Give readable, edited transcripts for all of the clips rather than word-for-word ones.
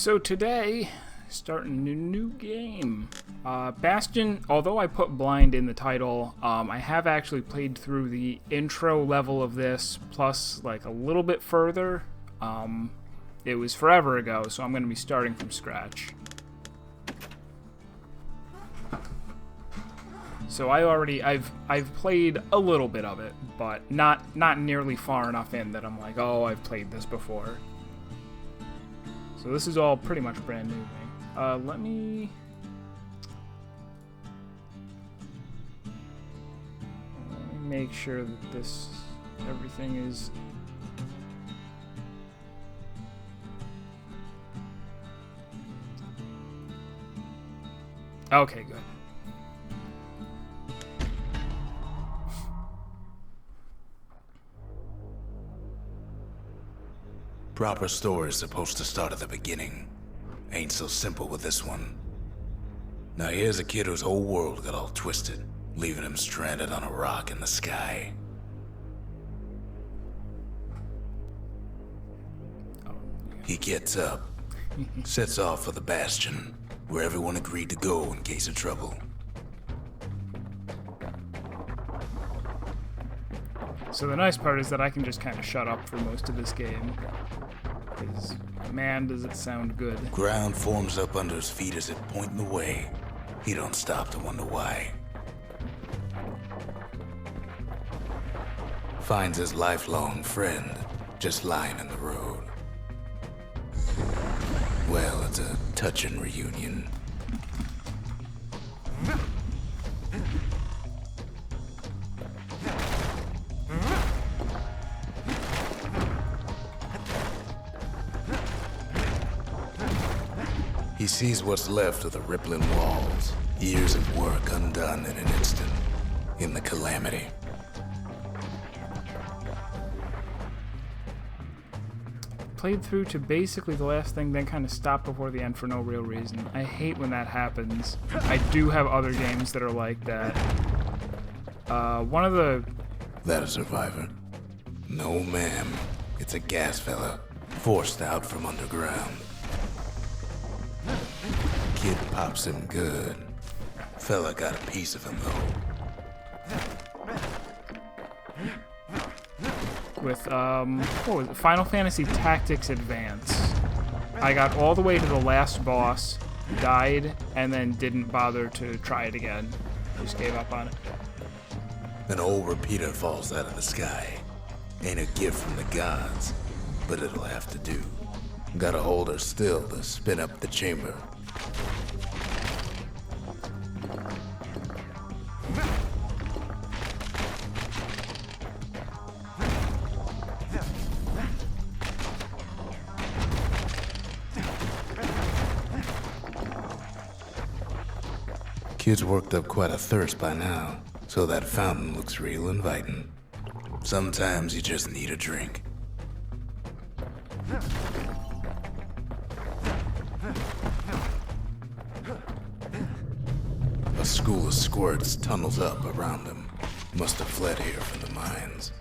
So today, starting a new game. Bastion, although I put blind in the title, I have actually played through the intro level of this, plus like a little bit further. It was forever ago, so I'm going to be starting from scratch. So I've played a little bit of it, but not nearly far enough in that I'm like, oh, I've played this before. So this is all pretty much brand new to me. Let me make sure that everything is. Okay, good. Proper story is supposed to start at the beginning. Ain't so simple with this one. Now here's a kid whose whole world got all twisted, leaving him stranded on a rock in the sky. He gets up, sets off for the Bastion, where everyone agreed to go in case of trouble. So the nice part is that I can just kind of shut up for most of this game. Because, man, does it sound good. Ground forms up under his feet as it pointing the way. He don't stop to wonder why. Finds his lifelong friend just lying in the road. Well, it's a touching reunion. He sees what's left of the rippling walls, years of work undone in an instant, in the calamity. Played through to basically the last thing, then kind of stopped before the end for no real reason. I hate when that happens. I do have other games that are like that. One of the... That a survivor? No, ma'am. It's a gas fella, forced out from underground. Kid pops him good. Fella got a piece of him, though. With, what was it? Final Fantasy Tactics Advance. I got all the way to the last boss, died, and then didn't bother to try it again. Just gave up on it. An old repeater falls out of the sky. Ain't a gift from the gods, but it'll have to do. Gotta hold her still to spin up the chamber. Kid's worked up quite a thirst by now, so that fountain looks real inviting. Sometimes you just need a drink. A school of squirts tunnels up around him. Must have fled here from the mines.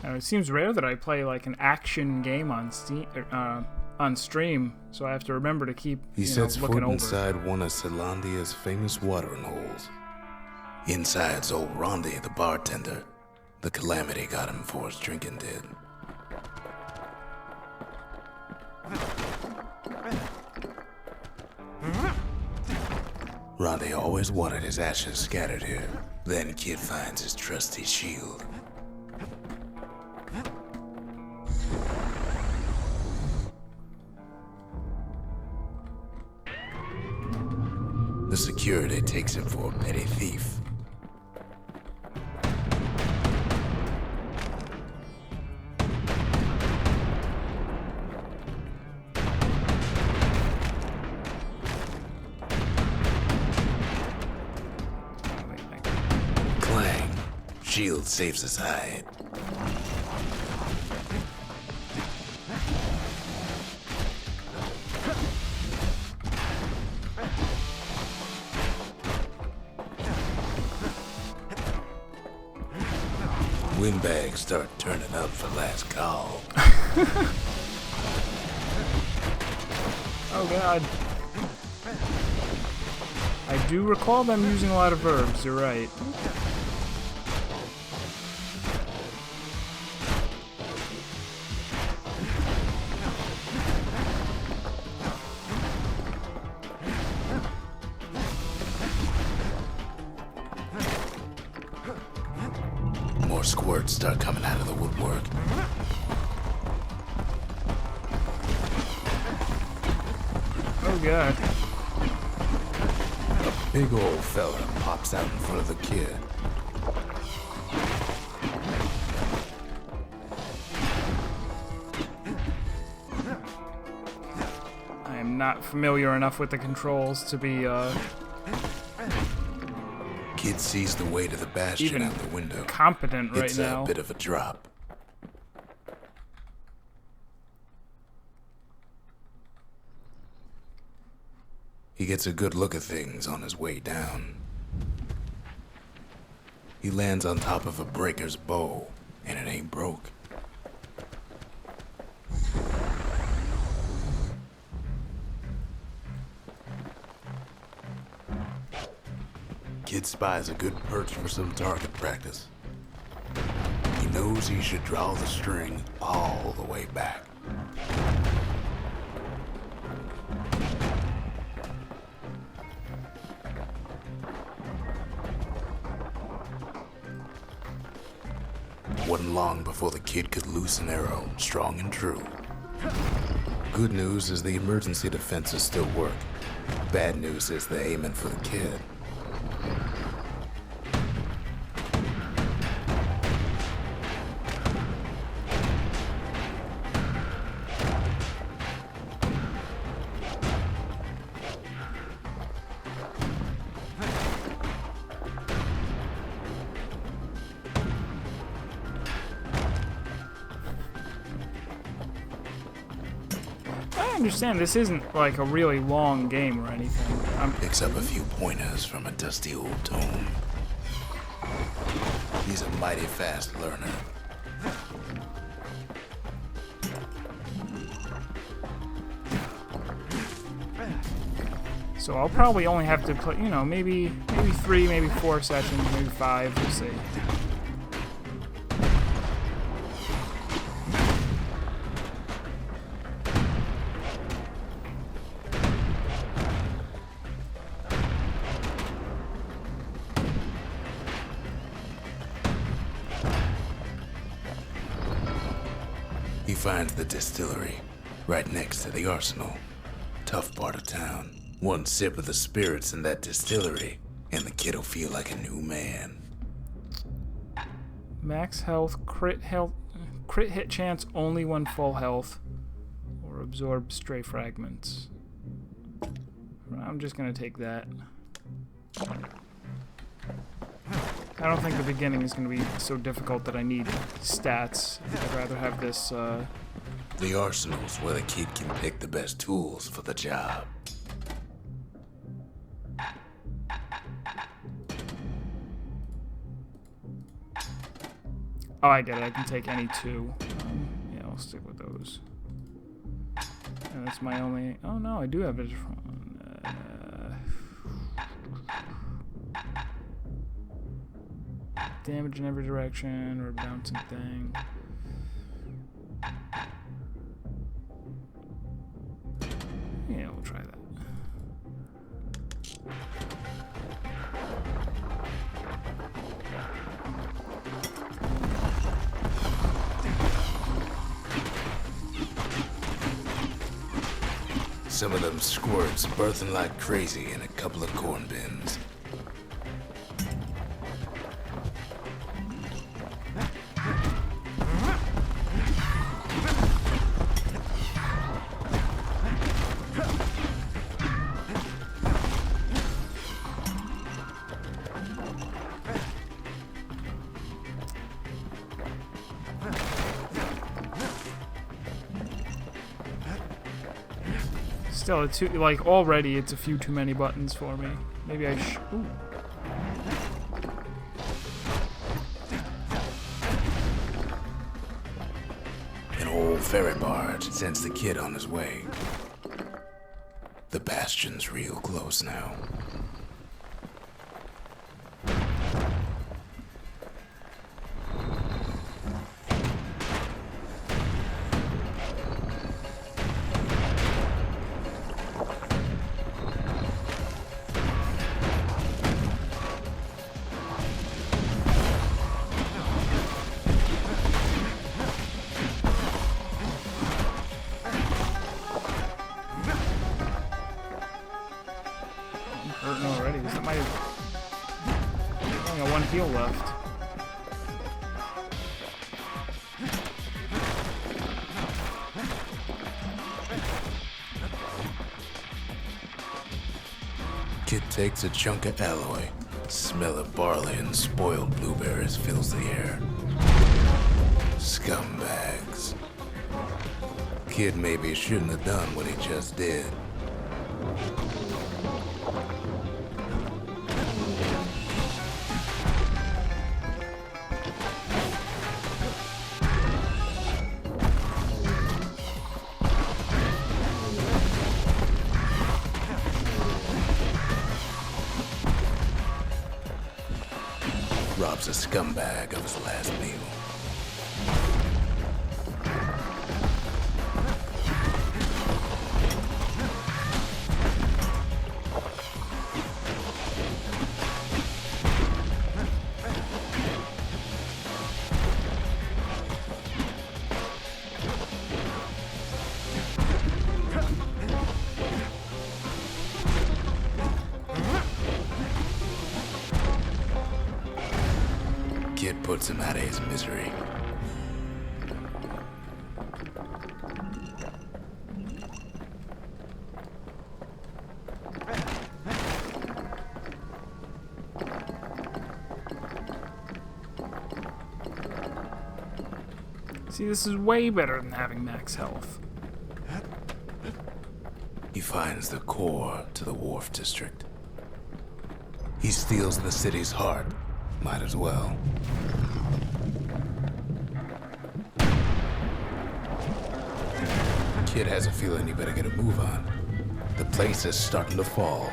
It seems rare that I play like an action game on stream, so I have to remember to keep He sets looking foot over. inside one of Celandia's famous watering holes. Inside's old Rondi, the bartender. The calamity got him before his drinking did. Rondi always wanted his ashes scattered here. Then Kid finds his trusty shield. The security takes him for a petty thief. Clang. Shield saves his hide. Windbags start turning up for last call. Oh god. I do recall them using a lot of verbs, you're right. More squirts start coming out of the woodwork. Oh god. Big old fella pops out in front of the kid. I am not familiar enough with the controls to be, Kid sees the way to the Bastion even out the window. competent right It's now. a bit of a drop. He gets a good look at things on his way down. He lands on top of a breaker's bow, and it ain't broke. Kid spies a good perch for some target practice. He knows he should draw the string all the way back. Wasn't long before the kid could loose an arrow, strong and true. Good news is the emergency defenses still work. Bad news is they're aiming for the kid. I understand this isn't like a really long game or anything. Picks up a few pointers from a dusty old tome. He's a mighty fast learner. So I'll probably only have to play, you know, maybe 3, maybe 4 sessions, maybe 5, we'll see. He finds the distillery, right next to the arsenal. Tough part of town. One sip of the spirits in that distillery, and the kid'll feel like a new man. Max health, crit hit chance only when full health, or absorb stray fragments. I'm just gonna take that. I don't think the beginning is gonna be so difficult that I need stats. I'd rather have this, The arsenal's where the kid can pick the best tools for the job. Oh, I get it. I can take any 2. Yeah, I'll stick with those. And that's my only... Oh, no, I do have a different one. Damage in every direction, or a bouncing thing. Yeah, we'll try that. Some of them squirts birthing like crazy in a couple of corn bins. Still, like already, it's a few too many buttons for me. Maybe I ooh. whole ferry barge sends the kid on his way. The Bastion's real close now. Hurting already. That might have only got one heal left. Kid takes a chunk of alloy. Smell of barley and spoiled blueberries fills the air. Scumbags. Kid maybe shouldn't have done what he just did. Robs a scumbag of his last meal. Kid puts him out of his misery. See, this is way better than having max health. He finds the core to the Wharf District. He steals the city's heart. Might as well. Kid has a feeling he better get a move on. The place is starting to fall.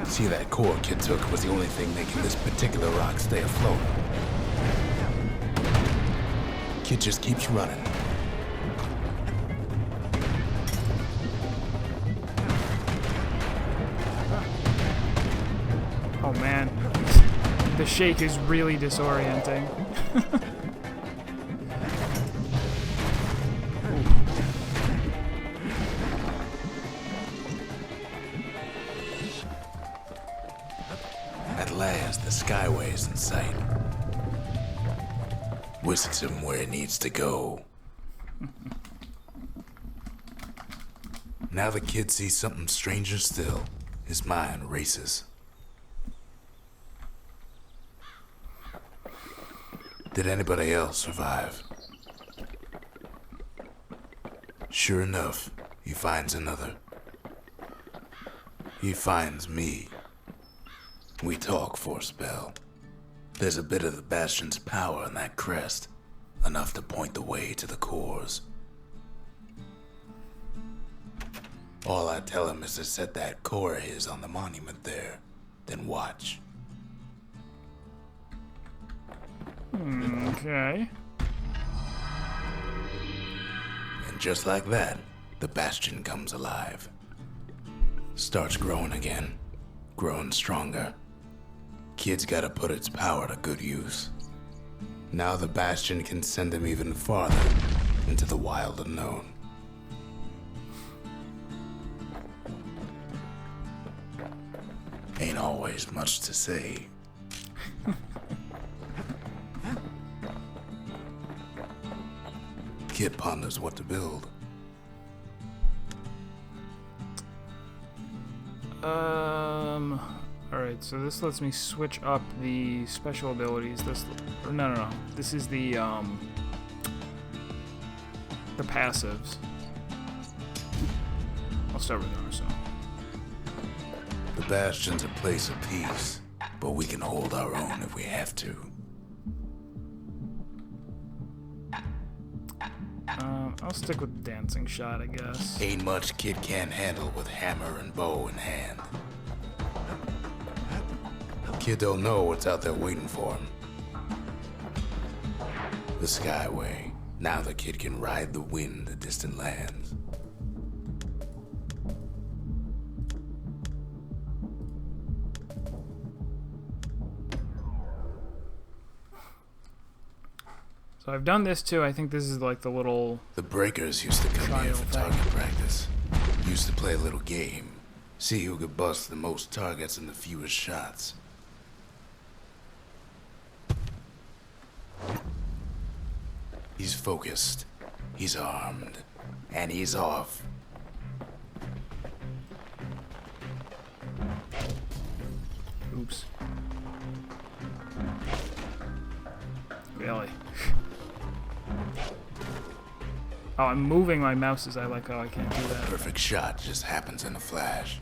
See, that core Kid took was the only thing making this particular rock stay afloat. Kid just keeps running. Oh man, the shake is really disorienting. At last, the Skyway's in sight. Whisks him where he needs to go. Now the kid sees something stranger still. His mind races. Did anybody else survive? Sure enough, he finds another. He finds me. We talk for a spell. There's a bit of the Bastion's power in that crest, enough to point the way to the cores. All I tell him is to set that core of his on the monument there, then watch. Okay. And just like that, the Bastion comes alive. Starts growing again, growing stronger. Kid's gotta put its power to good use. Now the Bastion can send him even farther into the wild unknown. Ain't always much to say. Kid ponders what to build. Alright, so this lets me switch up the special abilities. No. This is the passives. I'll start with the arsenal. The Bastion's a place of peace, but we can hold our own if we have to. I'll stick with dancing shot, I guess. Ain't much kid can't handle with hammer and bow in hand. Kid don't know what's out there waiting for him. The Skyway. Now the kid can ride the wind to distant lands. So I've done this too. I think this is like the little... The breakers used to come here for target practice. Used to play a little game. See who could bust the most targets and the fewest shots. He's focused, he's armed, and he's off. Oops. Really? Oh, I'm moving my mouse as I let go. I can't do that. Perfect shot just happens in a flash.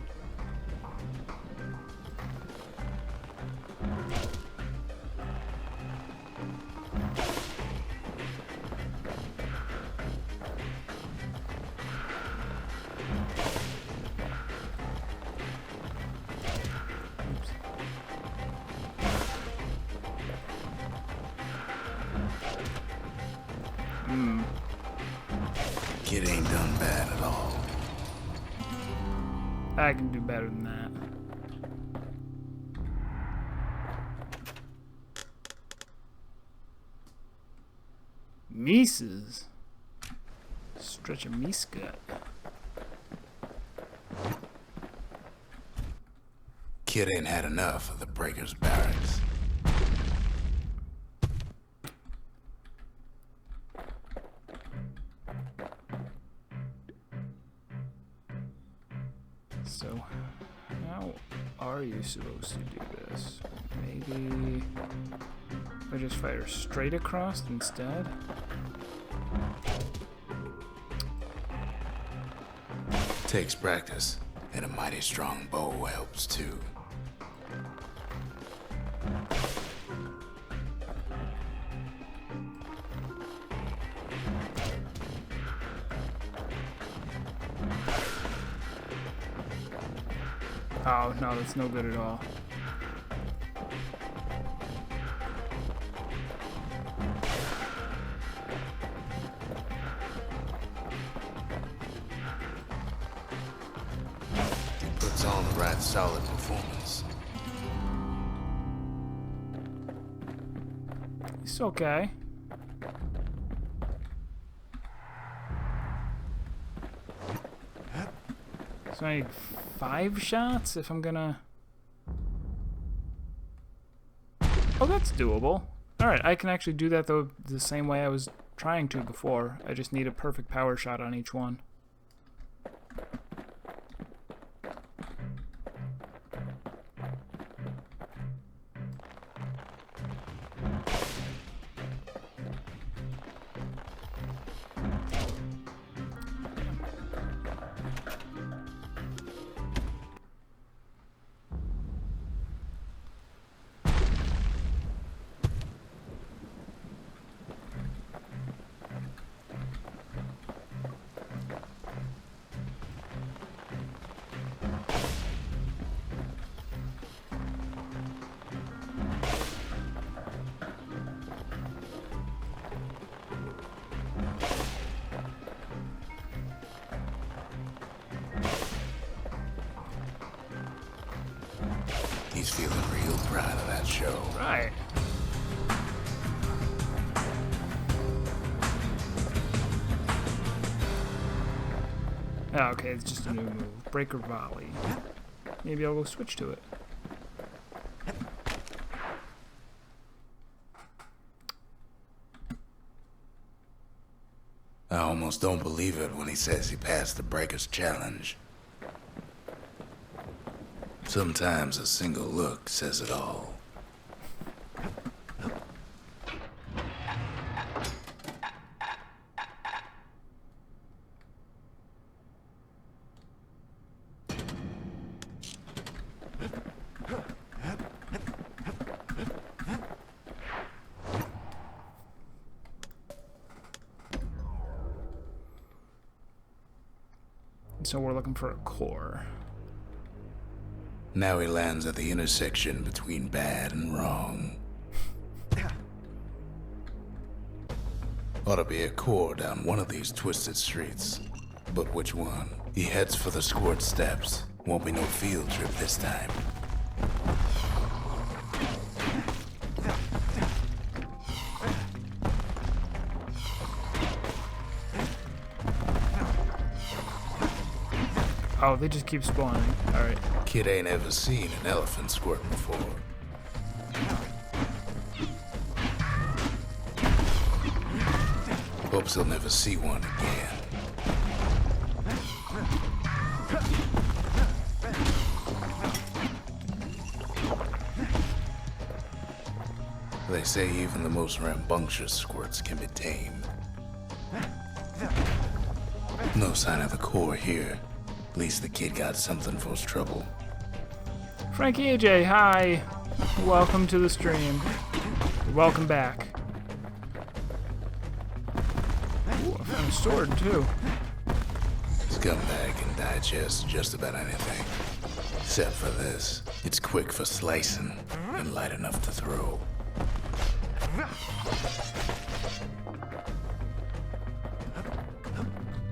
Kid ain't done bad at all. I can do better than that. Mises. Stretch a meese gut. Kid ain't had enough of the breakers' barracks. So, how are you supposed to do this? Maybe I just fire straight across instead? Takes practice, and a mighty strong bow helps too. Oh, no, that's no good at all. He puts on the right solid performance. It's okay. So I need 5 shots if I'm gonna... Oh, that's doable. Alright, I can actually do that though the same way I was trying to before. I just need a perfect power shot on each one. He's feeling real proud of that show. Right. Oh, okay, it's just a new move. Breaker volley. Maybe I'll go switch to it. I almost don't believe it when he says he passed the breakers challenge. Sometimes a single look says it all. so we're looking for a core. Now he lands at the intersection between bad and wrong. Ought to be a core down one of these twisted streets. But which one? He heads for the squirt steps. Won't be no field trip this time. Oh, they just keep spawning. Alright. Kid ain't ever seen an elephant squirt before. Hopes he'll never see one again. They say even the most rambunctious squirts can be tamed. No sign of the core here. At least the kid got something for his trouble. Frankie AJ, hi! Welcome to the stream. Welcome back. Ooh, I found a sword too. Scumbag can digest just about anything. Except for this. It's quick for slicing and light enough to throw.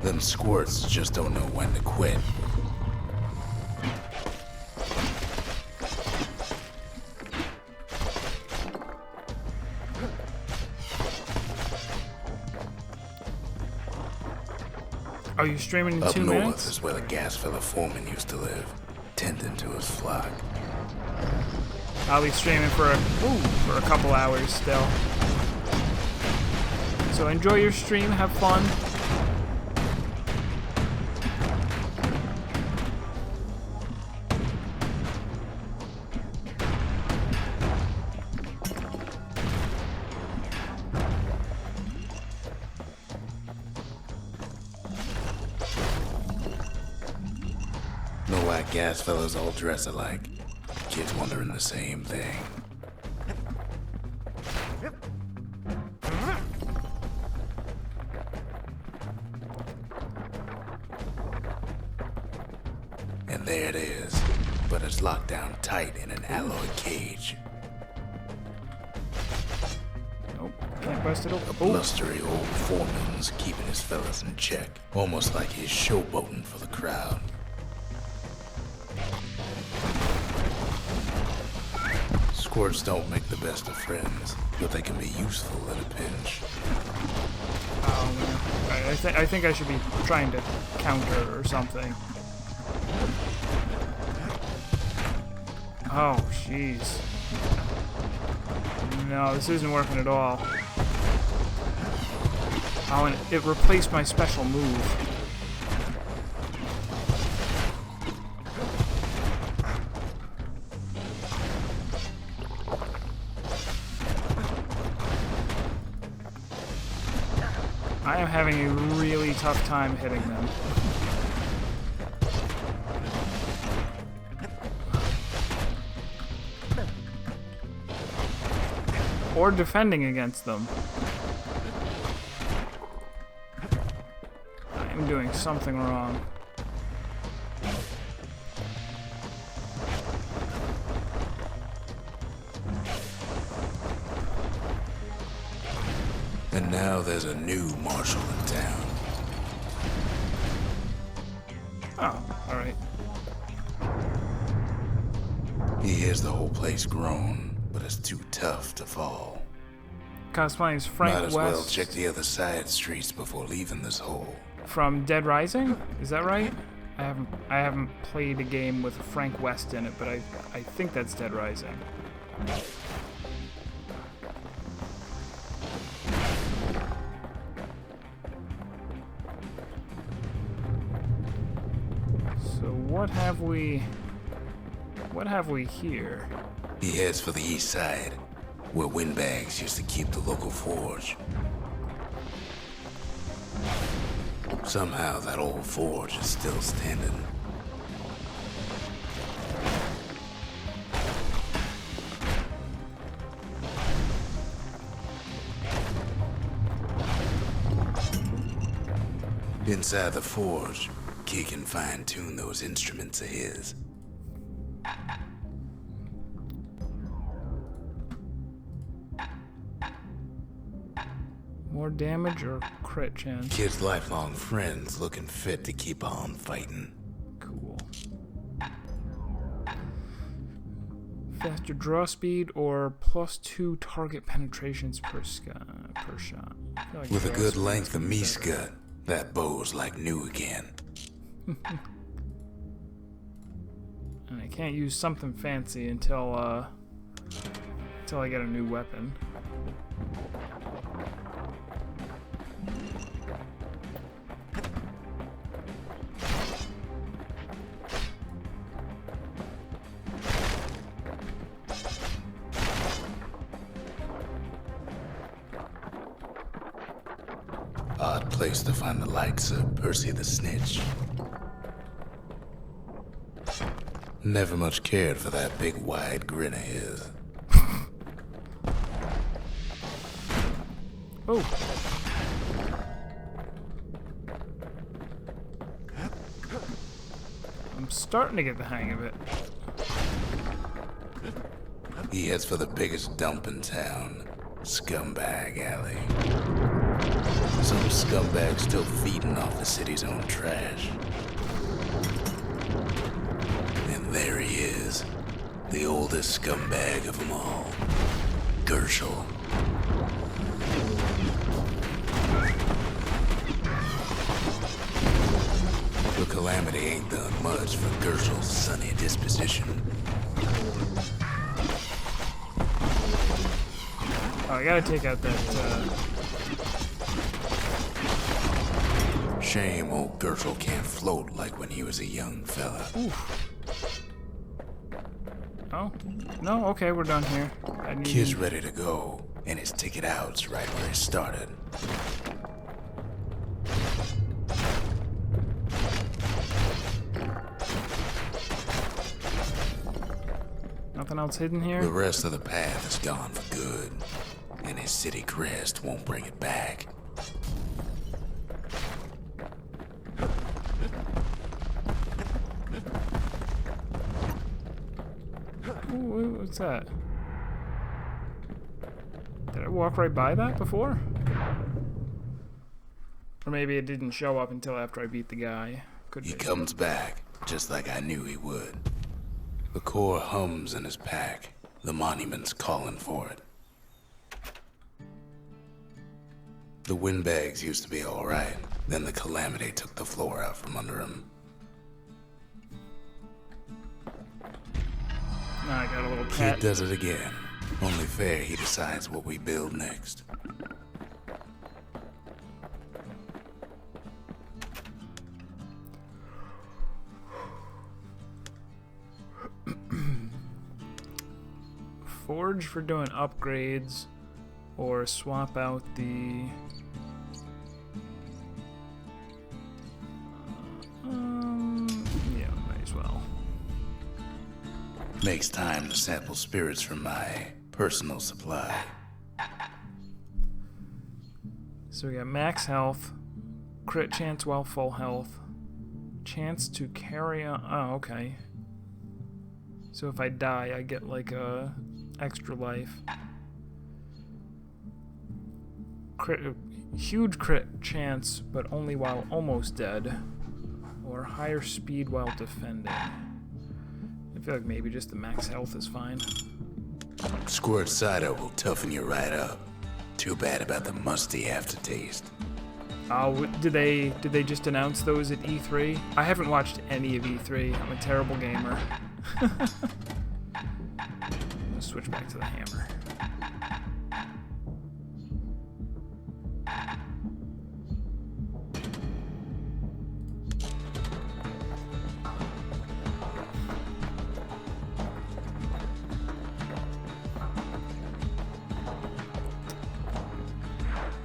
Them squirts just don't know when to quit. Oh, you're streaming in Up 2 north minutes? is where the gas fella foreman used to live, tending to his flock. I'll be streaming for a couple hours still. So enjoy your stream, have fun. No white gas fellas all dress alike. Kids wondering the same thing. And there it is, but it's locked down tight in an alloy cage. Nope, can't bust it A open. blustery old foreman's keeping his fellas in check, almost like he's showboating for the crowd. Squirts don't make the best of friends, but they can be useful in a pinch. Oh man, I think I should be trying to counter or something. Oh, jeez. No, this isn't working at all. Oh, and it replaced my special move. I am having a really tough time hitting them. Or defending against them. I am doing something wrong. And now there's a new marshal in town. Oh, alright. He hears the whole place groan, but it's too tough to fall. Cosplaying as Frank Might as well West check the other side streets before leaving this hole. from Dead Rising. Is that right? I haven't played a game with Frank West in it, but I think that's Dead Rising. So what have we here? He heads for the east side, where windbags used to keep the local forge. Somehow that old forge is still standing. Inside the forge, kid can fine-tune those instruments of his. More damage or crit chance? Kid's lifelong friends looking fit to keep on fighting. Cool. Faster draw speed or +2 target penetrations per shot. I feel like With a draw good speed's length of gonna be me better. scut, that bow's like new again. And I can't use something fancy until I get a new weapon. Odd place to find the likes of Percy the Snitch. Never much cared for that big wide grin of his. Oh. I'm starting to get the hang of it. He heads for the biggest dump in town, Scumbag Alley. Some scumbag still feeding off the city's own trash. And there he is, the oldest scumbag of them all, Gershel. The calamity ain't done much for Gershel's sunny disposition. Oh, I gotta take out that, Shame old Gershel can't float like when he was a young fella. oof. Oh, no, okay, we're done here. I need Kid's ready to go, and his ticket out's right where he started. Nothing else hidden here? The rest of the path is gone for good, and his city crest won't bring it back. Ooh, what's that? Did I walk right by that before? Or maybe it didn't show up until after I beat the guy. Could He be. comes back, just like I knew he would. The core hums in his pack. The monument's calling for it. The windbags used to be alright. Then the calamity took the floor out from under him. Now I got a little Kid pet. does it again. Only fair he decides what we build next. Forge for doing upgrades, or swap out the... yeah, might as well. Makes time to sample spirits from my personal supply. So we got max health, crit chance while full health, chance to carry on... oh, okay. So if I die, I get like a extra life. Huge crit chance, but only while almost dead. Or higher speed while defending. I feel like maybe just the max health is fine. Squirt cider will toughen you right up. Too bad about the musty aftertaste. Did they just announce those at E3? I haven't watched any of E3. I'm a terrible gamer. Let's switch back to the hammer.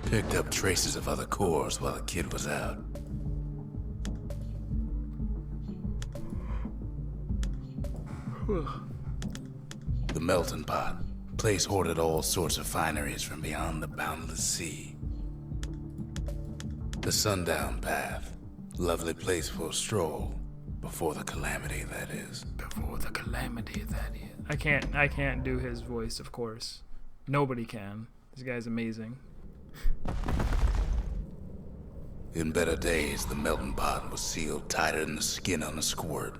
Picked up traces of other cores while the kid was out. The melting pot. Place hoarded all sorts of fineries from beyond the boundless sea. The sundown path. Lovely place for a stroll. Before the calamity, that is. Before the calamity, that is. I can't do his voice, of course. Nobody can. This guy's amazing. In better days, the melting pot was sealed tighter than the skin on a squirt.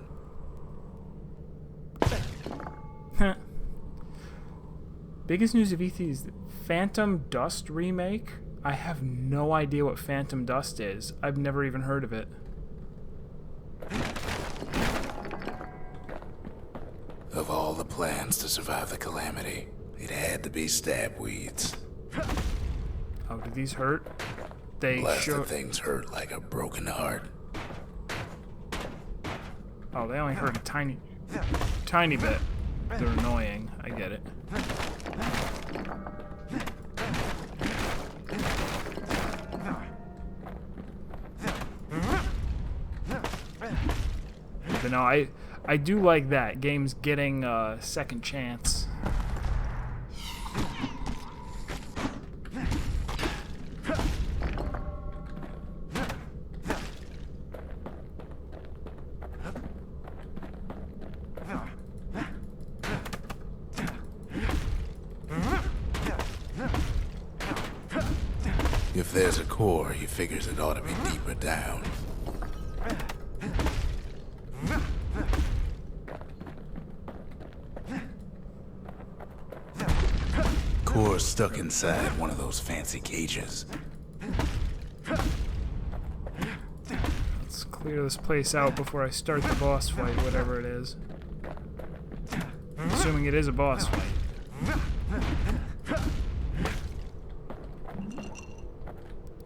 Biggest news of E3 is the Phantom Dust remake. I have no idea what Phantom Dust is. I've never even heard of it. Of all the plans to survive the calamity, it had to be stab weeds. Oh, do these hurt? They Blasted things hurt like a broken heart. Oh, they only hurt a tiny bit. They're annoying. I get it. But no, I do like that. Games getting a second chance. If there's a core, he figures it ought to be deeper down. Core's stuck inside one of those fancy cages. Let's clear this place out before I start the boss fight, whatever it is. Assuming it is a boss fight.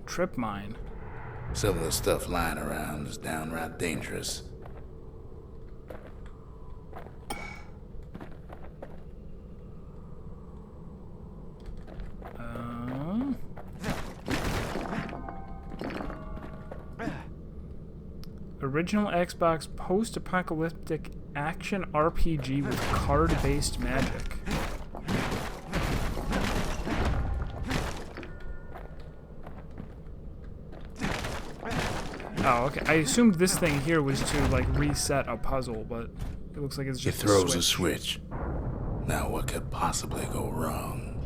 Trip mine. Some of the stuff lying around is downright dangerous. Original Xbox post-apocalyptic action RPG with card-based magic. Oh, okay. I assumed this thing here was to, like, reset a puzzle, but it looks like it's just He throws a switch. Now what could possibly go wrong?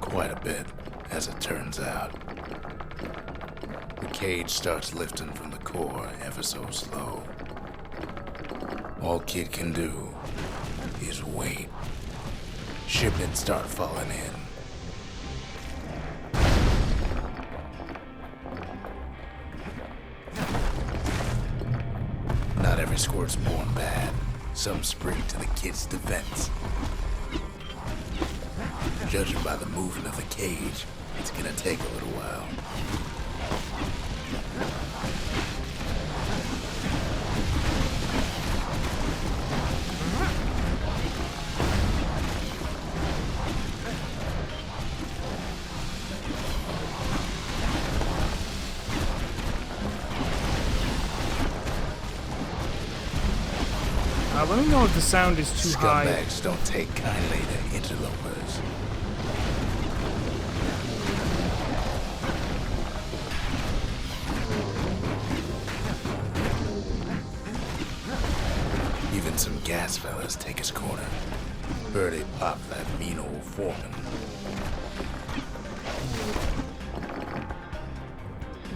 Quite a bit, as it turns out. The cage starts lifting from the core ever so slow. All Kid can do is wait. Shipments start falling in. Not every squirt's born bad. Some spring to the kid's defense. Judging by the movement of the cage, it's gonna take a little while. Let me know if the sound is too high. Scumbags don't take kindly to interlopers. Even some gas fellas take his corner. Birdie popped that mean old foreman.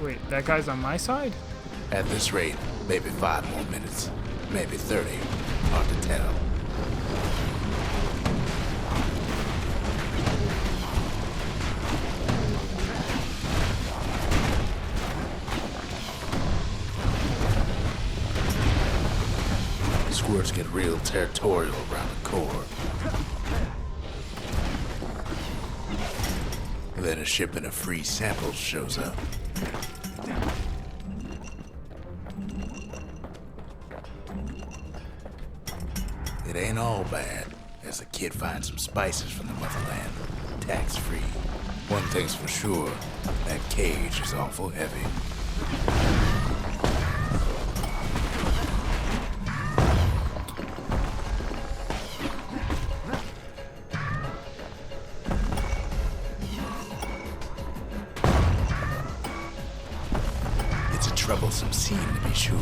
Wait, that guy's on my side? At this rate, maybe 5 more minutes. Maybe 30. Hard to tell. Squirts get real territorial around the core. Then a shipment of free samples shows up. It ain't all bad, as the kid finds some spices from the motherland, tax-free. One thing's for sure, that cage is awful heavy. some seam to be sure.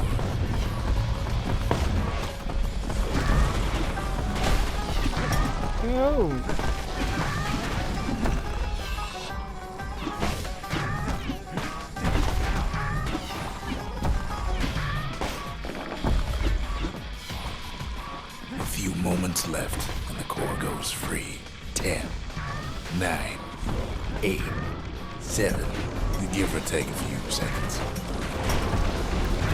Oh. A few moments left, and the core goes free. 10, 9, 8, 7. You give or take a few seconds.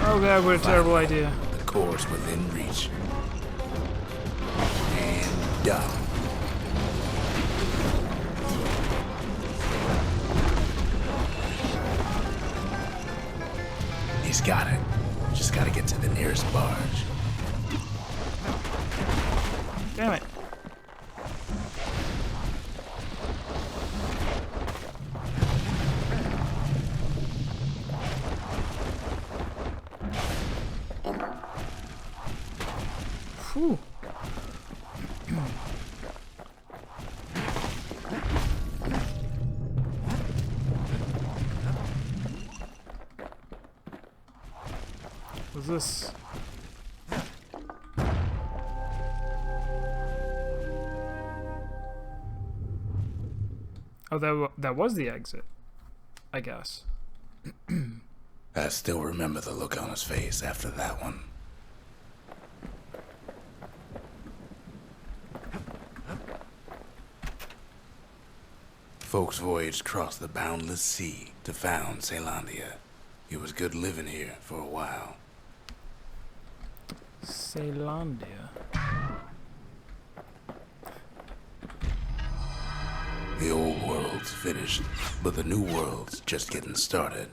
Oh god, what a terrible idea. The core's within reach. And done. He's got it. Just gotta get to the nearest barge. Damn it. Whew. Was this? Oh, that was the exit, I guess. I still remember the look on his face after that one. Folks voyaged across the boundless sea to found Caelondia. It was good living here for a while. Caelondia. The old world's finished, but the new world's just getting started.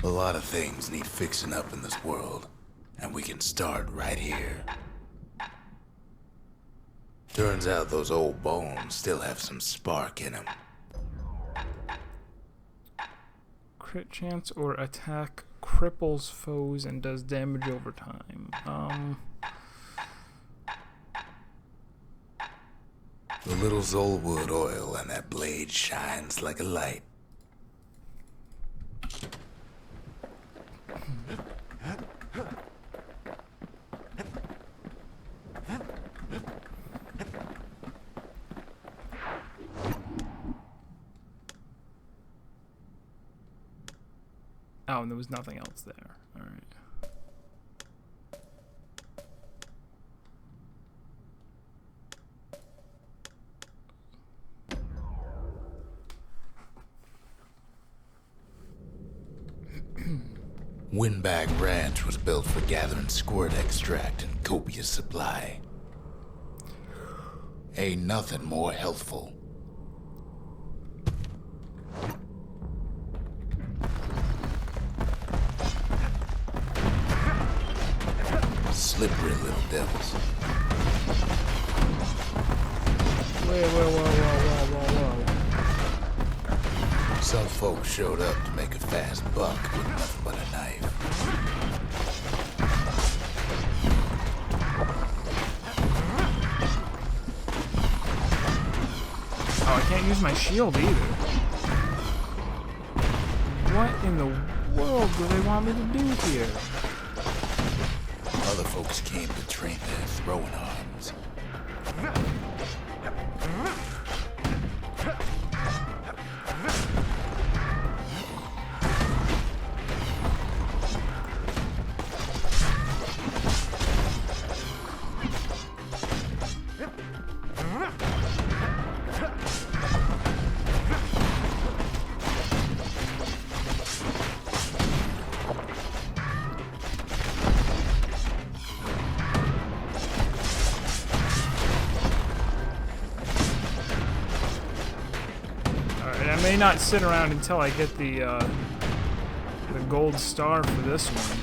A lot of things need fixing up in this world, and we can start right here. Turns out those old bones still have some spark in them. Crit chance or attack cripples foes and does damage over time. The little Zolwood oil and that blade shines like a light. Oh, and there was nothing else there. All right. Windbag Ranch was built for gathering squirt extract in copious supply. Ain't nothing more healthful. Slippery little devils. Whoa. Some folks showed up to make a fast buck with nothing but a knife. Oh, I can't use my shield either. What in the world do they want me to do here? Other folks came to train their throwing arms. I may not sit around until I get the gold star for this one.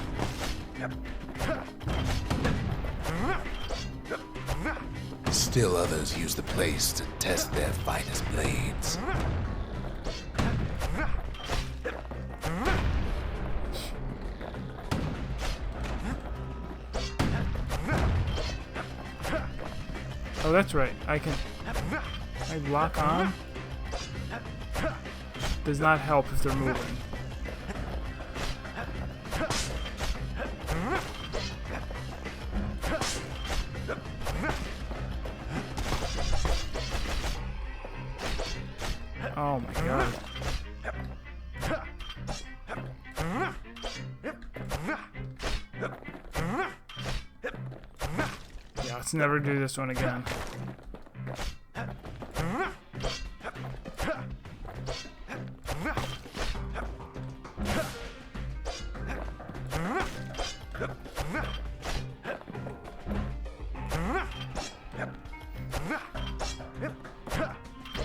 Still others use the place to test their finest blades. Oh, that's right. I lock on? does not help if they're moving. Oh my god. Yeah, let's never do this one again.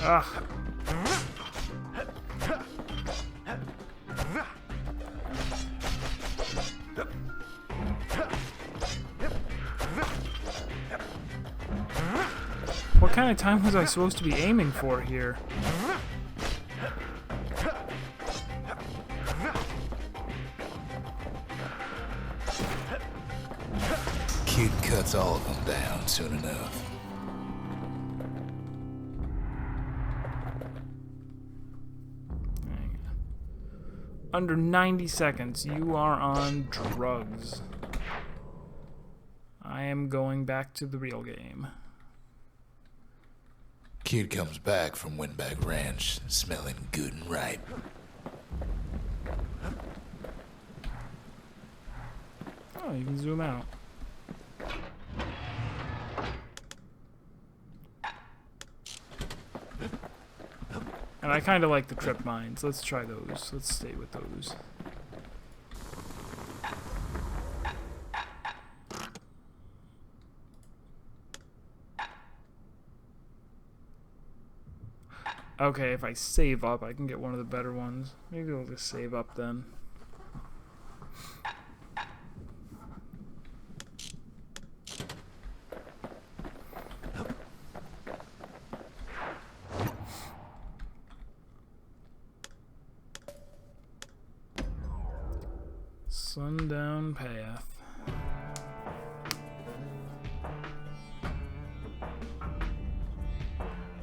Ugh. What kind of time was I supposed to be aiming for here? Kid cuts all of them down soon enough. Under 90 seconds, you are on drugs. I am going back to the real game. Kid comes back from Windbag Ranch, smelling good and ripe. Oh, you can zoom out. And I kind of like the trip mines. Let's try those. Let's stay with those. Okay, if I save up, I can get one of the better ones. Maybe we'll just save up then. Sundown Path.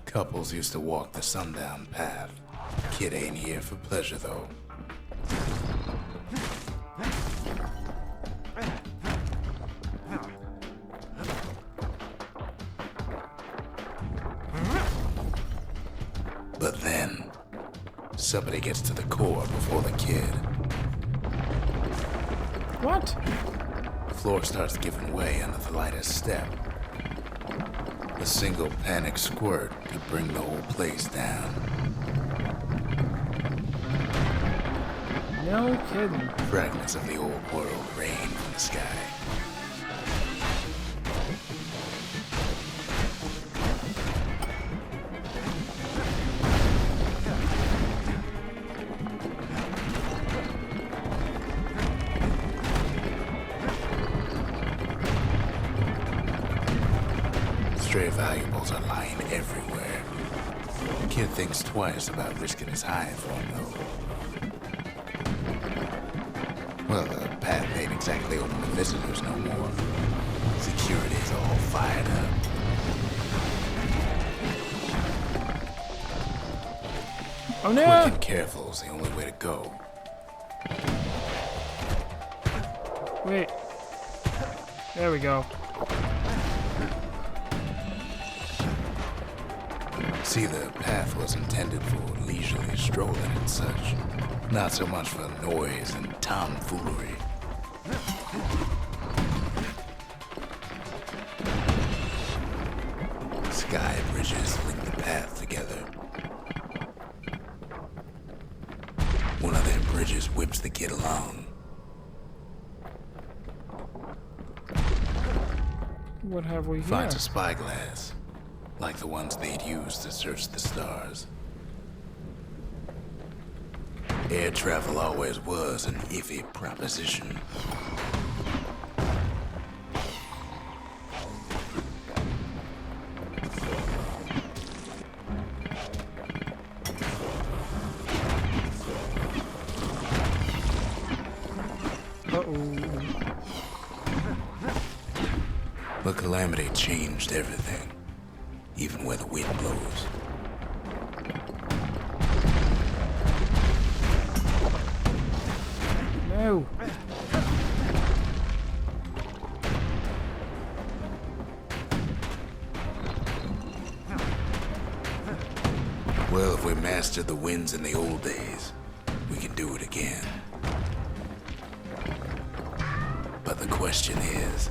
Couples used to walk the Sundown Path. Kid ain't here for pleasure, though. But then, somebody gets to the core before the kid. What? The floor starts giving way under the lightest step. A single panic squirt could bring the whole place down. No kidding. Fragments of the old world rain from the sky. Stray valuables are lying everywhere. The kid thinks twice about risking his hide for them, though. Well, the path ain't exactly open to visitors no more. Security's all fired up. Oh no! Quick and careful is the only way to go. Wait. There we go. See, the path was intended for leisurely strolling and such. Not so much for noise and tomfoolery. Sky bridges link the path together. One of them bridges whips the kid along. What have we here? Finds a spyglass, like the ones they'd use to search the stars. Air travel always was an iffy proposition. But Calamity changed everything, even where the wind blows. No. Well, if we mastered the winds in the old days, we can do it again. But the question is...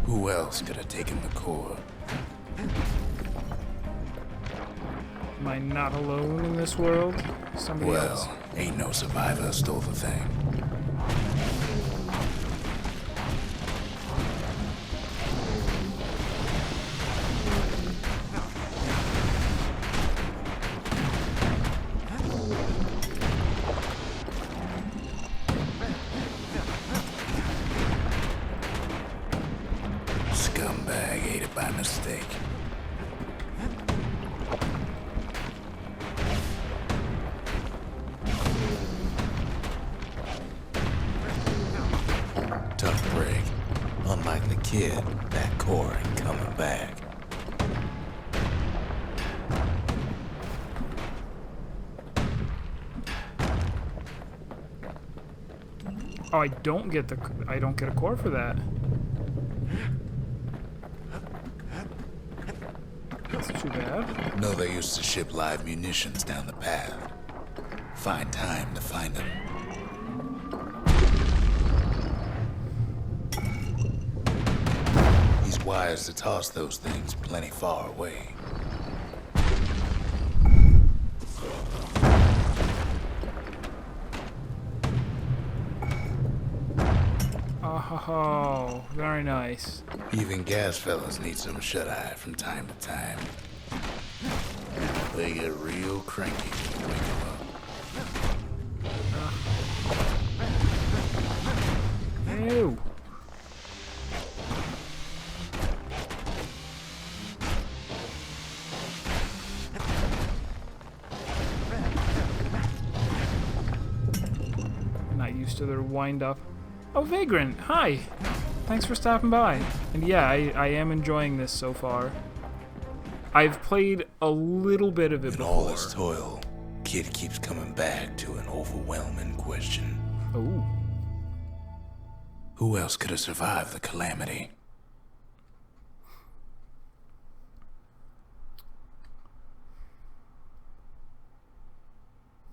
who else could have taken the core? Am I not alone in this world? Somebody else. Well, ain't no survivor stole the thing. Scumbag ate it by mistake. Tough break. Unlike the kid, that core ain't coming back. Oh, I don't get a core for that. That's too bad. No, they used to ship live munitions down the path. Find time to find them. He's wise to toss those things plenty far away. Oh, very nice. Even gas fellas need some shut-eye from time to time. They get real cranky when you wake them up. Ew. Not used to their wind-up. Oh, Vagrant, hi! Thanks for stopping by. And yeah, I am enjoying this so far. I've played a little bit of it In before. all this toil, Kid keeps coming back to an overwhelming question. Ooh. Who else could have survived the calamity?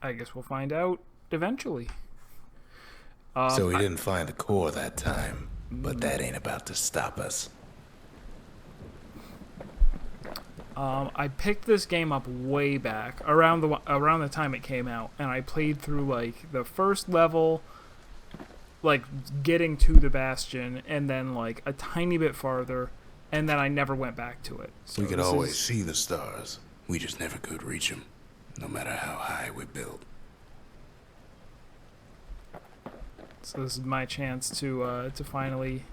I guess we'll find out eventually. So he didn't find the core that time, but that ain't about to stop us. I picked this game up way back around the time it came out, and I played through like the first level, like getting to the Bastion, and then like a tiny bit farther, and then I never went back to it. So We could always see the stars. We just never could reach them, no matter how high we built. So this is my chance to finally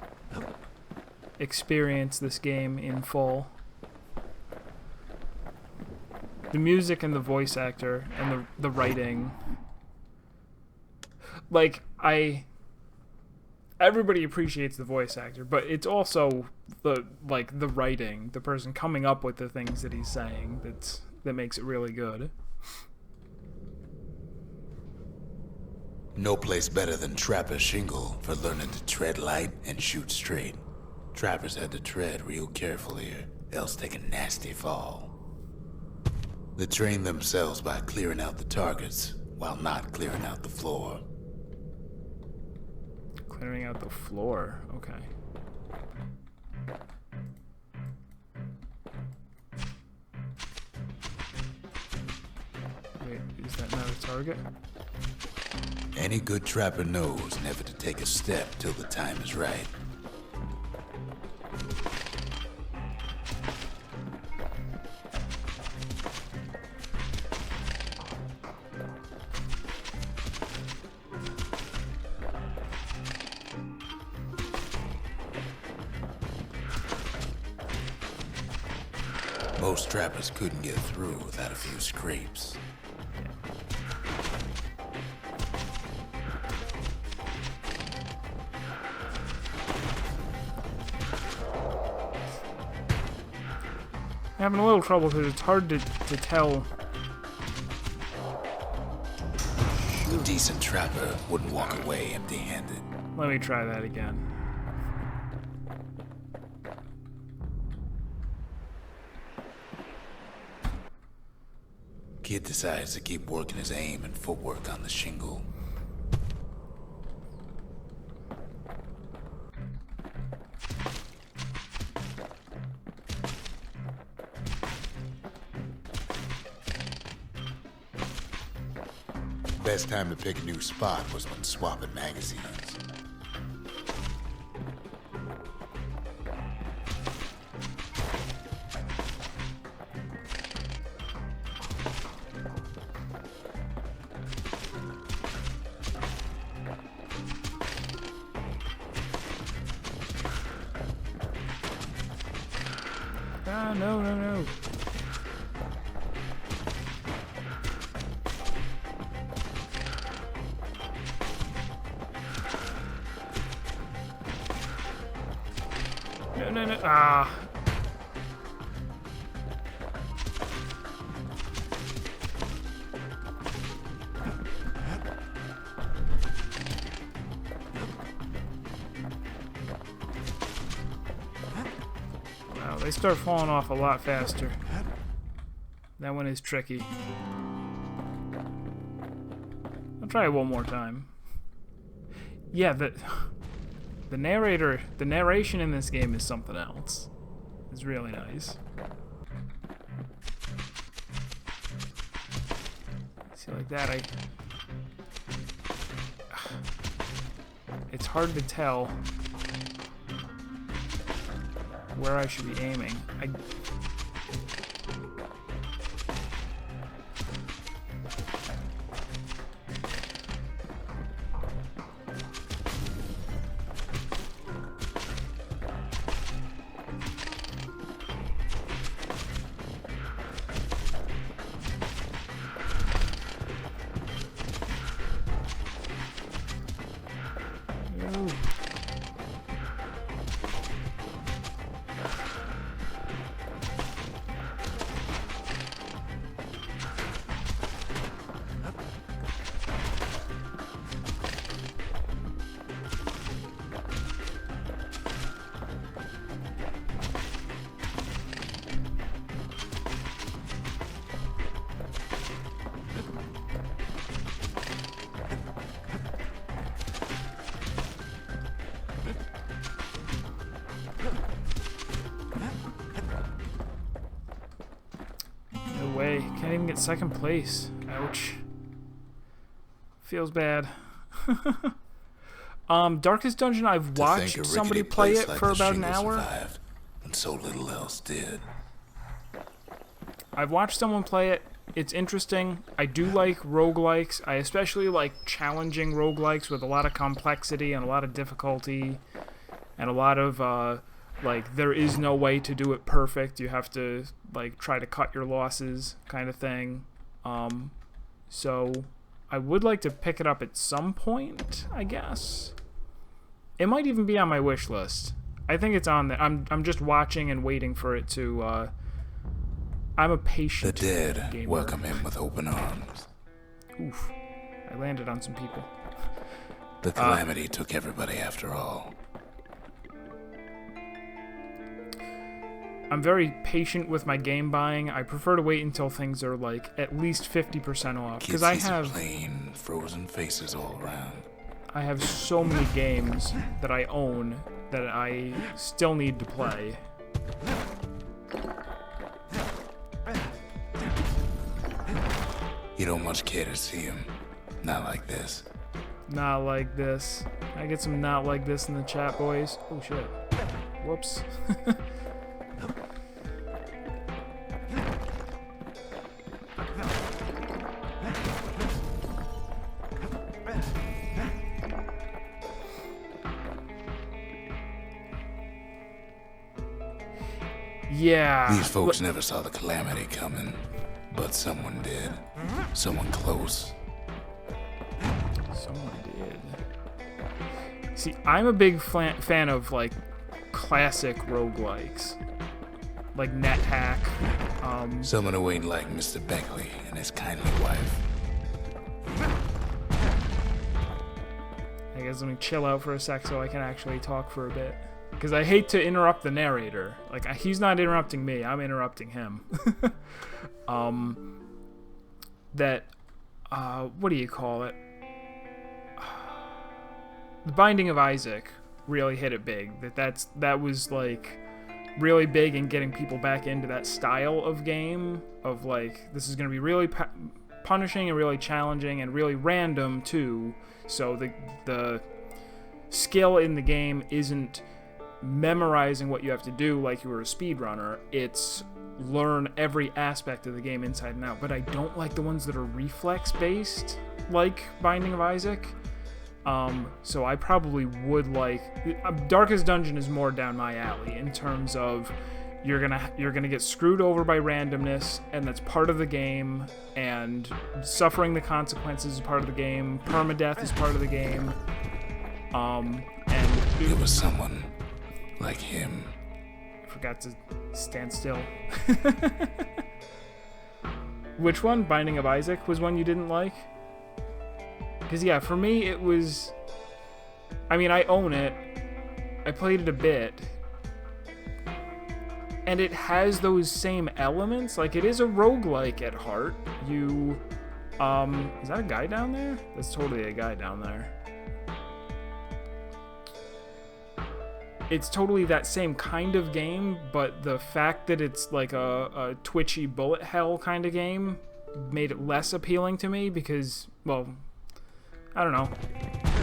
experience this game in full. The music and the voice actor and the writing, like everybody appreciates the voice actor, but it's also the writing, the person coming up with the things that he's saying that makes it really good. No place better than Trapper's shingle for learning to tread light and shoot straight. Trappers had to tread real carefully, else take a nasty fall. They train themselves by clearing out the targets, while not clearing out the floor. Clearing out the floor, okay. Wait, is that not a target? Any good trapper knows never to take a step till the time is right. Most trappers couldn't get through without a few scrapes. having a little trouble because it's hard to tell. A decent trapper wouldn't walk away empty-handed. Let me try that again. Kid decides to keep working his aim and footwork on the shingle. Best time to pick a new spot was when swapping magazines. Ah, no, no, no. No, no, no. Ah. Wow, they start falling off a lot faster. That one is tricky. I'll try it one more time. Yeah, the narration in this game is something else. It's really nice. See, like that, it's hard to tell where I should be aiming. No way. Can't even get second place. Ouch. Feels bad. Darkest Dungeon, I've watched somebody play it for about an hour. And so little else did. I've watched someone play it. It's interesting. I do like roguelikes. I especially like challenging roguelikes with a lot of complexity and a lot of difficulty and a lot of like there is no way to do it perfect. You have to like try to cut your losses kind of thing. So I would like to pick it up at some point, I guess. It might even be on my wish list. I think it's on there. I'm just watching and waiting for it to I'm a patient gamer. The dead gamer. welcome him with open arms. Oof. I landed on some people. The calamity took everybody after all. I'm very patient with my game buying. I prefer to wait until things are like at least 50% off because I have plain frozen faces all around. I have so many games that I own that I still need to play. You don't much care to see him. Not like this. Not like this. Can I get some not like this in the chat, boys? Oh shit. Whoops. Yeah. These folks never saw the calamity coming, but someone did. Someone close. Someone did. See, I'm a big fan of like classic roguelikes. like net hack. Someone who ain't like Mr. Beckley and his kindly wife. I guess let me chill out for a sec so I can actually talk for a bit. Because I hate to interrupt the narrator. Like, he's not interrupting me, I'm interrupting him. What do you call it? The Binding of Isaac really hit it big. That was, like, really big in getting people back into that style of game. Of, like, this is going to be really punishing and really challenging and really random, too. So the skill in the game isn't memorizing what you have to do like you were a speedrunner. It's learn every aspect of the game inside and out. But I don't like the ones that are reflex based, like Binding of Isaac. So I probably would like Darkest Dungeon is more down my alley in terms of you're gonna get screwed over by randomness, and that's part of the game, and suffering the consequences is part of the game. Permadeath is part of the game. And it was someone like him. I forgot to stand still. Which one? Binding of Isaac was one you didn't like? Because, yeah, for me, it was... I mean, I own it. I played it a bit. And it has those same elements. Like, it is a roguelike at heart. You... is that a guy down there? That's totally a guy down there. It's totally that same kind of game, but the fact that it's like a twitchy bullet hell kind of game made it less appealing to me because, well, I don't know.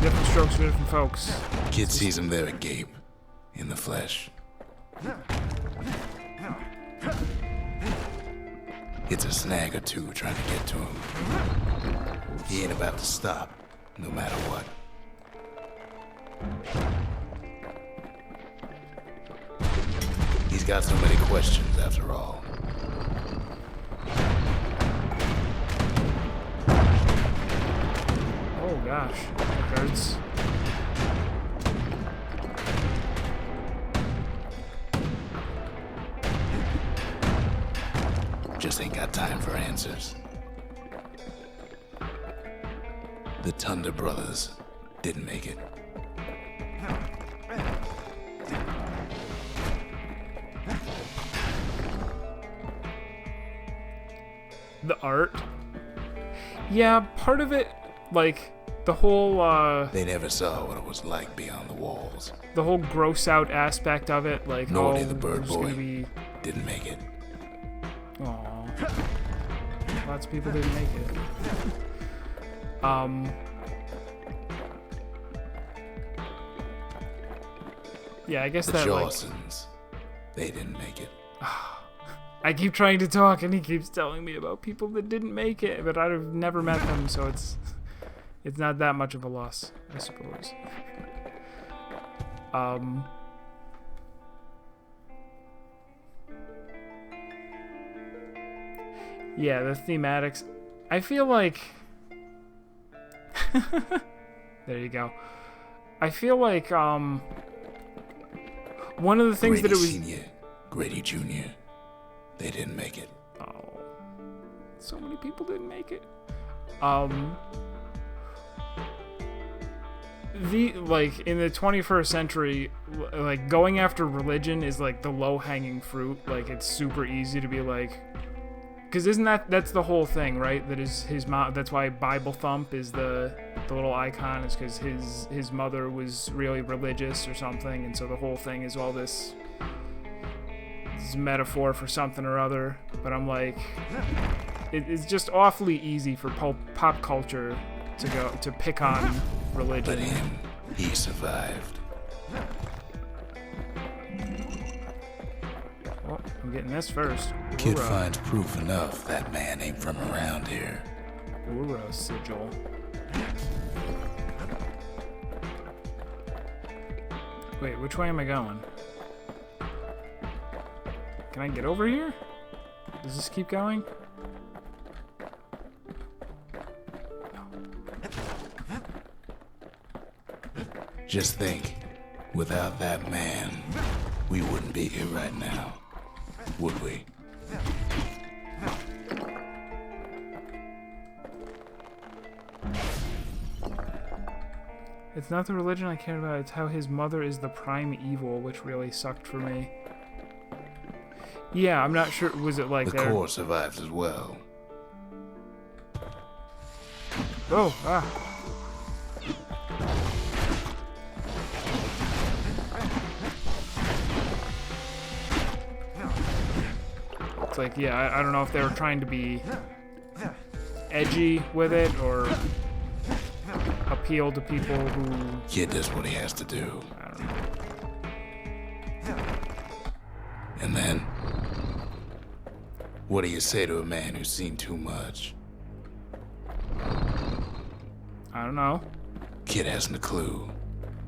Different strokes for different folks. Kid sees him there at Gabe, in the flesh. It's a snag or two trying to get to him. He ain't about to stop, no matter what. He's got so many questions, after all. Oh gosh, that hurts. Just ain't got time for answers. The Thunder brothers didn't make it. The art. Yeah, part of it, like, the whole, They never saw what it was like beyond the walls. the whole gross out aspect of it, like, Naughty oh, the bird there's boy gonna be... didn't make it. Aww. Lots of people didn't make it. Yeah, I guess The that, like... Jawsons, they didn't make it. I keep trying to talk, and he keeps telling me about people that didn't make it, but I've never met them, so it's not that much of a loss, I suppose. Yeah, the thematics. I feel like... There you go. I feel like, one of the things Grady that it was... Sr., Grady Jr., they didn't make it. Oh, so many people didn't make it. Like, in the 21st century, like, going after religion is, like, the low-hanging fruit. Like, it's super easy to be, like... Because that's the whole thing, right? That is his mom... That's why Bible Thump is the little icon, is because his mother was really religious or something, and so the whole thing is all this metaphor for something or other. But I'm like... It's just awfully easy for pop culture to pick on religion. But him, he survived. Oh, I'm getting this first. Kid Hoorah. finds proof enough that man ain't from around here. Hoorah, sigil. Wait, which way am I going? Can I get over here? Does this keep going? Just think, without that man, we wouldn't be here right now. would we? It's not the religion I cared about, it's how his mother is the prime evil, which really sucked for me. Yeah, I'm not sure, was it like the core survives as well. Oh, ah. It's like, yeah, I don't know if they were trying to be edgy with it or appeal to people who... Kid does what he has to do. I don't know. And then, what do you say to a man who's seen too much? I don't know. Kid hasn't a clue,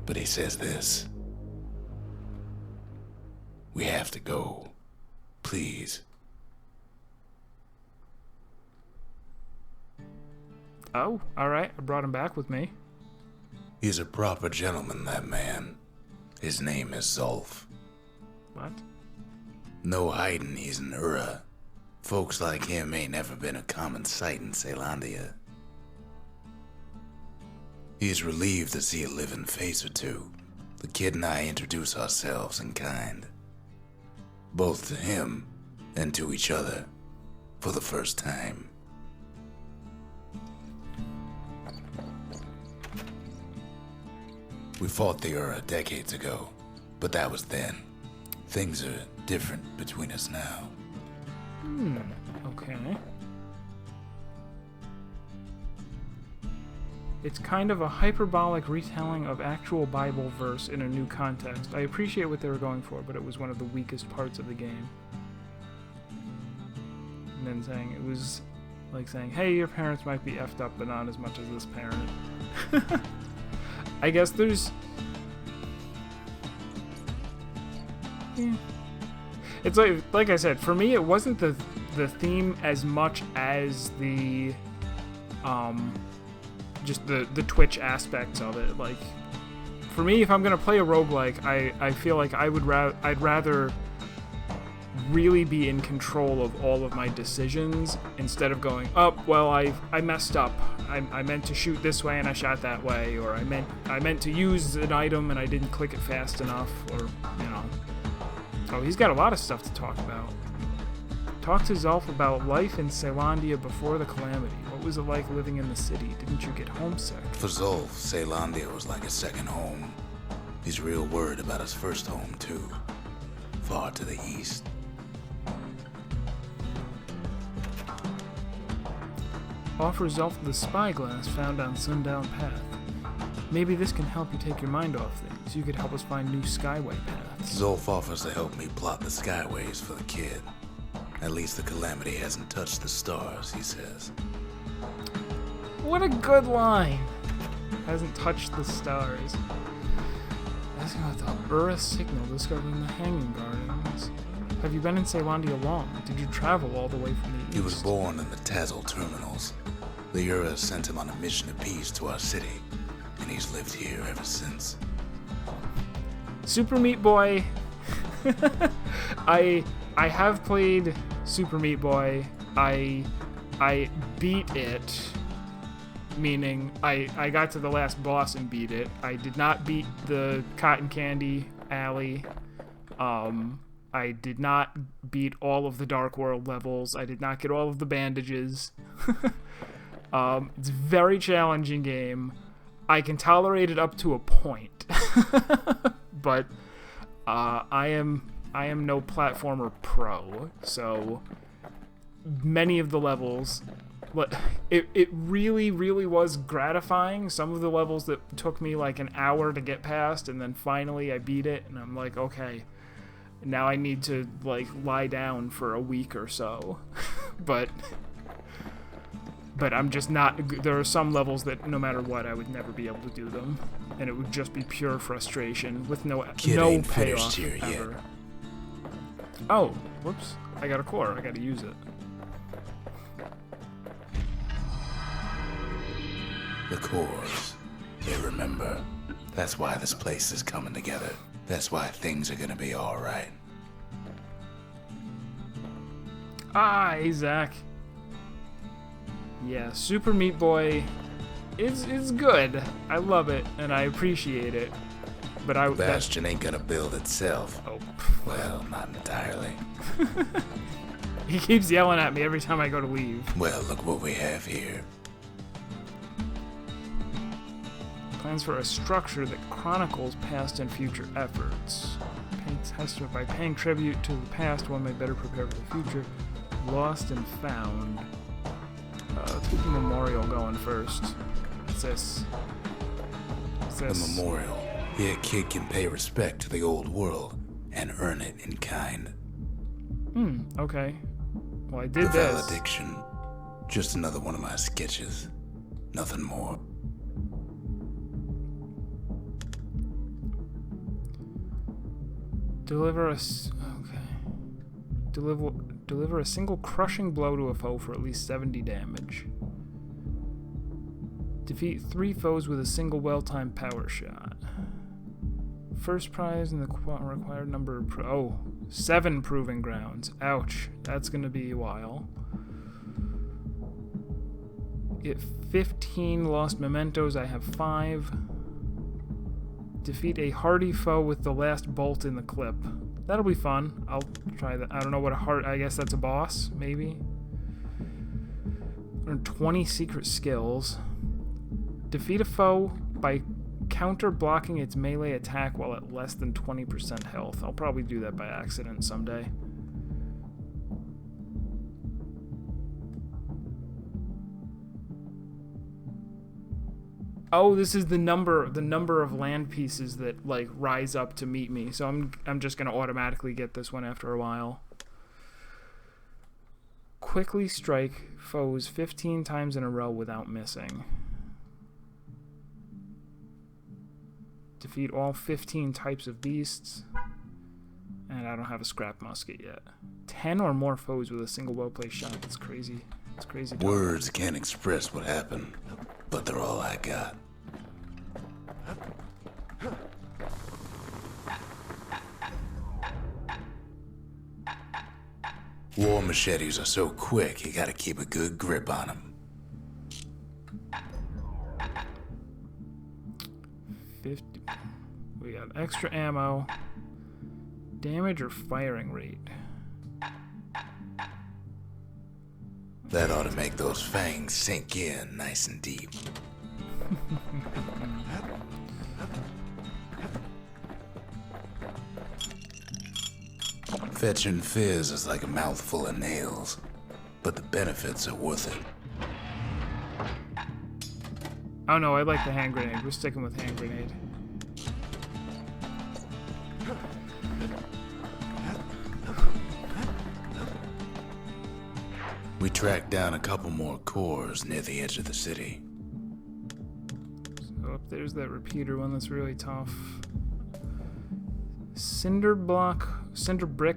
but he says this. We have to go. Please. Oh, alright. I brought him back with me. He's a proper gentleman, that man. His name is Zolf. What? No hiding he's an Ura. Folks like him ain't never been a common sight in Caelondia. He's relieved to see a living face or two. The kid and I introduce ourselves in kind. Both to him and to each other for the first time. We fought the Ura decades ago, but that was then. Things are different between us now. Okay. It's kind of a hyperbolic retelling of actual Bible verse in a new context. I appreciate what they were going for, but it was one of the weakest parts of the game. And then saying, it was like saying, hey, your parents might be effed up, but not as much as this parent. I guess there's... Yeah. It's like I said, for me it wasn't the theme as much as the just the Twitch aspects of it. Like, for me, if I'm gonna play a roguelike, I feel like I'd rather really be in control of all of my decisions instead of going, oh, well, I messed up. I meant to shoot this way and I shot that way, or I meant to use an item and I didn't click it fast enough, or, you know. Oh, he's got a lot of stuff to talk about. Talk to Zolf about life in Caelondia before the calamity. What was it like living in the city? Didn't you get homesick? For Zolf, Caelondia was like a second home. He's real worried about his first home, too. Far to the east. Offer Zolf the spyglass found on Sundown Path. Maybe this can help you take your mind off things. You could help us find new skyway paths. Zolf offers to help me plot the skyways for the kid. At least the calamity hasn't touched the stars, he says. What a good line! Hasn't touched the stars. Asking about the Ura signal discovered in the Hanging Gardens. Have you been in Caelondia long? Did you travel all the way from the east? He was born in the Tazzle terminals. The Ura sent him on a mission of peace to our city, and he's lived here ever since. Super Meat Boy. I have played Super Meat Boy. I beat it, meaning I got to the last boss and beat it. I did not beat the Cotton Candy Alley. I did not beat all of the Dark World levels. I did not get all of the bandages. It's a very challenging game. I can tolerate it up to a point. But I am no platformer pro, so many of the levels, it really was gratifying. Some of the levels that took me like an hour to get past, and then finally I beat it, and I'm like, okay, now I need to like lie down for a week or so. but I'm just not. There are some levels that no matter what, I would never be able to do them, and it would just be pure frustration with no payoff ever. Yet. Oh, whoops! I got a core. I got to use it. The cores. They remember. That's why this place is coming together. That's why things are gonna be all right. Ah, hey, Zach. Yeah, Super Meat Boy is good. I love it, and I appreciate it. But Bastion ain't gonna build itself. Oh. Well, not entirely. He keeps yelling at me every time I go to leave. Well, look what we have here. Plans for a structure that chronicles past and future efforts. Testament by paying tribute to the past, one may better prepare for the future. Lost and found. Let's get the memorial going first. What's this? The memorial. Here, a kid can pay respect to the old world and earn it in kind. Okay. Well, I did The this. valediction. Just another one of my sketches. Nothing more. Deliver a single crushing blow to a foe for at least 70 damage. Defeat 3 foes with a single well-timed power shot. First prize in the required number of 7 proving grounds. Ouch, that's gonna be a while. Get 15 lost mementos. I have 5. Defeat a hardy foe with the last bolt in the clip. That'll be fun. I'll try that. I don't know what I guess that's a boss, maybe. Earn 20 secret skills. Defeat a foe by counter blocking its melee attack while at less than 20% health. I'll probably do that by accident someday. Oh, this is the number of land pieces that like rise up to meet me. So I'm just gonna automatically get this one after a while. Quickly strike foes 15 times in a row without missing. Defeat all 15 types of beasts. And I don't have a scrap musket yet. 10 or more foes with a single well-placed shot. That's crazy. It's crazy. Words can't express what happened, but they're all I got. War machetes are so quick, you gotta keep a good grip on them. 50. We got extra ammo. Damage or firing rate. That ought to make those fangs sink in nice and deep. Fetching fizz is like a mouthful of nails, but the benefits are worth it. Oh no, I like the hand grenade. We're sticking with hand grenade. We tracked down a couple more cores near the edge of the city. So up there's that repeater one that's really tough. Cinder brick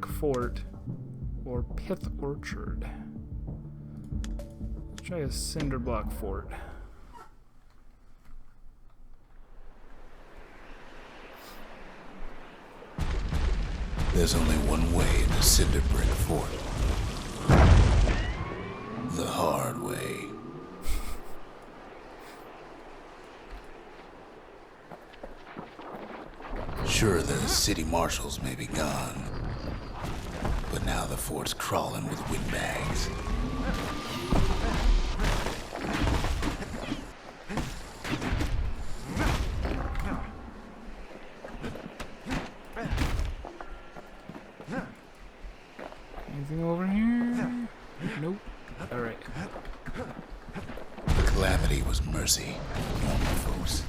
fort or pith orchard. Let's try a cinder block fort. There's only one way to cinder brick fort. The hard way. Sure, the city marshals may be gone, but now the fort's crawling with windbags. Anything over here? Nope. Alright. The calamity was mercy, normal folks.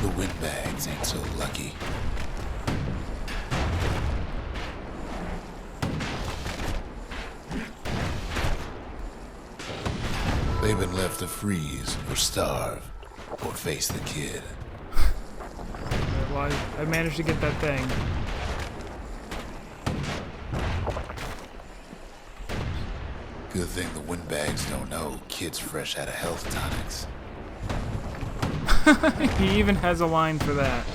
The windbags ain't so lucky. They've been left to freeze or starve or face the kid. Well, I managed to get that thing. Good thing the windbags don't know kid's fresh out of health tonics. He even has a line for that.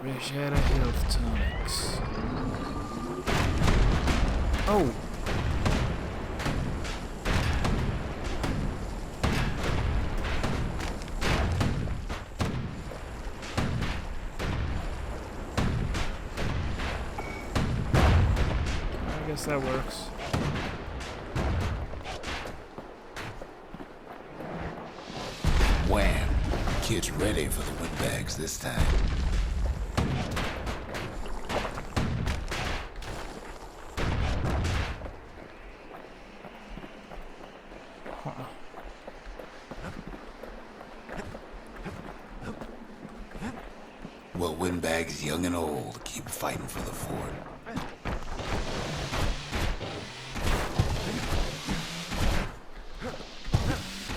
Fresh out of health tonics. Oh! I guess that works. Wham! Kid's ready for the windbags this time. Well, windbags young and old keep fighting for the fort.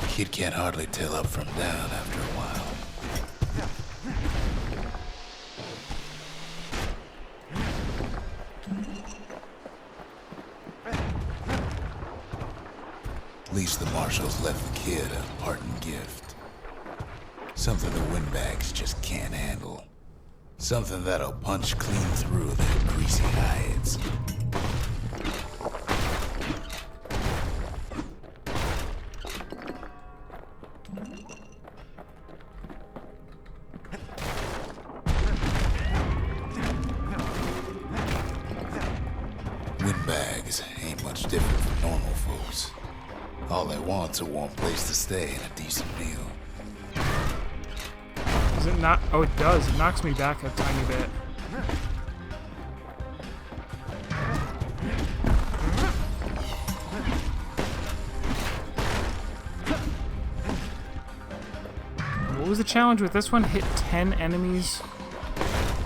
Kid can't hardly tell up from down after a while. At least the marshals left the kid a parting gift. Something the windbags just can't handle. Something that'll punch clean through their greasy hides. Windbags ain't much different from normal folks. All they want's a warm place to stay and a decent meal. Does it not? Oh, it does. It knocks me back a tiny bit. What was the challenge with this one? Hit 10 enemies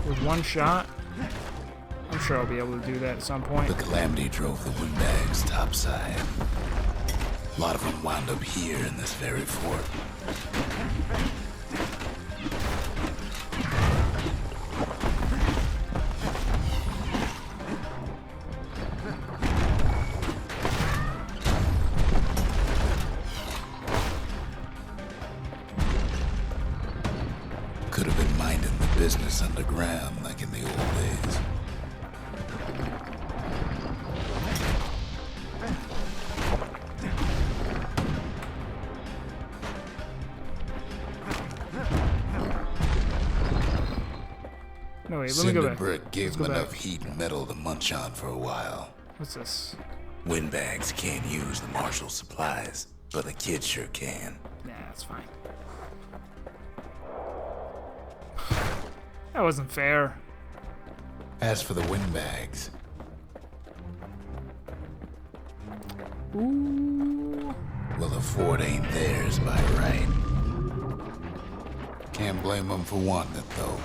with one shot? I'm sure I'll be able to do that at some point. The calamity drove the windbags topside. A lot of them wound up here in this very fort. Could have been minding the business underground like in the old days. No, wait, let me go Cinder back. brick gave Let's them go enough back. heat and metal to munch on for a while. What's this? Windbags can't use the marshal supplies, but the kid sure can. Nah, that's fine. That wasn't fair. As for the windbags, Ooh. well, the fort ain't theirs by right. Can't blame them for wanting it, though.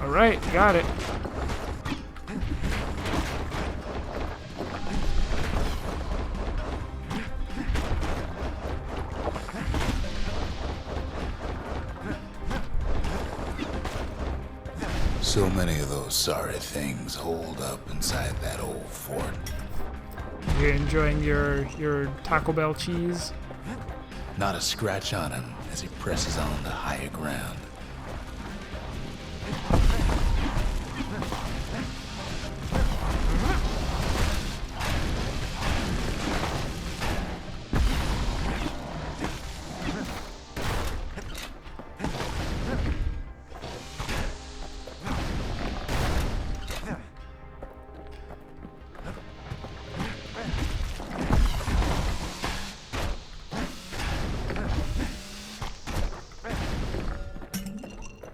All right, got it. So many of those sorry things holed up inside that old fort. You enjoying your Taco Bell cheese? Not a scratch on him as he presses on to higher ground.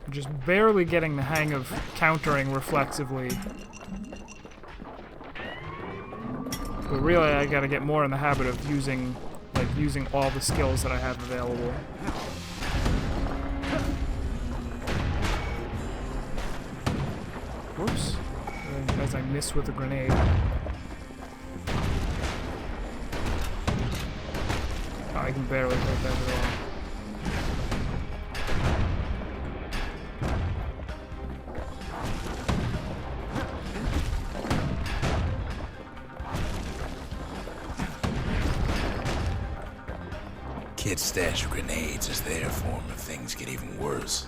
Just barely getting the hang of countering reflexively. But really, I gotta get more in the habit of using all the skills that I have available. Whoops. As I miss with a grenade. Oh, I can barely hit that at all. kid's stash of grenades is there for him if things get even worse.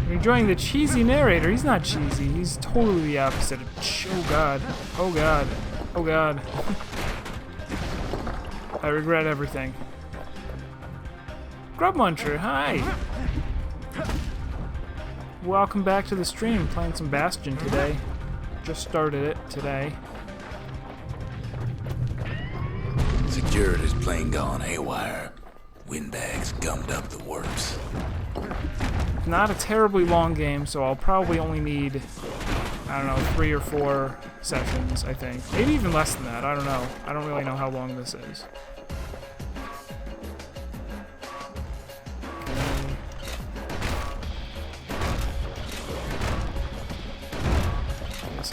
You're enjoying the cheesy narrator. He's not cheesy. He's totally the opposite. Oh god. Oh god. Oh god. I regret everything. Grub Muncher, hi! Welcome back to the stream. Playing some Bastion today. Just started it today. Security's plane gone haywire. Windbags gummed up the works. Not a terribly long game, so I'll probably only need, I don't know, 3 or 4 sessions, I think. Maybe even less than that, I don't know. I don't really know how long this is.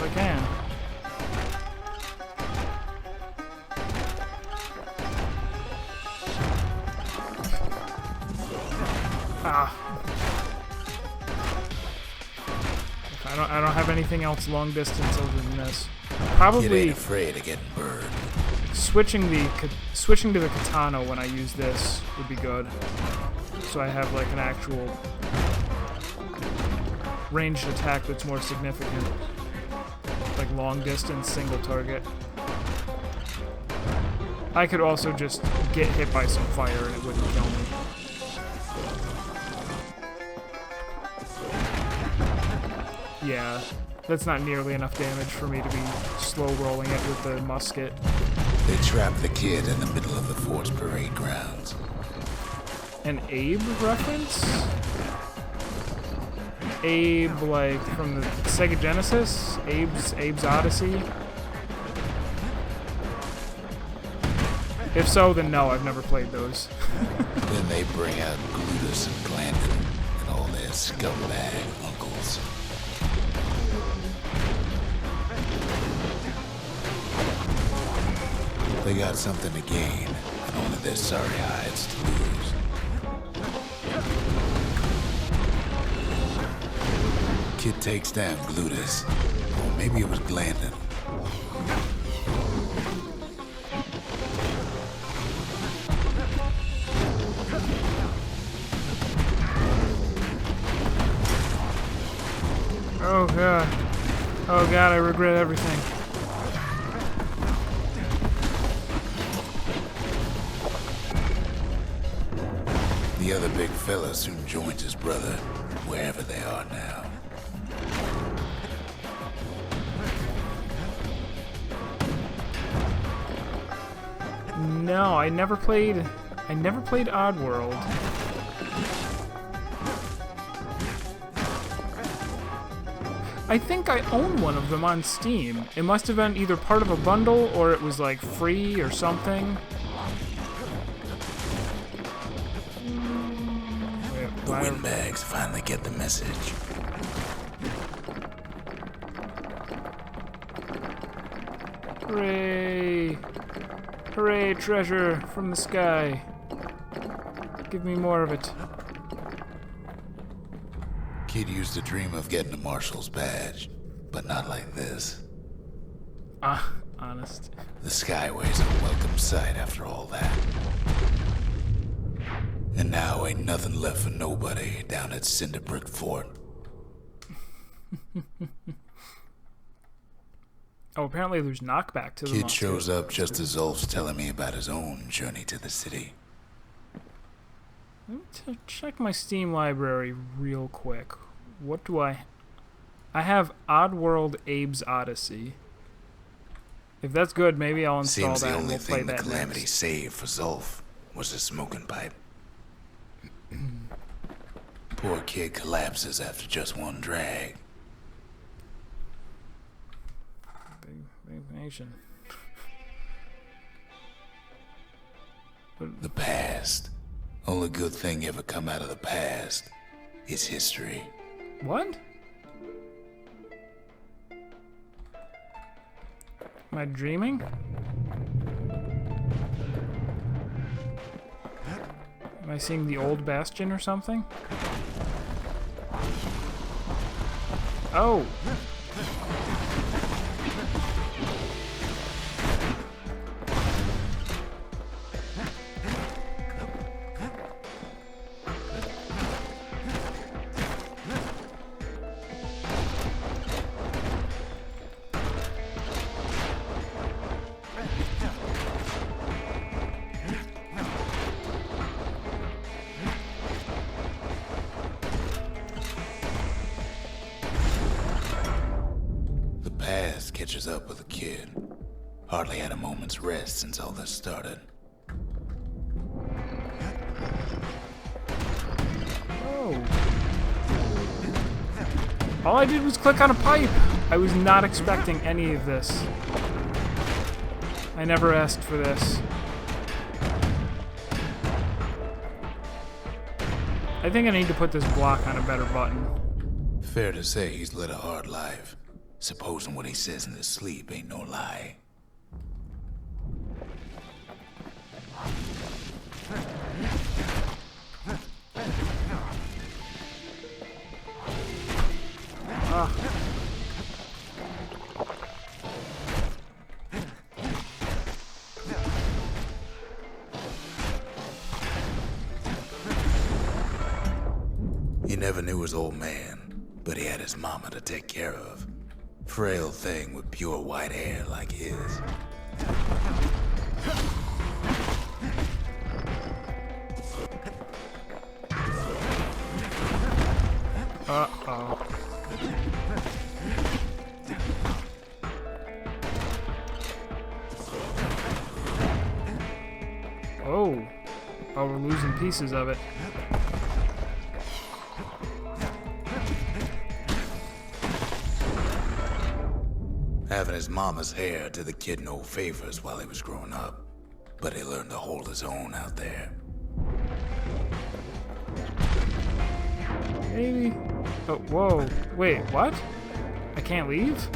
Okay. Yes, I can. Ah. I don't have anything else long distance other than this. Probably Kid ain't afraid of getting burned. switching to the katana when I use this would be good. So I have like an actual ranged attack that's more significant. Like long distance, single target. I could also just get hit by some fire and it wouldn't kill me. Yeah, that's not nearly enough damage for me to be slow rolling it with the musket. They trapped the kid in the middle of the fort's parade grounds. An Abe reference? Abe, like, from the Sega Genesis? Abe's Odyssey? If so, then no, I've never played those. Then they bring out Glutus and Glandon and all their scumbag uncles. They got something to gain, and only their sorry hides to lose. Kid takes down Glutus, or maybe it was Glandon. Oh god. Oh god, I regret everything. The other big fella soon joins his brother, wherever they are now. No, I never played Oddworld. I think I own one of them on Steam. It must have been either part of a bundle or it was like free or something. The windbags finally get the message. Hooray! Hooray, treasure from the sky. Give me more of it. Kid used to dream of getting a marshal's badge, but not like this. Honest. The Skyway's a welcome sight after all that. And now ain't nothing left for nobody down at Cinderbrick Fort. Oh, apparently there's knockback to the Kid monster. shows up just as Ulf's telling me about his own journey to the city. Let me check my Steam library real quick. What do I have Oddworld Abe's Odyssey. If that's good, maybe I'll install Seems that the and only we'll play thing the that Calamity next. saved for Zulf was the smoking pipe. Poor kid collapses after just one drag. Big nation. The past. Only good thing ever come out of the past is history. What? Am I dreaming? Am I seeing the old Bastion or something? Oh! catches up with the kid. Hardly had a moment's rest since all this started. Oh. All I did was click on a pipe. I was not expecting any of this. I never asked for this. I think I need to put this block on a better button. Fair to say he's led a hard life. Supposing what he says in his sleep ain't no lie. Ah. He never knew his old man, but he had his mama to take care of. Frail thing with pure white hair like his. Uh-oh. Oh. Oh, we're losing pieces of it. Having his mama's hair did the kid no favors while he was growing up, but he learned to hold his own out there. Maybe. Oh, whoa. Wait, what? I can't leave?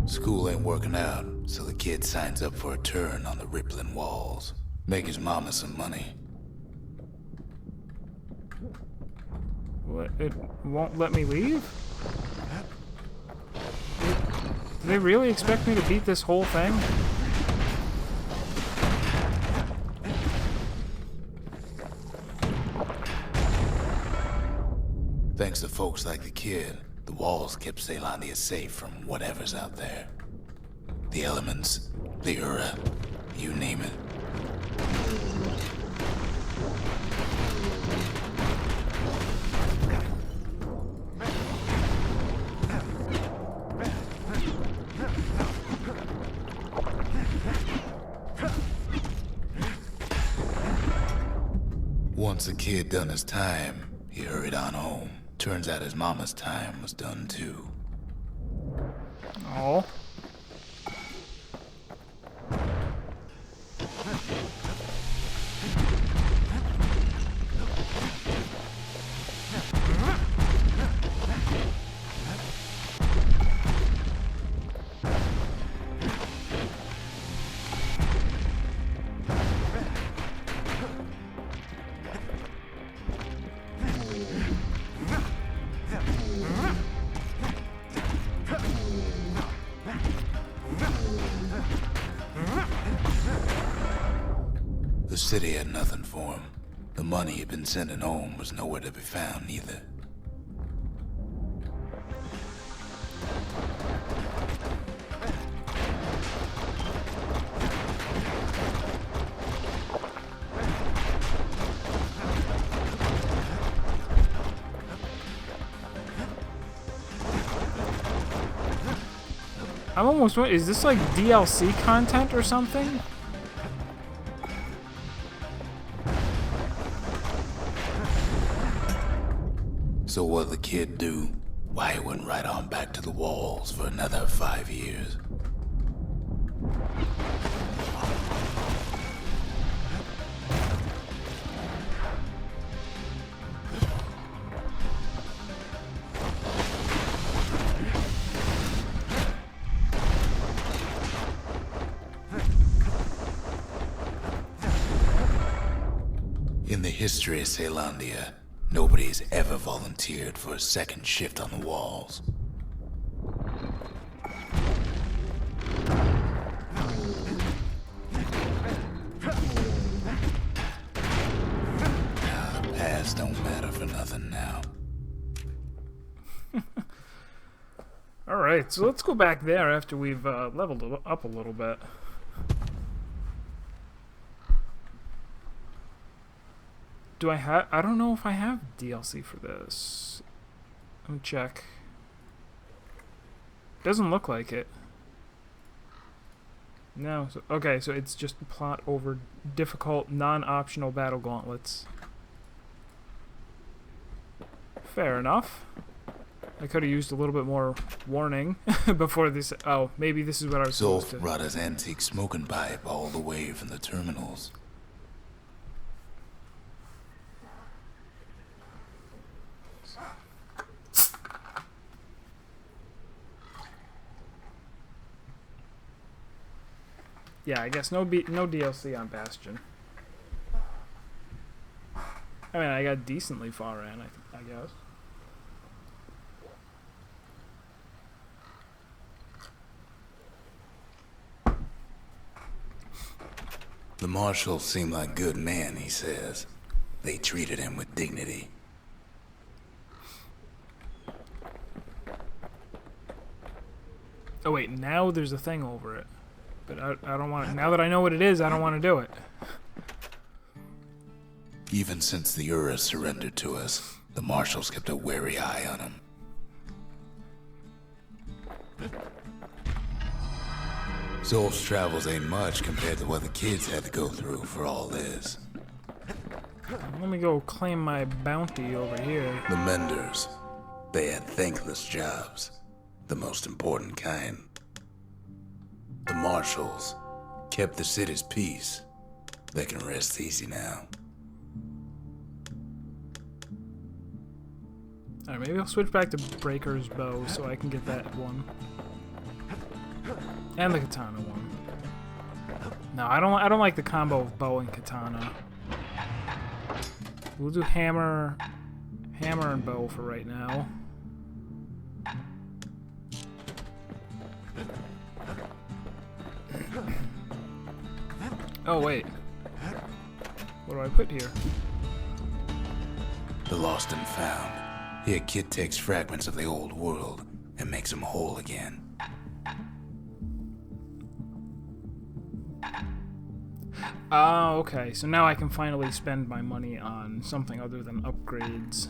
School ain't working out, so the kid signs up for a turn on the rippling walls. Make his mama some money. What? It won't let me leave? Do they really expect me to beat this whole thing? Thanks to folks like the kid, the walls kept Celandia safe from whatever's out there. The elements, the Ura, you name it. Once the kid done his time, he hurried on home. Turns out his mama's time was done too. Oh. The city had nothing for him. The money he'd been sending home was nowhere to be found either. I'm almost wondering, is this like DLC content or something? So what'd the kid do? Why, he went right on back to the walls for another 5 years. In the history of Celandia, nobody's ever volunteered for a second shift on the walls. The past don't matter for nothing now. Alright, so let's go back there after we've leveled it up a little bit. Do I have... I don't know if I have DLC for this. Let me check. Doesn't look like it. No. So, okay, so it's just plot over difficult, non-optional battle gauntlets. Fair enough. I could have used a little bit more warning before this. Oh, maybe this is what I was supposed to... Zolf brought his antique smoking pipe all the way from the terminals. Yeah, I guess no DLC on Bastion. I mean, I got decently far in, I guess. The marshals seem like good men, he says. They treated him with dignity. Oh wait, now there's a thing over it. But I don't want to... Now that I know what it is, I don't want to do it. Even since the Ura surrendered to us, the marshals kept a wary eye on him. Zolf's travels ain't much compared to what the kids had to go through for all this. Let me go claim my bounty over here. The Menders, they had thankless jobs, the most important kind. The marshals kept the city's peace. They can rest easy now. Alright, maybe I'll switch back to Breaker's bow so I can get that one. And the katana one. No, I don't like the combo of bow and katana. We'll do hammer and bow for right now. Oh wait. What do I put here? The lost and found. Here Kid takes fragments of the old world and makes them whole again. Oh, okay. So now I can finally spend my money on something other than upgrades.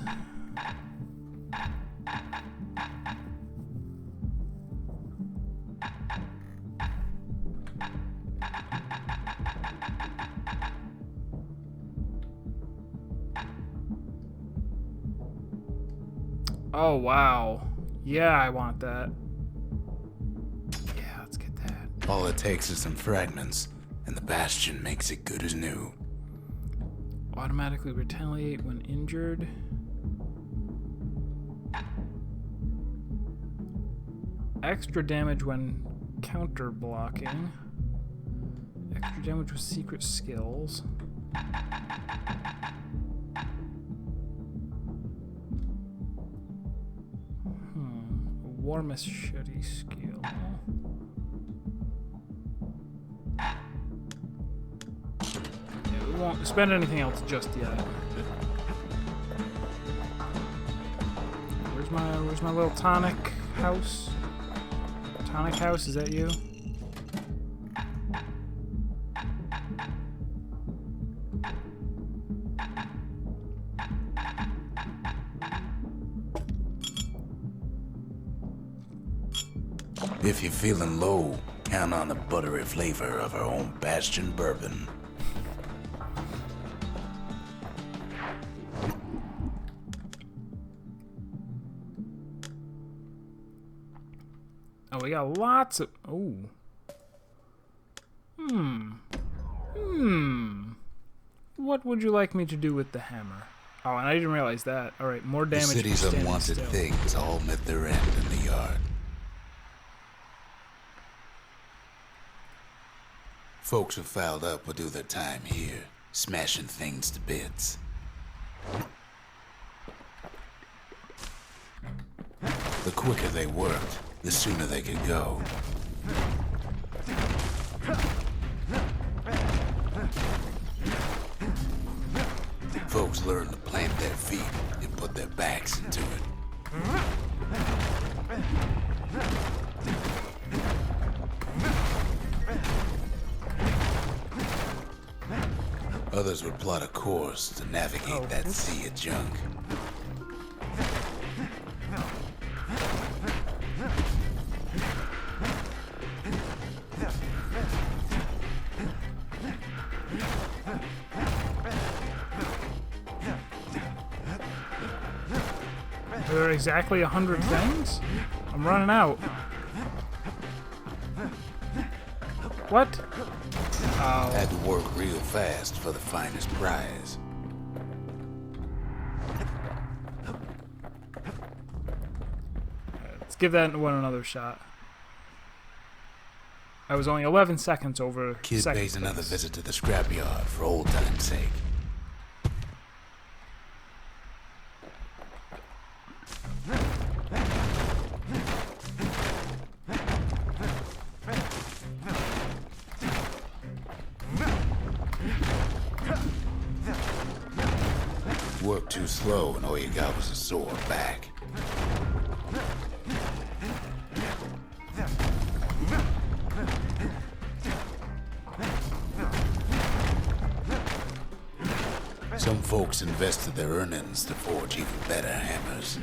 Oh, wow. Yeah, I want that. Yeah, let's get that. All it takes is some fragments, and the Bastion makes it good as new. Automatically retaliate when injured. Extra damage when counter blocking. Extra damage with secret skills. War machete skill. Yeah, we won't spend anything else just yet. Where's my little tonic house? Tonic house, is that you? If you're feeling low, count on the buttery flavor of our own Bastion bourbon. Oh, we got lots of... Oh. What would you like me to do with the hammer? Oh, and I didn't realize that. Alright, more damage. The city's for standing unwanted still. things all met their end in the yard. Folks who fouled up will do their time here, smashing things to bits. The quicker they worked, the sooner they could go. Folks learned to plant their feet and put their backs into it. others would plot a course to navigate that sea of junk. Are there exactly 100 things? I'm running out. What? Oh. Had to work real fast for the finest prize. Let's give that one another shot. I was only 11 seconds over. Kid pays another visit to the scrapyard for old time's sake. Worked too slow and all you got was a sore back. Some folks invested their earnings to forge even better hammers.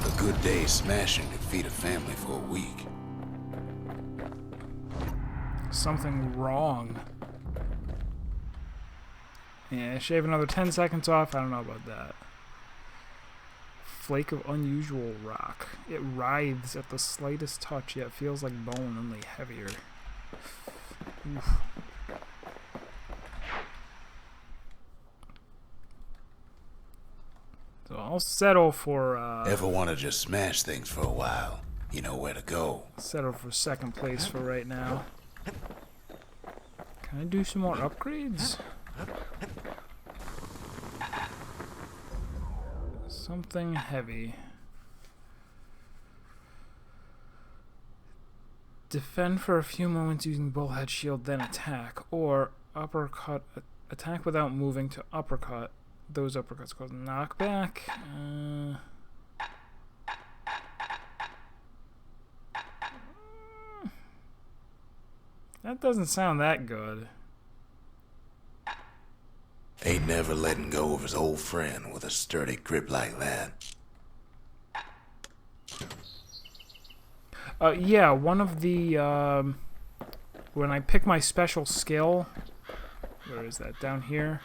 A good day smashing could feed a family for a week. Something wrong. Yeah, shave another 10 seconds off. I don't know about that. Flake of unusual rock. It writhes at the slightest touch, yet feels like bone, only heavier. Oof. So I'll settle for Ever want to just smash things for a while? You know where to go. settle for second place for right now. Can I do some more upgrades? Something heavy. Defend for a few moments using bullhead shield, then attack. Or uppercut. Attack without moving to uppercut. Those uppercuts cause knockback. That doesn't sound that good. Ain't never letting go of his old friend with a sturdy grip like that. Yeah, one of the, when I pick my special skill, where is that, down here?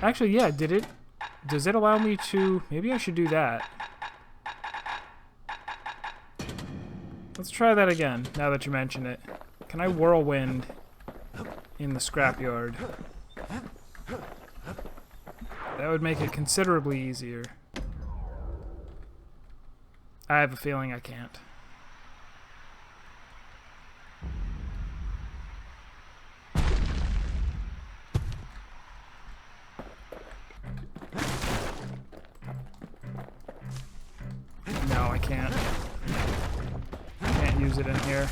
Actually, yeah, does it allow me to, maybe I should do that. Let's try that again, now that you mention it. Can I whirlwind in the scrapyard? That would make it considerably easier. I have a feeling I can't. No, I can't. Can't use it in here.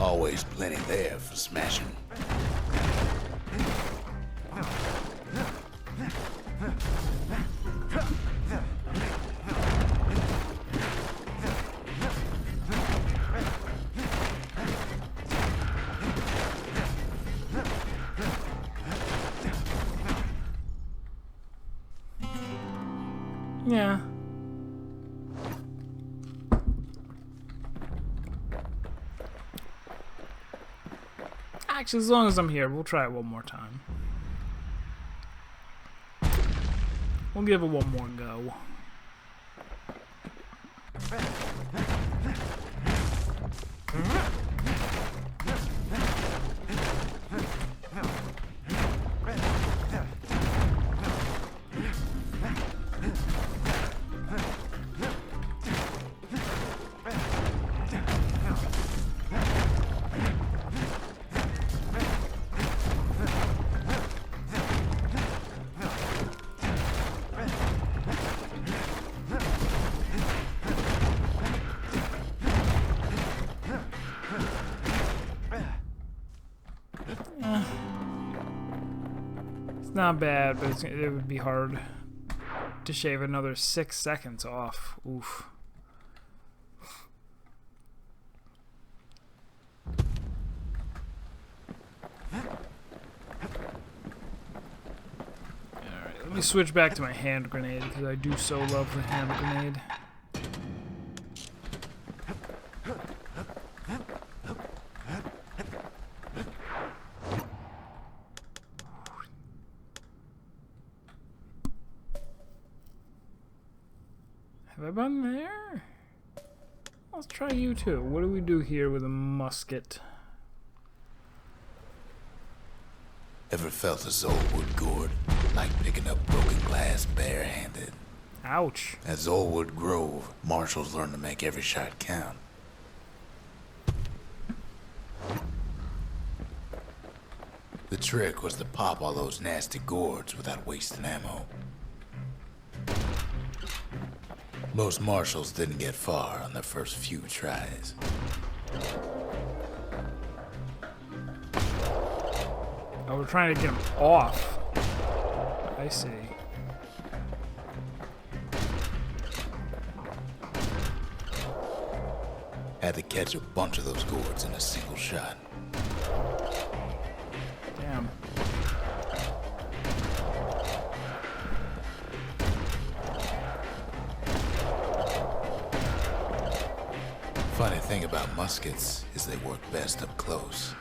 Always plenty there for smashing. Yeah. Actually, as long as I'm here, we'll try it one more time. We'll give it one more go. not bad, but it would be hard to shave another 6 seconds off. Oof. Alright, let me switch back to my hand grenade because I do so love the hand grenade. Have I been there? Let's try you too. What do we do here with a musket? Ever felt a Zolwood gourd? Like picking up broken glass barehanded. Ouch. At Zolwood Grove, marshals learned to make every shot count. The trick was to pop all those nasty gourds without wasting ammo. Most marshals didn't get far on their first few tries. Oh, we're trying to get him off. I see. Had to catch a bunch of those gourds in a single shot. Damn. Funny thing about muskets is they work best up close.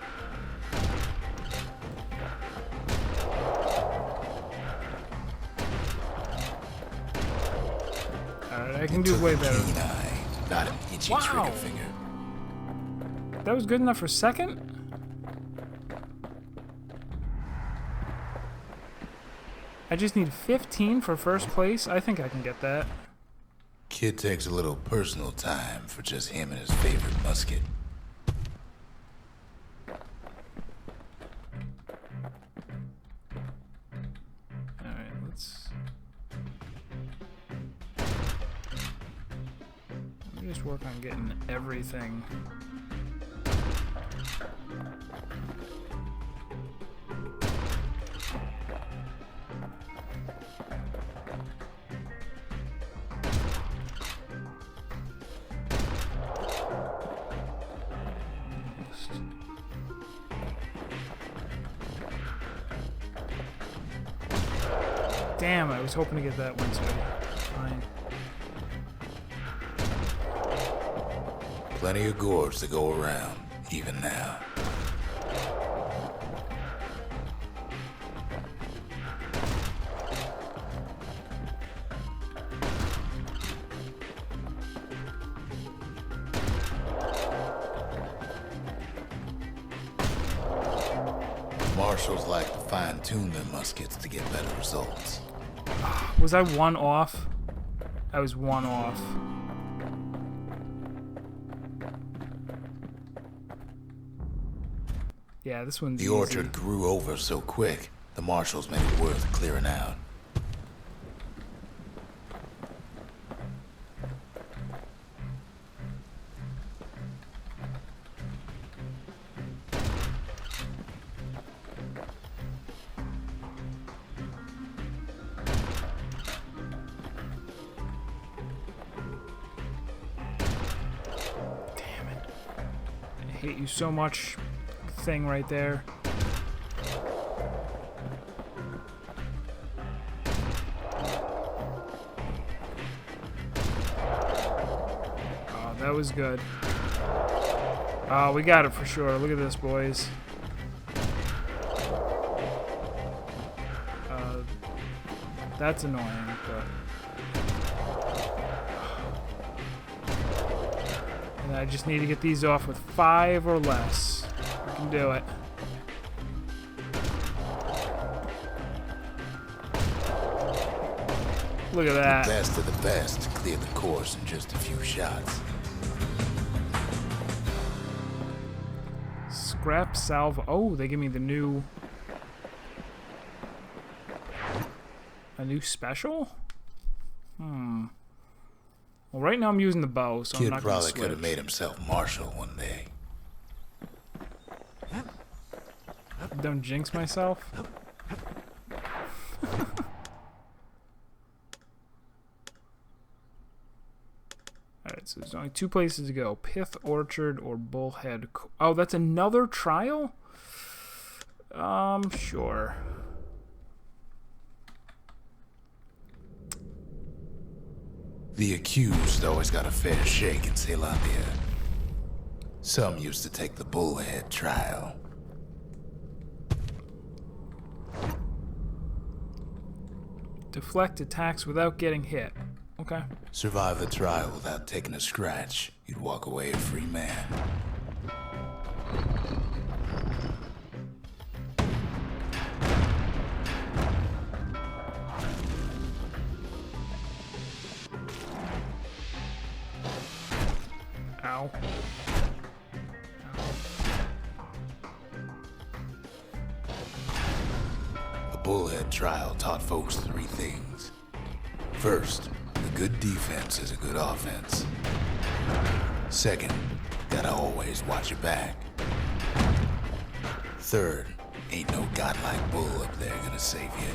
Alright, I can do way better. Keen eye, not an itchy trigger finger. That was good enough for second? I just need 15 for first place? I think I can get that. Kid takes a little personal time for just him and his favorite musket. Alright, let's just work on getting everything. Damn, I was hoping to get that one, so fine. Plenty of gourds to go around, even now. Marshals like to fine-tune their muskets to get better results. Was I one off? I was one off. Yeah, this one's The easy. orchard grew over so quick, the marshals made it worth clearing out. Damn it. I hate you so much. Thing right there. Oh, that was good. Oh, we got it for sure. Look at this, boys. That's annoying, but... And I just need to get these off with 5 or less. I can do it. Look at that. The best of the best cleared the course in just a few shots. Scrap salvo. Oh, they give me the new... A new special? Well, right now I'm using the bow, so I'm Kid not going to probably switch. could have made himself marshal one day. Don't jinx myself. So there's only 2 places to go. Pith Orchard or Bullhead. Oh, that's another trial? Sure. The accused always got a fair shake in Celandia. Some used to take the Bullhead trial. Deflect attacks without getting hit. Okay. Survive the trial without taking a scratch, you'd walk away a free man. Ow. The Bullhead trial taught folks 3 things. First, a good defense is a good offense. Second, gotta always watch your back. Third, ain't no godlike bull up there gonna save you.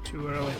Too early.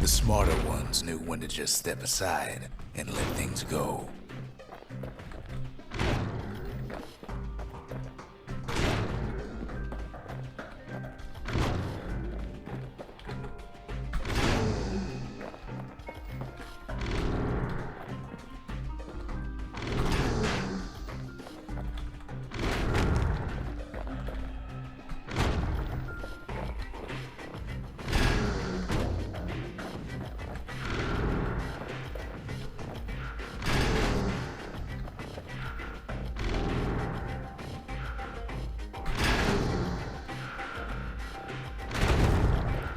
The smarter ones knew when to just step aside and let things go.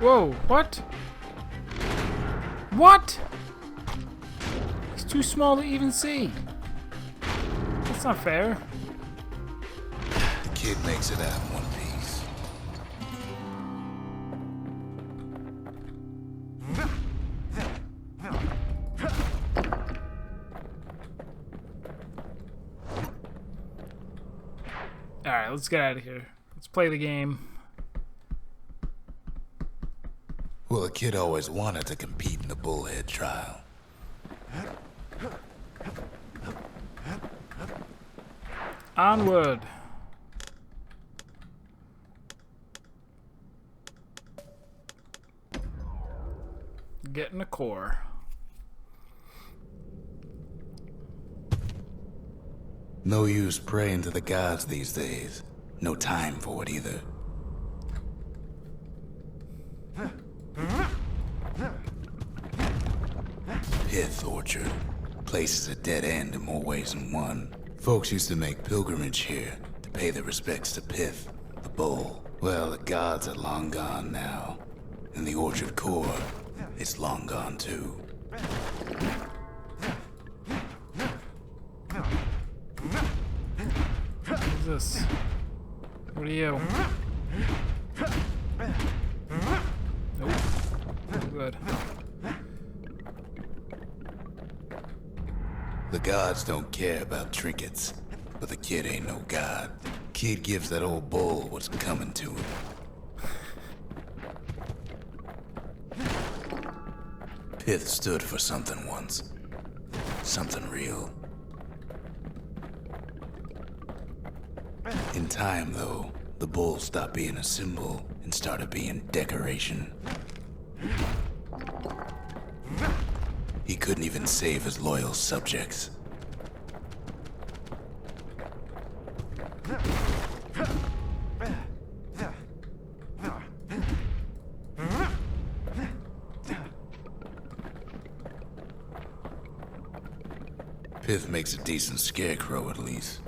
Whoa, what? What? It's too small to even see. That's not fair. The kid makes it out in one piece. Alright, let's get out of here. Let's play the game. Well, the kid always wanted to compete in the Bullhead trial. Onward. Getting a core. No use praying to the gods these days. No time for it either. Pith Orchard. Place is a dead end in more ways than one. Folks used to make pilgrimage here to pay their respects to Pith, the bull. Well, the gods are long gone now. And the orchard core is long gone too. What is this? What are you? Nope. Good. The gods don't care about trinkets, but the kid ain't no god. Kid gives that old bull what's coming to him. Pith stood for something once. Something real. In time, though, the bull stopped being a symbol and started being decoration. He couldn't even save his loyal subjects. Pith makes a decent scarecrow, at least.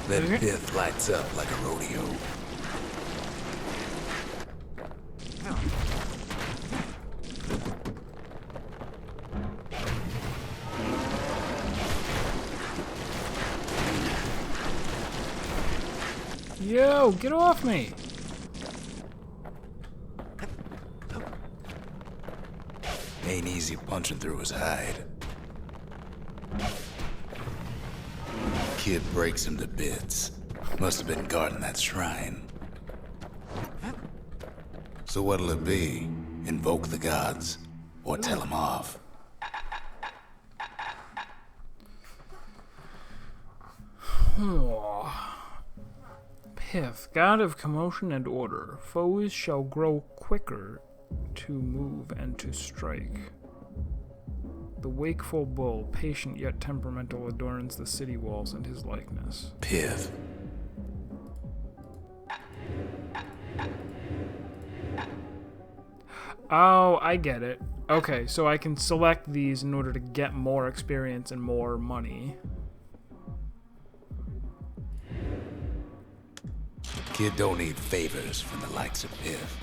That Pith lights up like a rodeo. Yo, get off me! Ain't easy punching through his hide. Kid breaks him to bits. Must have been guarding that shrine. So what'll it be? Invoke the gods? Or tell them off? Pith, god of commotion and order, foes shall grow quicker to move and to strike. The wakeful bull, patient yet temperamental, adorns the city walls in his likeness. Pith. Oh, I get it. Okay, so I can select these in order to get more experience and more money. Kid don't need favors from the likes of Pith.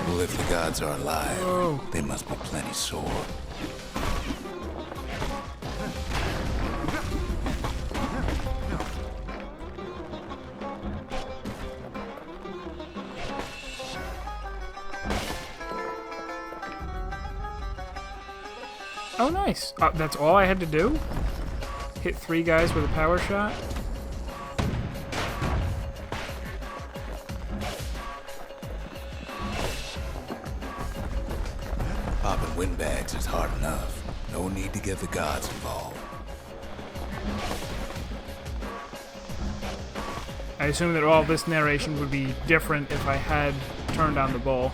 Well, if the gods are alive, they must be plenty sore. Oh, nice. That's all I had to do? Hit 3 guys with a power shot? Popping windbags is hard enough. No need to get the gods involved. I assume that all this narration would be different if I had turned on the bull.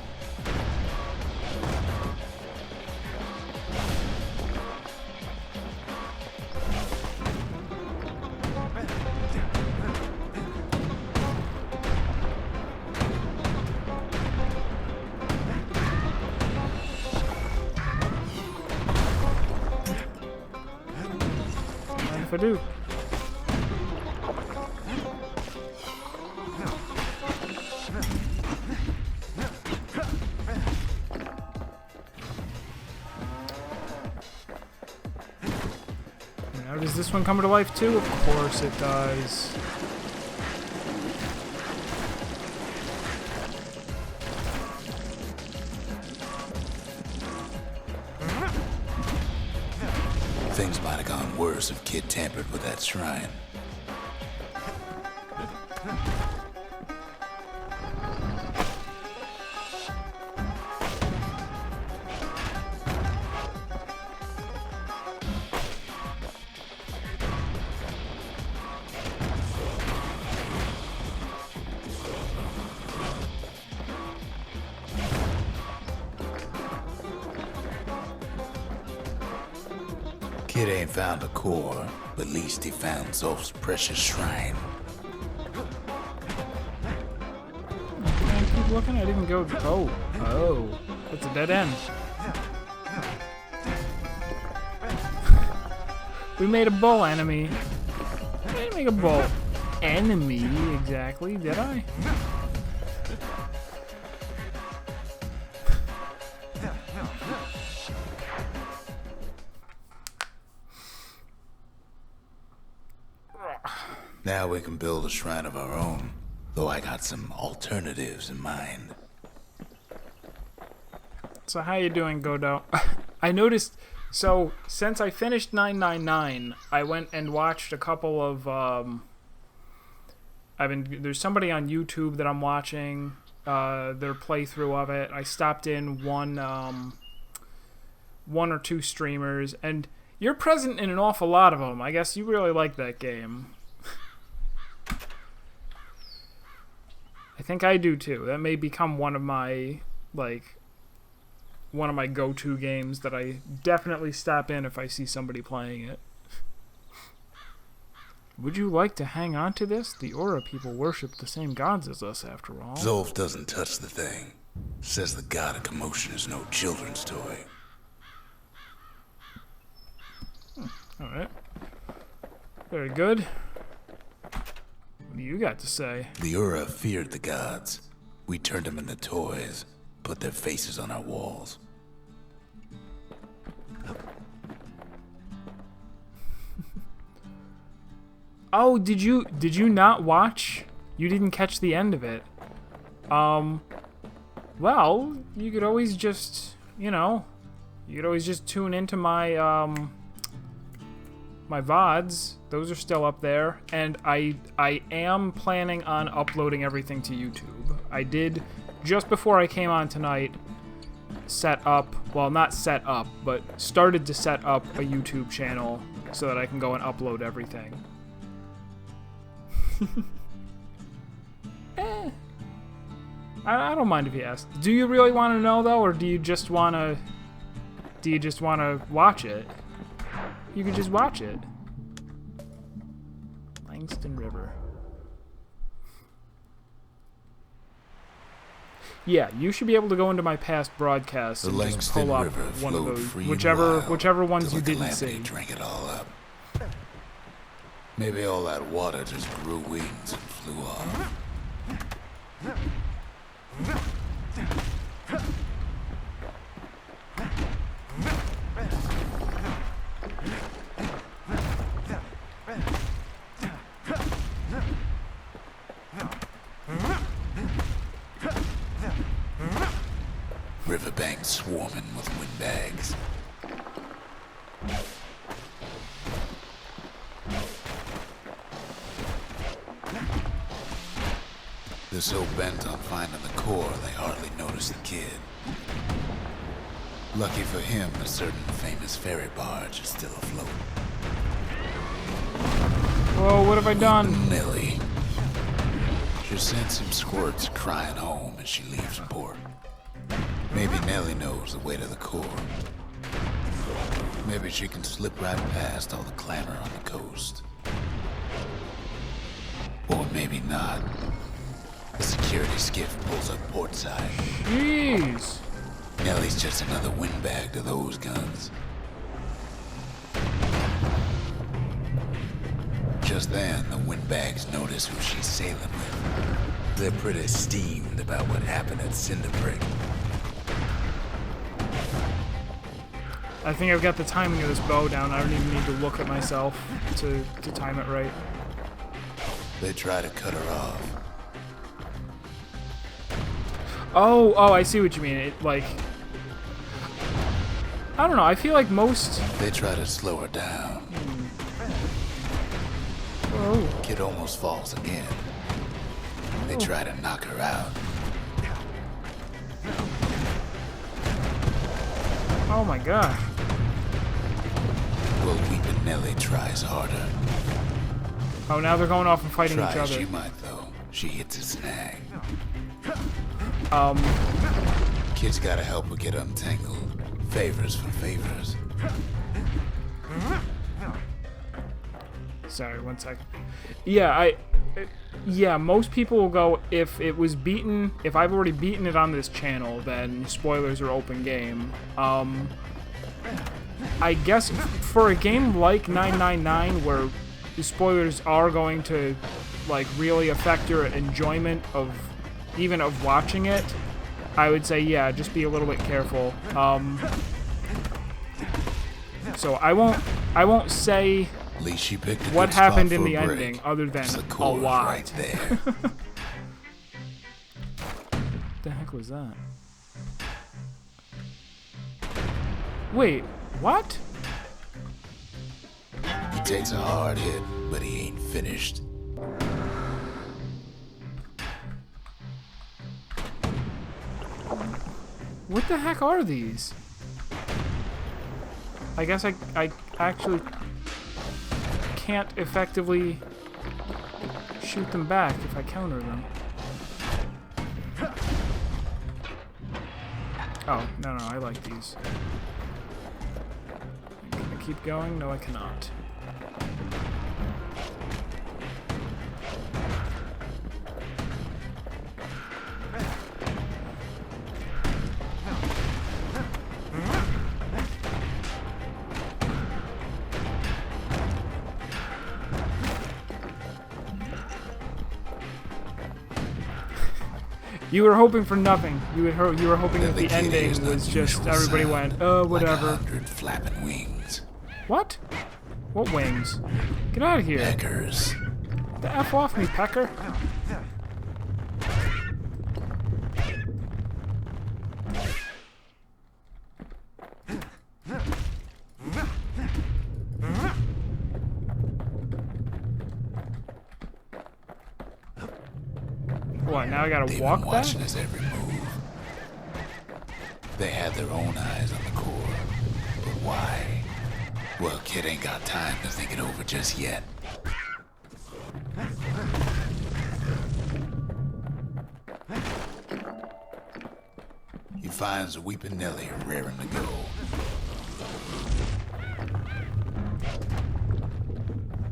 If I do. Now, does this one come to life too? Of course it does. Things might have gone worse if Kid tampered with that shrine. Kid ain't found a core, but at least he found Zolf's precious shrine. Can I keep looking? I didn't go. Oh. It's a dead end. We made a bull enemy. I didn't make a bull enemy exactly, did I? Now we can build a shrine of our own, though I got some alternatives in mind. So how you doing, Godot? I noticed. So since I finished 999, I went and watched a couple of. There's somebody on YouTube that I'm watching. Their playthrough of it. I stopped in one or two streamers, and you're present in an awful lot of them. I guess you really like that game. I think I do too. That may become one of my go-to games that I definitely stop in if I see somebody playing it. Would you like to hang on to this? The Aura people worship the same gods as us, after all. Zolf doesn't touch the thing. Says the god of commotion is no children's toy. Alright. Very good. What do you got to say? The Aura feared the gods. We turned them into toys, put their faces on our walls. Oh, did you not watch? You didn't catch the end of it. Well, you could always just, you could always just tune into my my VODs. Those are still up there, and I am planning on uploading everything to YouTube. I did just before I came on tonight not set up, but started to set up a YouTube channel so that I can go and upload everything. I don't mind if you ask. Do you really want to know though, or do you just want to watch it? You can just watch it. Langston River. Yeah, you should be able to go into my past broadcasts and just pull up one of those, whichever ones you didn't see. Drank it all up. Maybe all that water just grew wings and flew off. Riverbank swarming with windbags. They're so bent on finding the core, they hardly notice the kid. Lucky for him, a certain famous ferry barge is still afloat. Whoa, what have I done? Nellie. She sends him squirts crying home as she leaves port. Maybe Nellie knows the way to the core. Maybe she can slip right past all the clamor on the coast. Or maybe not. The security skiff pulls up portside. Jeez. Nellie's just another windbag to those guns. Just then, the windbags notice who she's sailing with. They're pretty steamed about what happened at Cinderbrick. I think I've got the timing of this bow down. I don't even need to look at myself to time it right. They try to cut her off. Oh, I see what you mean. It, like... I don't know, I feel like most... They try to slow her down. Whoa. Kid almost falls again. They try to knock her out. Oh my gosh. Well, weeping Nellie tries harder. Oh, now they're going off and fighting each other. She might, though. She hits a snag. Kid's gotta help her get untangled. Favors for favors. Sorry, 1 second. Yeah, yeah, most people will go, if I've already beaten it on this channel, then spoilers are open game. I guess for a game like 999, where the spoilers are going to, like, really affect your enjoyment of watching it, I would say, yeah, just be a little bit careful. So I won't say At least she picked a what good happened spot in for the a break. ending, other than The a core lot. right there. What the heck was that? Wait, what? He takes a hard hit, but he ain't finished. What the heck are these? I guess I actually can't effectively shoot them back if I counter them. Oh, no, I like these. Can I keep going? No, I cannot. You were hoping for nothing. You were hoping that the ending was just everybody went, whatever. Like 100 flapping wings. What? What wings? Get out of here. Peckers. The F off me, pecker. What, now I gotta walk back? Watching his every move. They had their own eyes on the core. But why? Well, kid ain't got time to think it over just yet. He finds Weeping Nellie raring to go.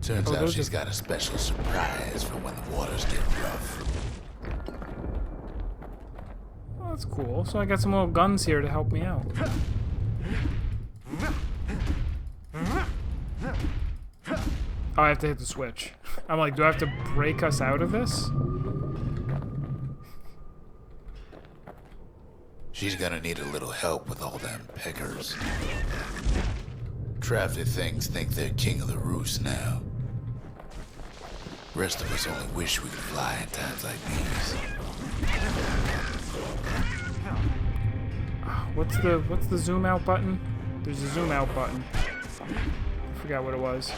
Turns out she's got a special surprise for when the waters get rough. Oh, that's cool. So I got some little guns here to help me out. Oh, I have to hit the switch. I'm like, do I have to break us out of this? She's gonna need a little help with all them peckers. Crafty things think they're king of the roost now. Rest of us only wish we could fly in times like these. What's the zoom out button? There's a zoom out button. I forgot what it was.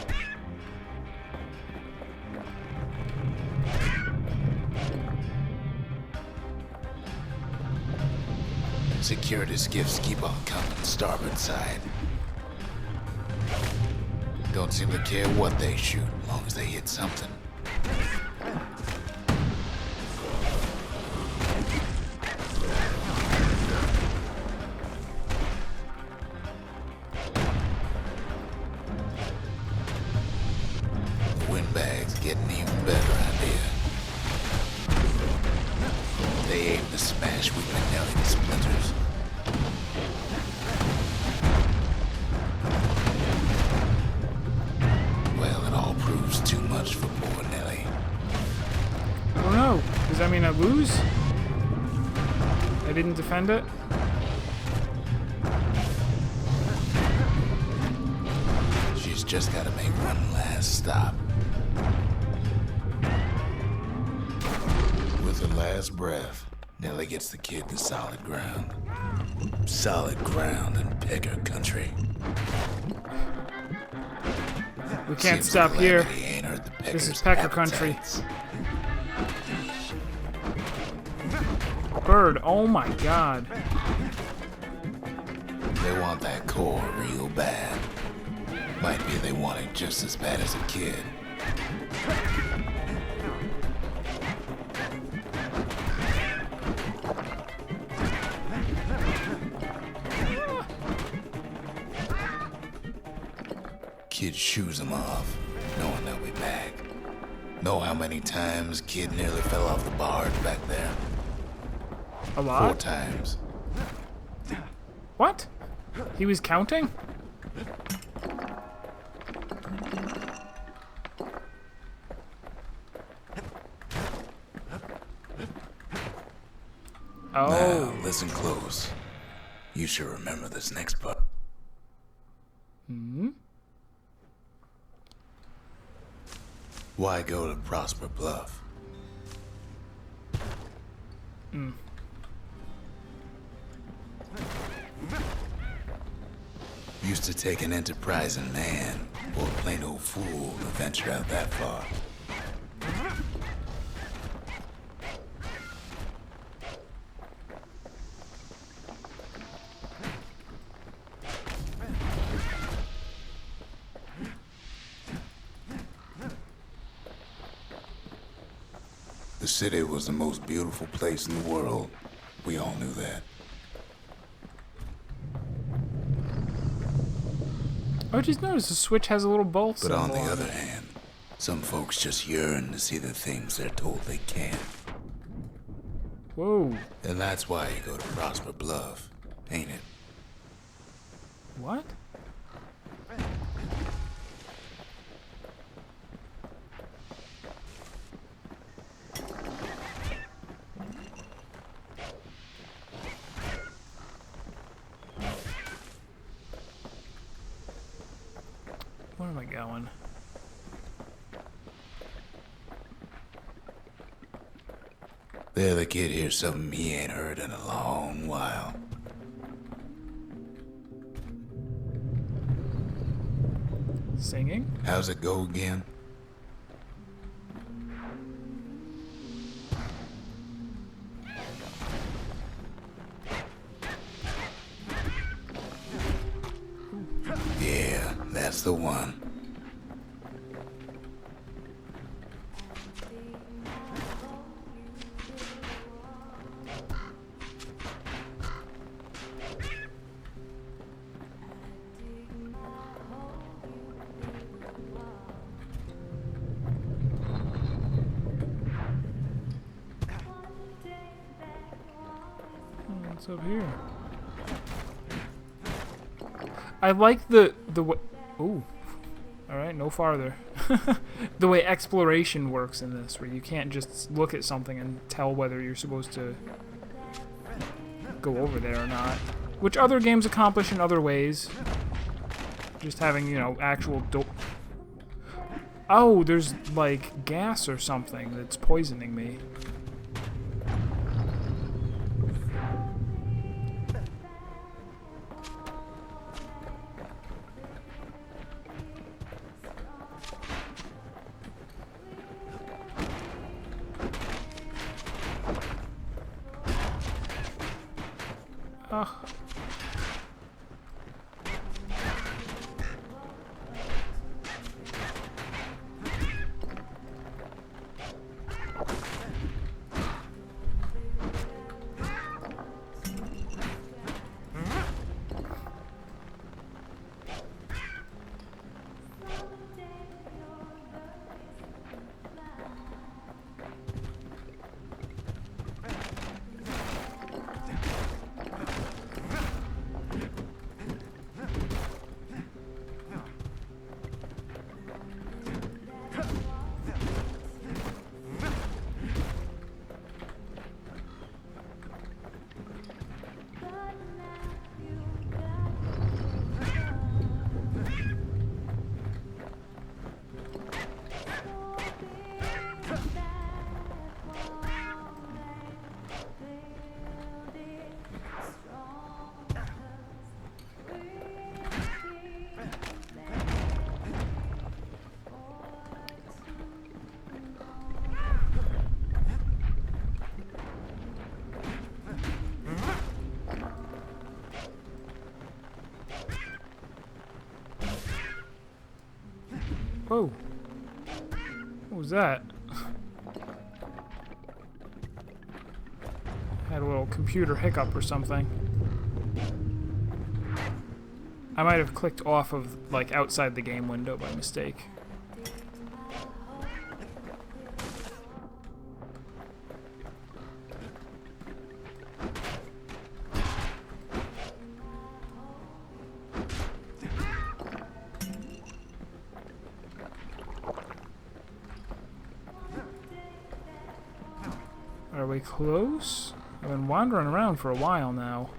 Security skiffs keep on coming starboard side. Don't seem to care what they shoot, as long as they hit something. The windbag's getting even better idea. They aim to smash Weeping Nellie to splinters. Well, it all proves too much for poor Nellie. Oh no! Does that mean I lose? I didn't defend it? She's just gotta make one last stop. With her last breath, Nellie gets the kid to solid ground. Solid ground in pecker country. We can't stop here. This is pecker country. Bird, oh my god. They want that core real bad. Might be they want it just as bad as a kid. Kid shoos him off, knowing they'll be back. Know how many times Kid nearly fell off the barge back there? A lot? 4 times. What? He was counting? Oh. Now, listen close. You should remember this next part. Hmm? Why go to Prosper Bluff? used to take an enterprising man or a plain old fool to venture out that far. The city was the most beautiful place in the world. We all knew that. I just noticed the Switch has a little bolt But on symbol the it. other hand, some folks just yearn to see the things they're told they can't. Whoa. And that's why you go to Prosper Bluff, ain't it? What? Where am I going? The other kid hears something he ain't heard in a long while. Singing? How's it go again? Yeah, that's the one. What's up here? I like the way. Ooh. All right, no farther. The way exploration works in this, where you can't just look at something and tell whether you're supposed to go over there or not, which other games accomplish in other ways. Just having, you know, actual Oh, there's like gas or something that's poisoning me. Ugh. Whoa. What was that? Had a little computer hiccup or something. I might have clicked off of, like, outside the game window by mistake. Are we close? I've been wandering around for a while now.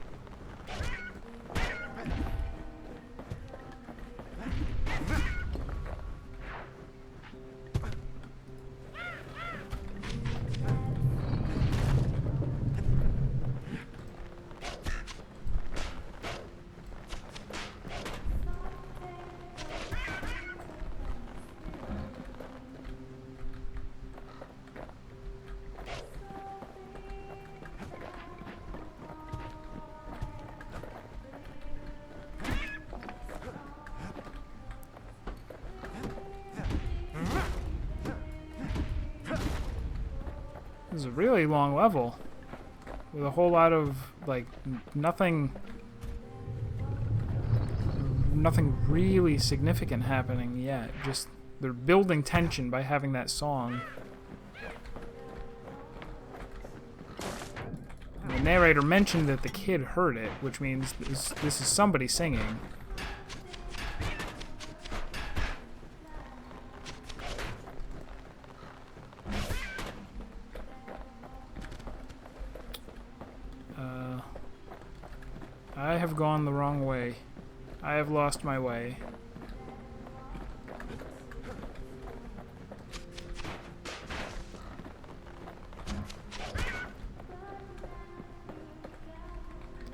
This is a really long level. With a whole lot of, like, nothing really significant happening yet. Just, they're building tension by having that song. The narrator mentioned that the kid heard it, which means this is somebody singing. I have gone the wrong way. I have lost my way.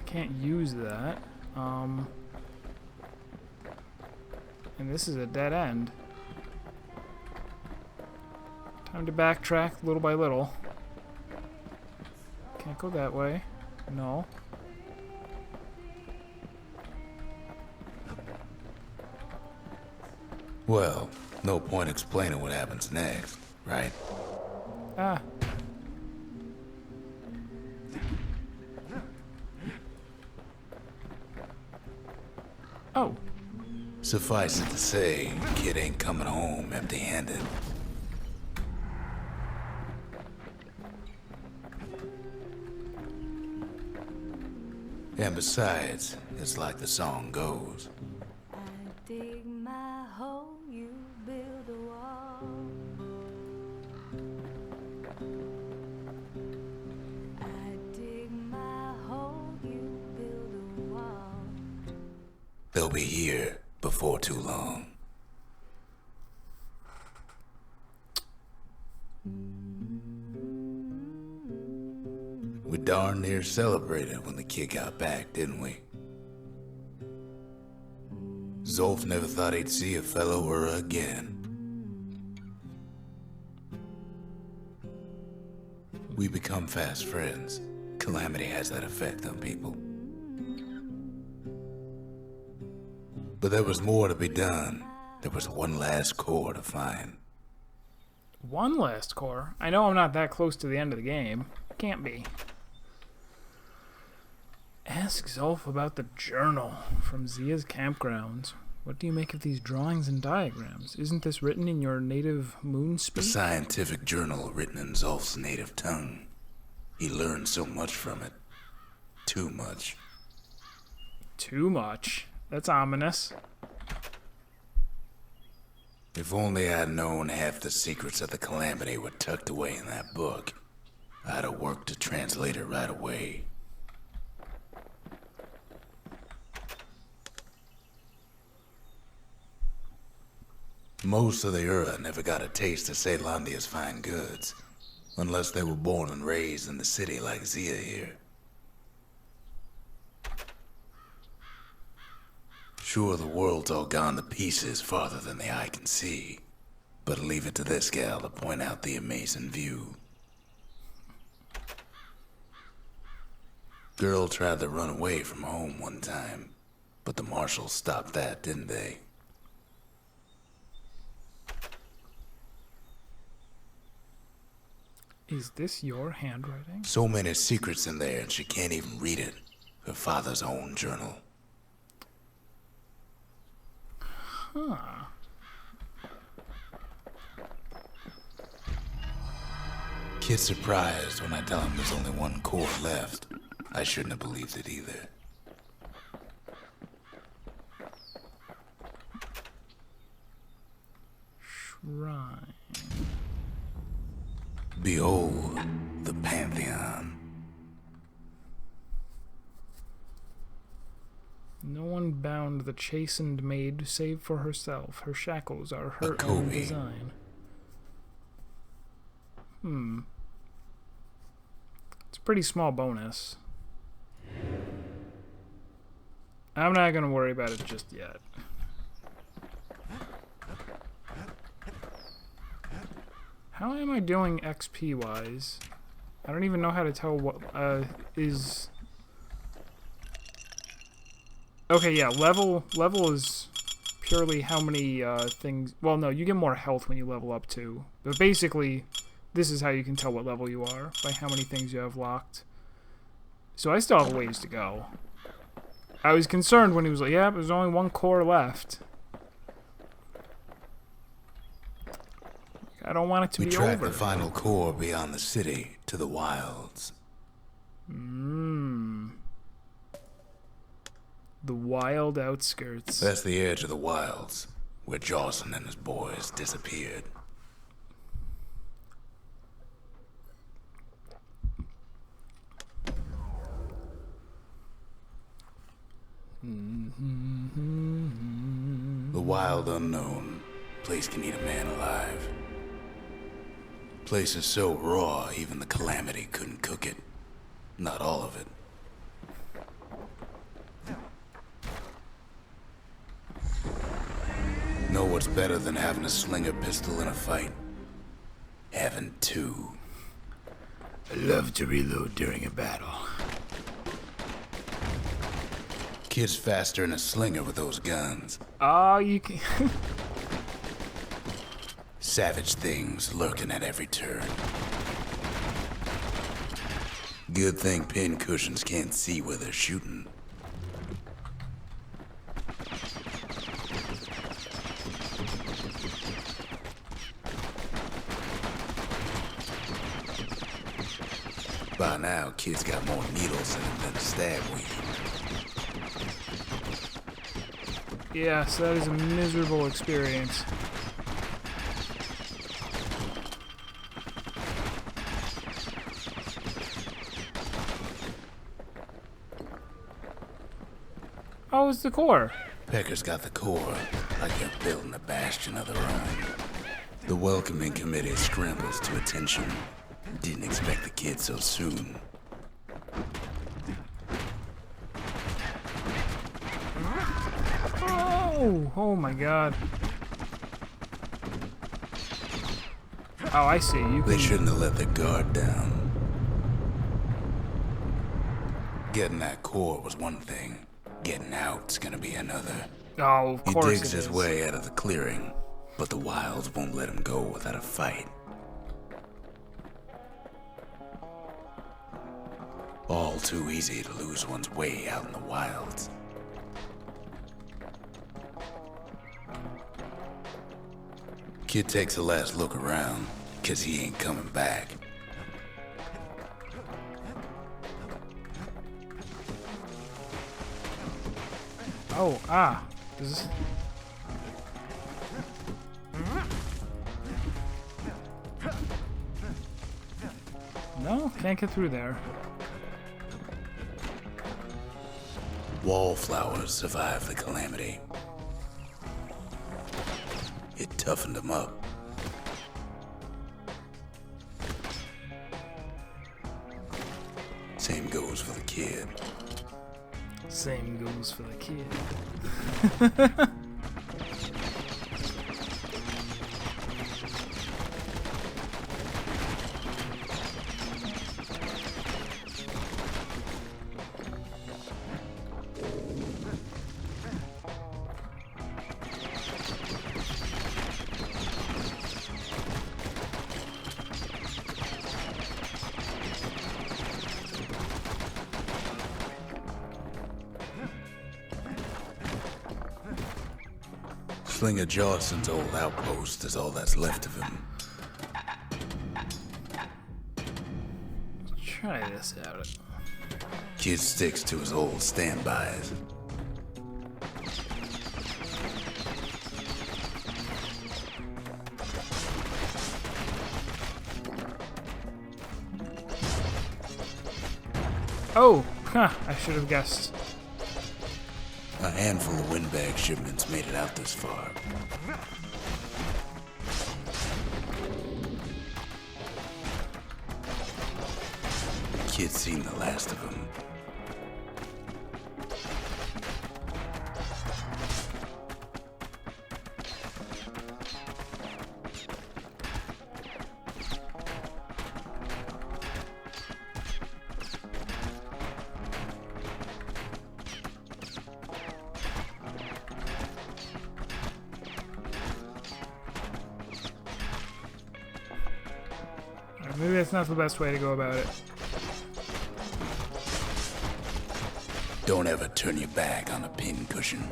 Can't use that. And this is a dead end. Time to backtrack little by little. Can't go that way. No. Well, no point explaining what happens next, right? Ah. Oh. Suffice it to say, kid ain't coming home empty-handed. And besides, it's like the song goes. I dig my hole, you build a wall. I dig my hole, you build a wall. They'll be here before too long. We darn near celebrated when the kid got back, didn't we? Zolf never thought he'd see a fellow or again. We become fast friends. Calamity has that effect on people. But there was more to be done. There was one last core to find. One last core? I know I'm not that close to the end of the game. Can't be. Ask Zolf about the journal from Zia's campgrounds. What do you make of these drawings and diagrams? Isn't this written in your native moon speak? A scientific journal written in Zolf's native tongue. He learned so much from it. Too much. Too much? That's ominous. If only I'd known half the secrets of the Calamity were tucked away in that book, I'd have worked to translate it right away. Most of the Ura never got a taste of Caelondia's fine goods, unless they were born and raised in the city like Zia here. Sure, the world's all gone to pieces farther than the eye can see, but leave it to this gal to point out the amazing view. Girl tried to run away from home one time, but the marshals stopped that, didn't they? Is this your handwriting? So many secrets in there and she can't even read it. Her father's own journal. Huh. Kid's surprised when I tell him there's only one core left. I shouldn't have believed it either. Shrine. Behold, the Pantheon. No one bound the chastened maid save for herself. Her shackles are her own Kobe. design. It's a pretty small bonus. I'm not gonna worry about it just yet. How am I doing XP wise? I don't even know how to tell what is. Okay, yeah, level is purely how many things. Well, no, you get more health when you level up too. But basically, This is how you can tell what level you are, by how many things you have locked. So I still have a ways to go. I was concerned when he was like, yeah, there's only one core left. I don't want it to We be track over. the final core beyond the city to the wilds. The wild outskirts. That's the edge of the wilds, where Jawson and his boys disappeared. The wild unknown. Place can eat a man alive. Place is so raw, even the Calamity couldn't cook it. Not all of it. Know what's better than having a slinger pistol in a fight? Having two. I love to reload during a battle. Kid's faster than a slinger with those guns. Oh, you can... Savage things lurking at every turn. Good thing pin cushions can't see where they're shooting. By now, kids got more needles in them than a stab weed. Yes, that is a miserable experience. Oh, it's the core. Pecker's got the core, like they're building a bastion of their own. The welcoming committee scrambles to attention. Didn't expect the kid so soon. Oh my god. Oh, I see. You They can... shouldn't have let their guard down. Getting that core was one thing. Getting out's gonna be another. Oh, of He course digs it his is. way out of the clearing, but the wilds won't let him go without a fight. All too easy to lose one's way out in the wilds. Kid takes a last look around, 'cause he ain't coming back. Oh, Does this... No, can't get through there. Wallflowers survived the calamity. It toughened them up. Same goes for the kid. Same goes for the kid. Slinger Jawson's old outpost is all that's left of him. Try this out. Kid sticks to his old standbys. Oh, I should have guessed. A handful of windbag shipments made it out this far. Kid's seen the last of him. maybe that's not the best way to go about it. Don't ever turn your back on a pincushion.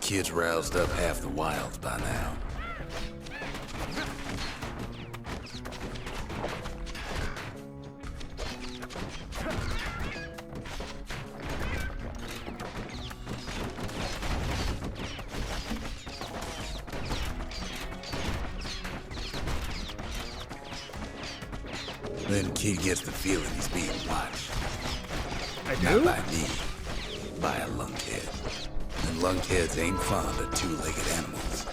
Kids roused up half the wilds by now. Then kid gets the feeling he's being watched. I Not do? by me, by a lunkhead. And lunkheads ain't fond of two-legged animals.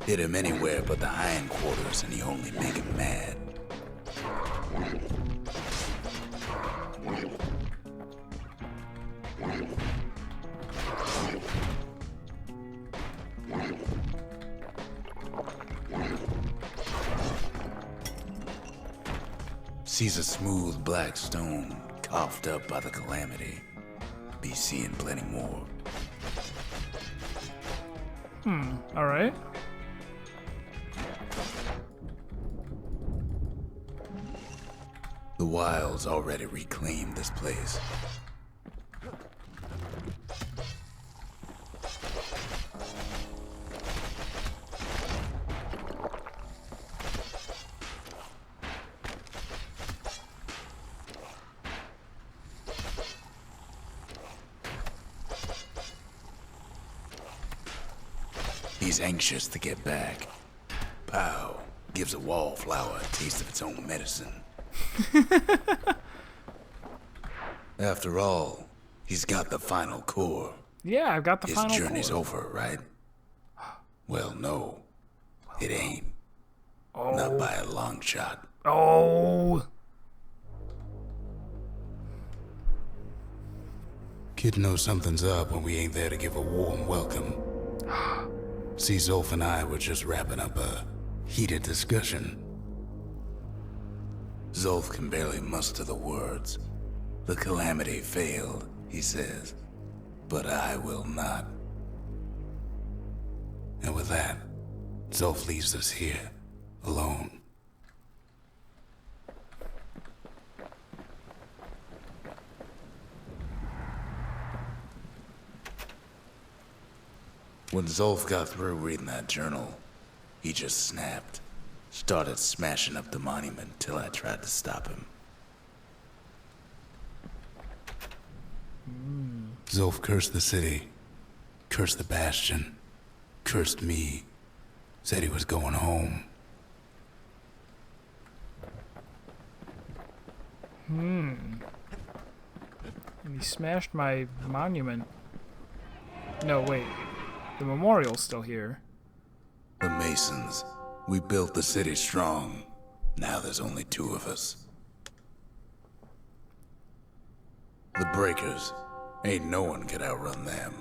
Hit him anywhere but the hindquarters and he only make him mad. Sees a smooth black stone coughed up by the calamity. Be seeing plenty more. Alright. The wilds already reclaimed this place. He's anxious to get back. Pow gives a wallflower a taste of its own medicine. After all, he's got the final core. Yeah, I've got the His final journey's core. over, right? Well, no. It ain't. Oh. Not by a long shot. Oh. Kid knows something's up when we ain't there to give a warm welcome. See, Zolf and I were just wrapping up a heated discussion. Zolf can barely muster the words. The calamity failed, he says, but I will not. And with that, Zolf leaves us here, alone. When Zolf got through reading that journal, he just snapped. Started smashing up the monument till I tried to stop him. Zolf cursed the city, cursed the Bastion, cursed me, said he was going home. And he smashed my monument. No, wait. The memorial's still here. The Masons, we built the city strong. Now there's only two of us. The Breakers, ain't no one could outrun them,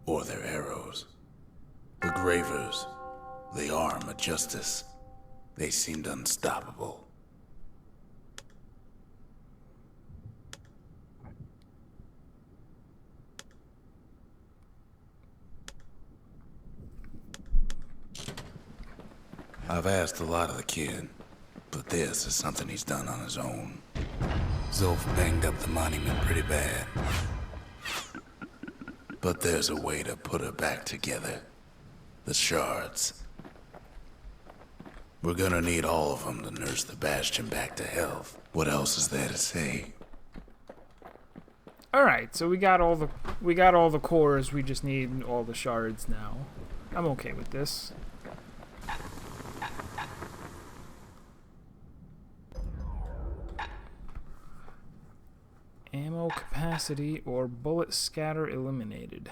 or their arrows. The Gravers, the arm of justice, they seemed unstoppable. I've asked a lot of the kid, but this is something he's done on his own. Zolf banged up the monument pretty bad. But there's a way to put her back together. The shards. We're gonna need all of them to nurse the Bastion back to health. What else is there to say? All right, so we got all the cores. We just need all the shards now. I'm okay with this. Ammo capacity or bullet scatter eliminated.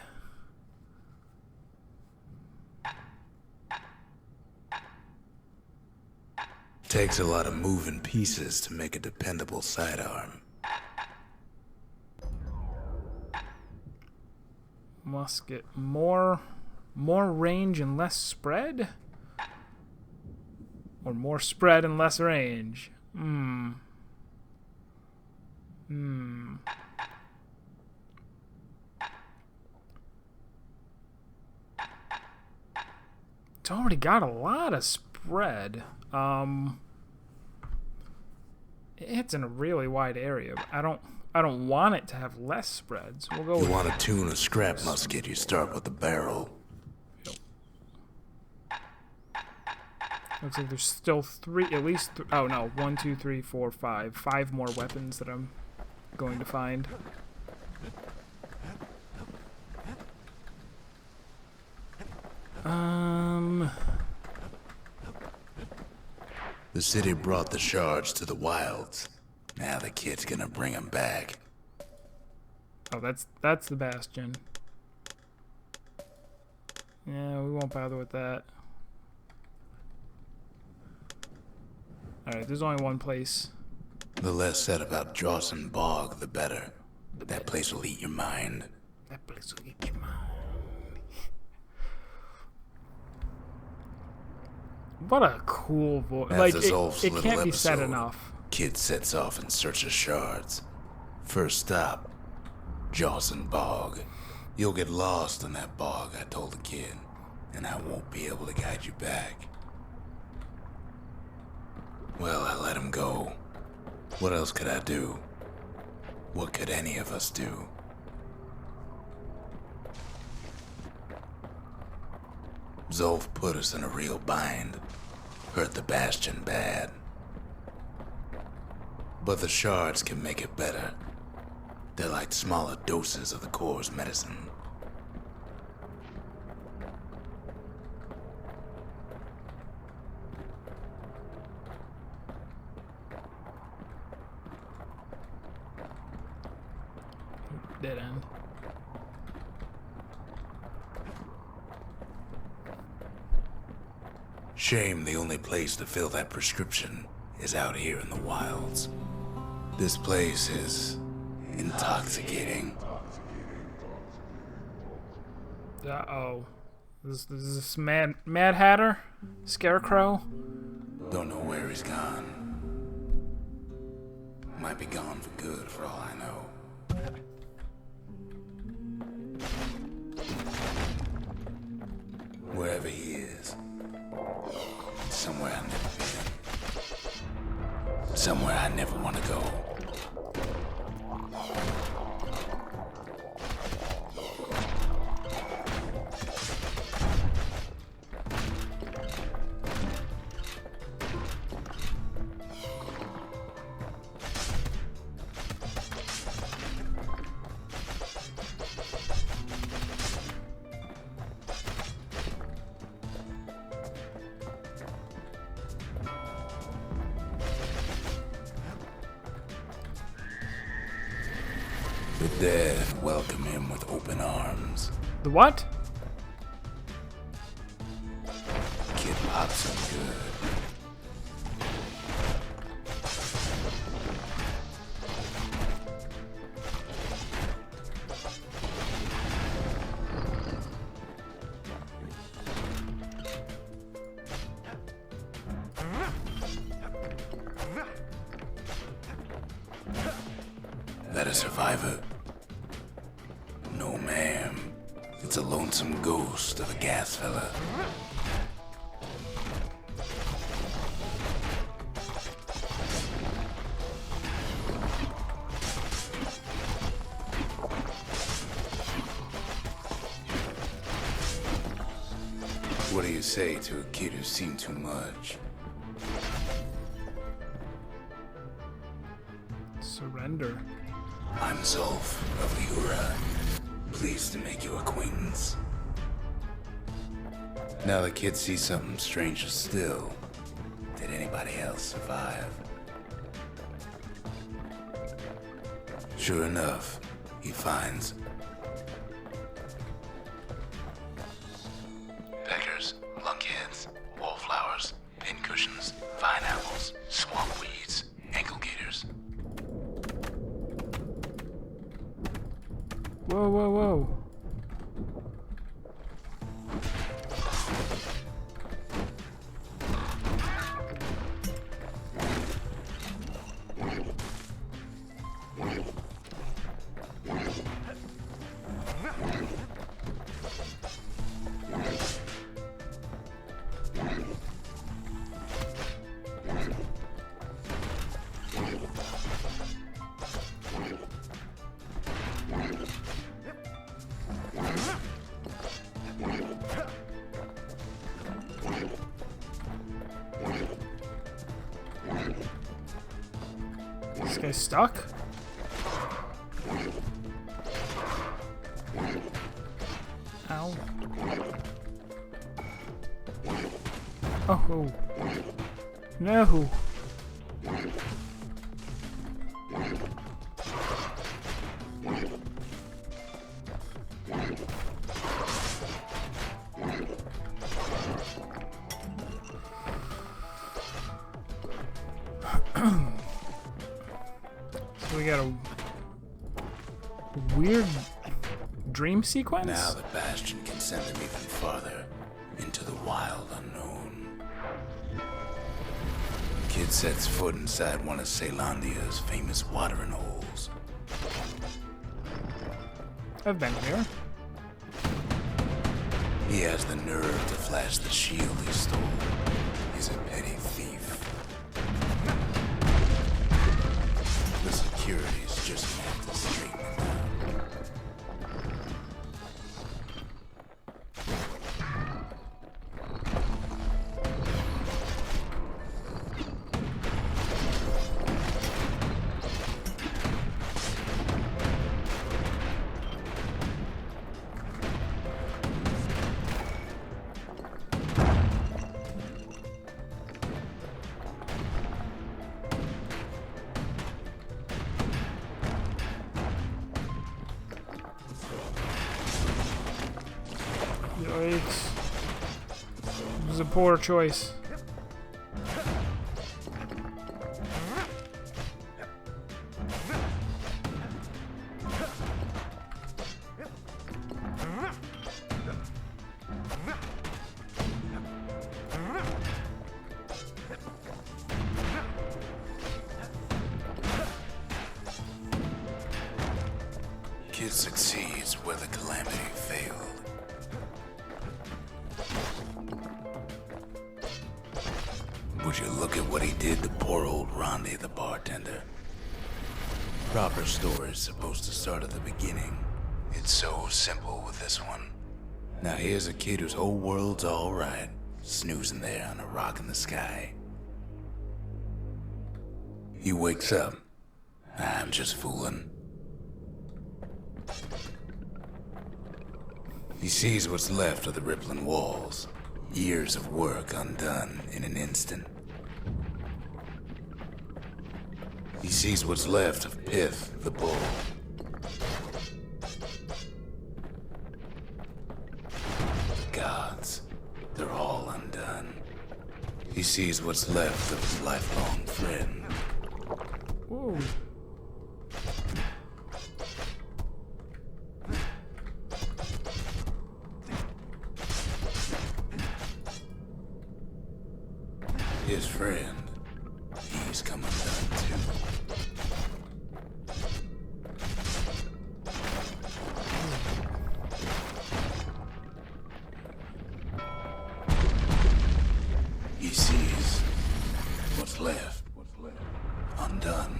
Takes a lot of moving pieces to make a dependable sidearm. Musket. More range and less spread? Or more spread and less range? It's already got a lot of spread. It's in a really wide area. But I don't want it to have less spreads. We'll go You with want to tune a scrap musket, you start with the barrel. Looks like there's still oh no, 1, 2, 3, 4, 5. 5 more weapons that I'm going to find. The city brought the shards to the wilds. Now the kid's gonna bring them back. Oh, that's the Bastion. Yeah, we won't bother with that. Alright, there's only one place. The less said about Dawson Bog, the better. That place will eat your mind. That place will eat your mind. What a cool voice. Like, it can't be said enough. Kid sets off in search of shards. First stop, Dawson Bog. You'll get lost in that bog, I told the kid, and I won't be able to guide you back. Well, I let him go. What else could I do? What could any of us do? Zolf put us in a real bind. Hurt the Bastion bad. But the shards can make it better. They're like smaller doses of the Corps' medicine. Dead end. Shame the only place to fill that prescription is out here in the wilds. This place is intoxicating. Uh-oh. Is this Mad Hatter? Scarecrow? Don't know where he's gone. Might be gone for good for all I know. Wherever he is, it's somewhere I've never been. Somewhere I never want to go. The dead welcome him with open arms. The what? Kid pops him good. That a survivor? No, ma'am. It's a lonesome ghost of a gas fella. What do you say to a kid who's seen too much? Surrender. I'm Zolf of Liura. Pleased to make your acquaintance. Now the kid sees something stranger still. Did anybody else survive? Sure enough, he finds peckers, lunkheads, wallflowers, pincushions, vine apples. Whoa, whoa, whoa. This guy's stuck? Ow. Oh. No. So we got a weird dream sequence? Now the Bastion can send them even farther into the wild unknown. Kid sets foot inside one of Ceylondia's famous watering holes. I've been here. He has the nerve to flash the shield he stole. He's a petty thief. The security's just have to straighten him out. Yikes. It was a poor choice. Kid succeeds where the calamity failed. Would you look at what he did to poor old Rondi the bartender? Proper story's supposed to start at the beginning. It's so simple with this one. Now here's a kid whose whole world's alright, snoozing there on a rock in the sky. He wakes up. I'm just fooling. He sees what's left of the rippling walls. Years of work undone in an instant. He sees what's left of Pith, the bull. The gods, they're all undone. He sees what's left of his lifelong friend. Whoa. His friend, he's come undone too. He sees what's left undone.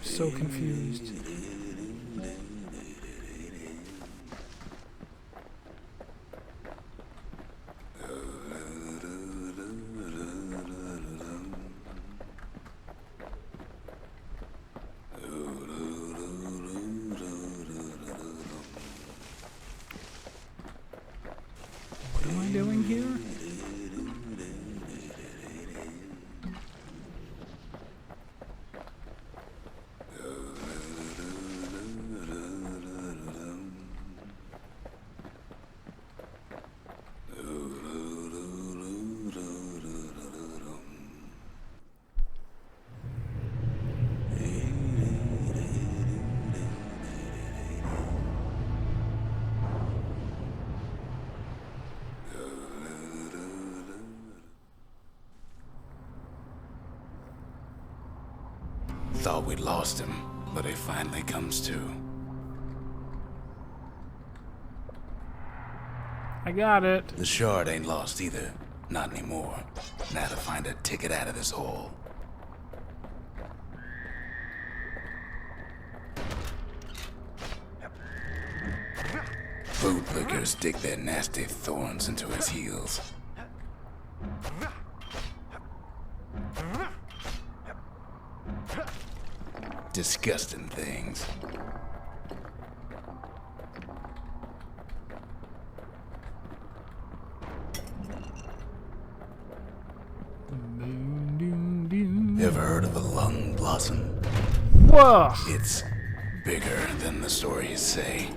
So confused. What am I doing here? Thought we'd lost him, but he finally comes to. I got it. The shard ain't lost either. Not anymore. Now to find a ticket out of this hole. Bootlickers dig their nasty thorns into his heels. Disgusting things. Ever heard of a lung blossom? Whoa! It's bigger than the stories say.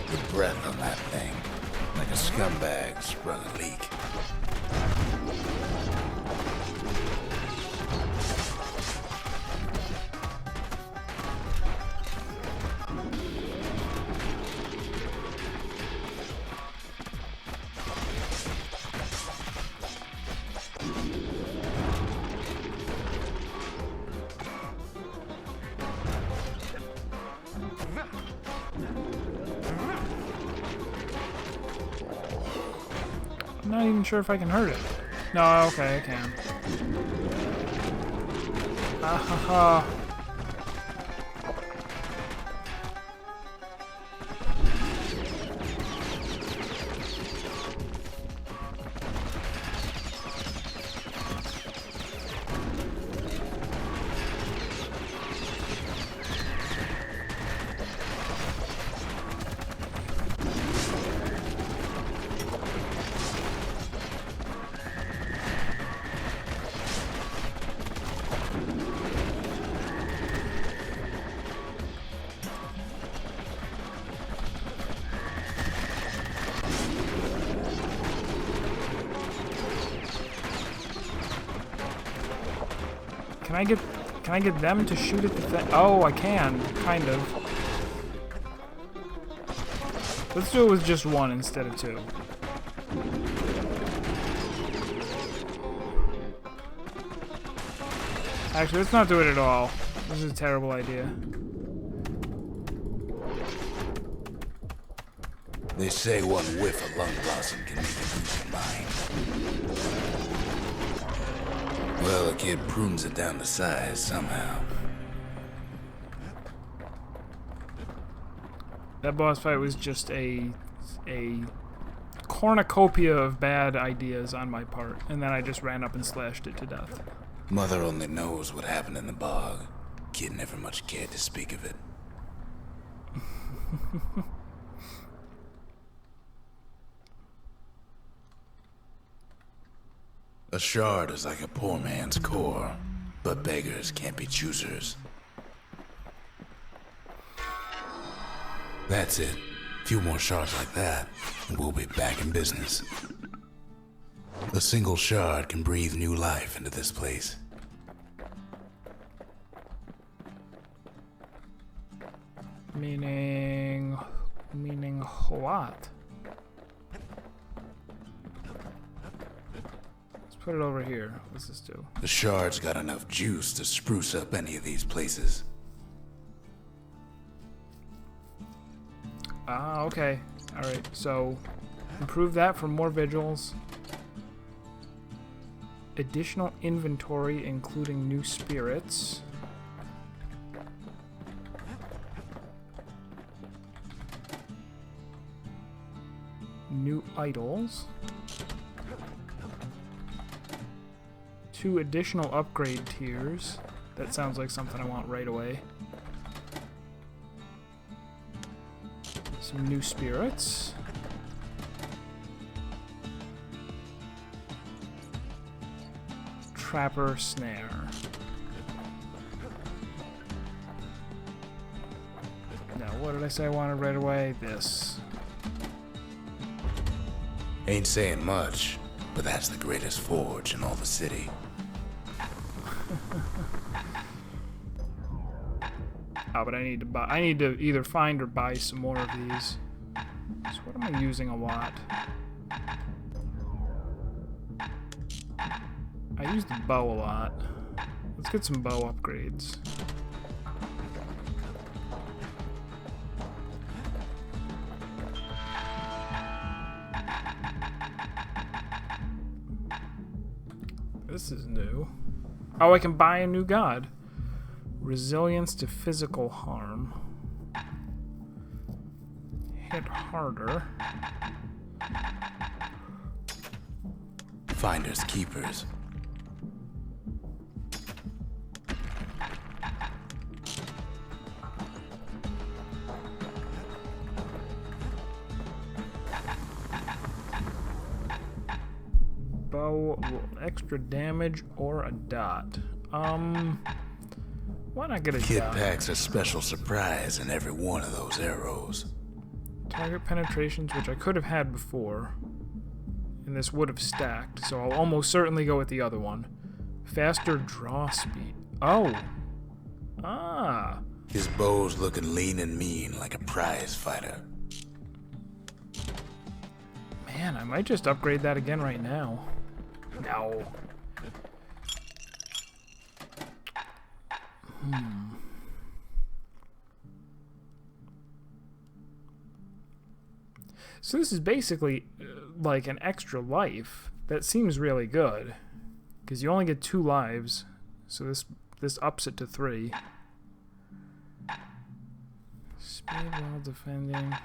The breath on that thing, like a scumbag sprung a leak. I'm not even sure if I can hurt it. No, okay, I can. Ah ha ha. Can I get them to shoot at the thing? Oh, I can, kind of. Let's do it with just one instead of two. Actually, let's not do it at all. This is a terrible idea. They say one whiff of lung blossom can make you lose your mind. Well, the kid prunes it down to size somehow. That boss fight was just a cornucopia of bad ideas on my part, and then I just ran up and slashed it to death. Mother only knows what happened in the bog. Kid never much cared to speak of it. A shard is like a poor man's core, but beggars can't be choosers. That's it. A few more shards like that, and we'll be back in business. A single shard can breathe new life into this place. Meaning what? Let's put it over here. What's this do? The shard's got enough juice to spruce up any of these places. Ah, okay. Alright, so improve that for more vigils. Additional inventory, including new spirits. New idols. 2 additional upgrade tiers. That sounds like something I want right away. Some new spirits. Trapper snare. No, what did I say I wanted right away? This. Ain't saying much, but that's the greatest forge in all the city. Oh, but I need to buy. I need to either find or buy some more of these. So what am I using a lot? I use the bow a lot. Let's get some bow upgrades. This is new. Oh, I can buy a new god. Resilience to physical harm. Hit harder. Finders keepers. Bow, extra damage or a dot. Why not get a Kid dot? packs a special surprise in every one of those arrows. Target penetrations, which I could have had before. And this would have stacked, so I'll almost certainly go with the other one. Faster draw speed. Oh. Ah. His bow's looking lean and mean like a prize fighter. Man, I might just upgrade that again right now. No. So this is basically like an extra life. That seems really good. Because you only get 2 lives. So this ups it to 3. Speed while defending.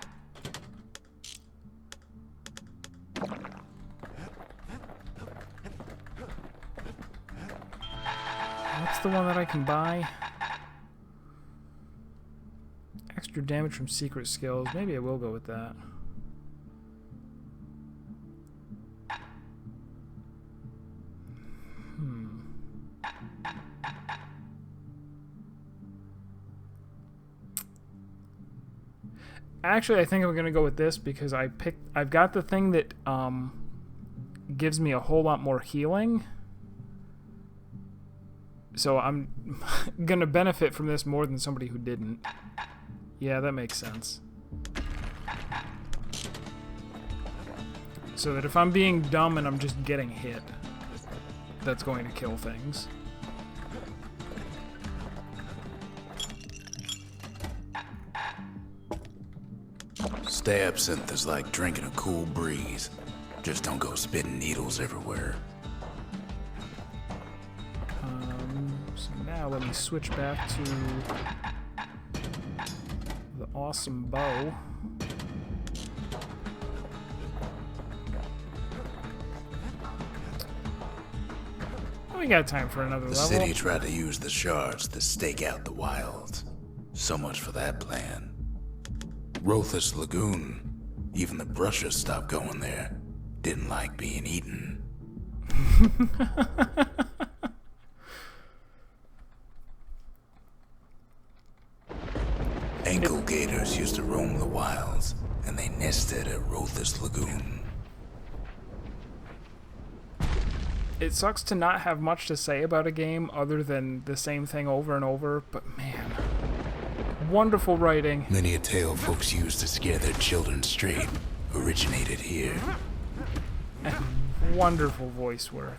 What's the one that I can buy? Extra damage from secret skills. Maybe I will go with that. Actually, I think I'm gonna go with this because I've got the thing that gives me a whole lot more healing. So I'm gonna benefit from this more than somebody who didn't. Yeah, that makes sense. So that if I'm being dumb and I'm just getting hit, that's going to kill things. Stay absinthe is like drinking a cool breeze. Just don't go spitting needles everywhere. So now let me switch back to the awesome bow. We got time for another The level. city tried to use the shards to stake out the wilds. So much for that plan. Rothus Lagoon, even the brushers stopped going there. Didn't like being eaten. Ankle gators used to roam the wilds, and they nested at Rothus Lagoon. It sucks to not have much to say about a game other than the same thing over and over, but man, wonderful writing. Many a tale folks used to scare their children straight originated here. And wonderful voice work.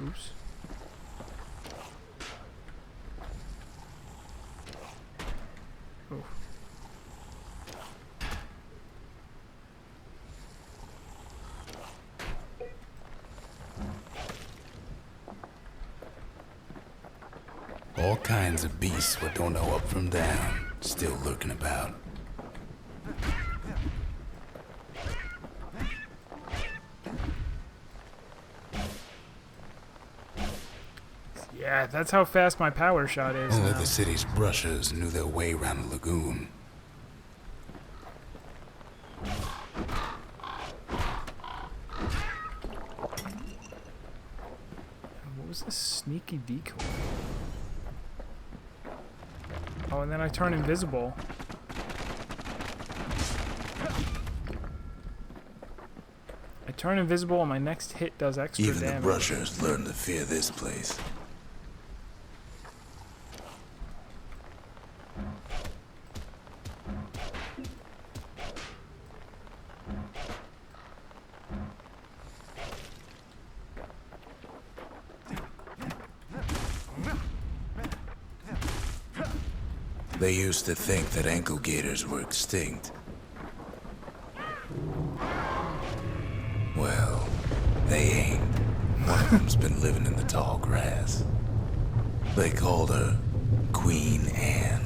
Oops. Oh. All kinds of beasts what don't know up from down, still lurking about. Yeah, that's how fast my power shot is Only now. the city's brushers knew their way around the lagoon. What was this sneaky decoy? Oh, and then I turn invisible. I turn invisible and my next hit does extra Even damage. the brushers learn to fear this place. They used to think that ankle gators were extinct. Well, they ain't. One of them's been living in the tall grass. They called her Queen Anne.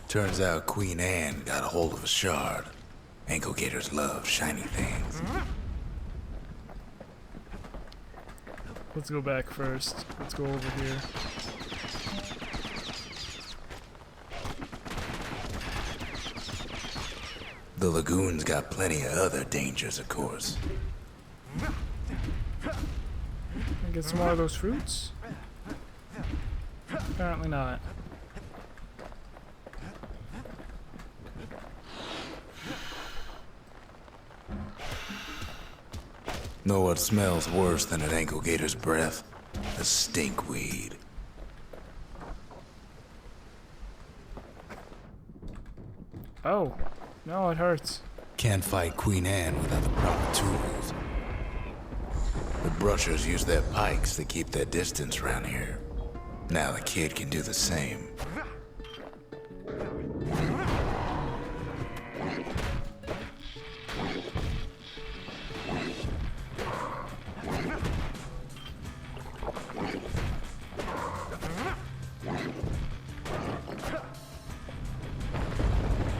Turns out Queen Anne got a hold of a shard. Ankle gators love shiny things. Let's go back first. Let's go over here. The lagoon's got plenty of other dangers, of course. Can I get some more of those fruits? Apparently not. Know what smells worse than an ankle gator's breath? A stinkweed. Oh, no, it hurts. Can't fight Queen Anne without the proper tools. The brushers use their pikes to keep their distance around here. Now the kid can do the same.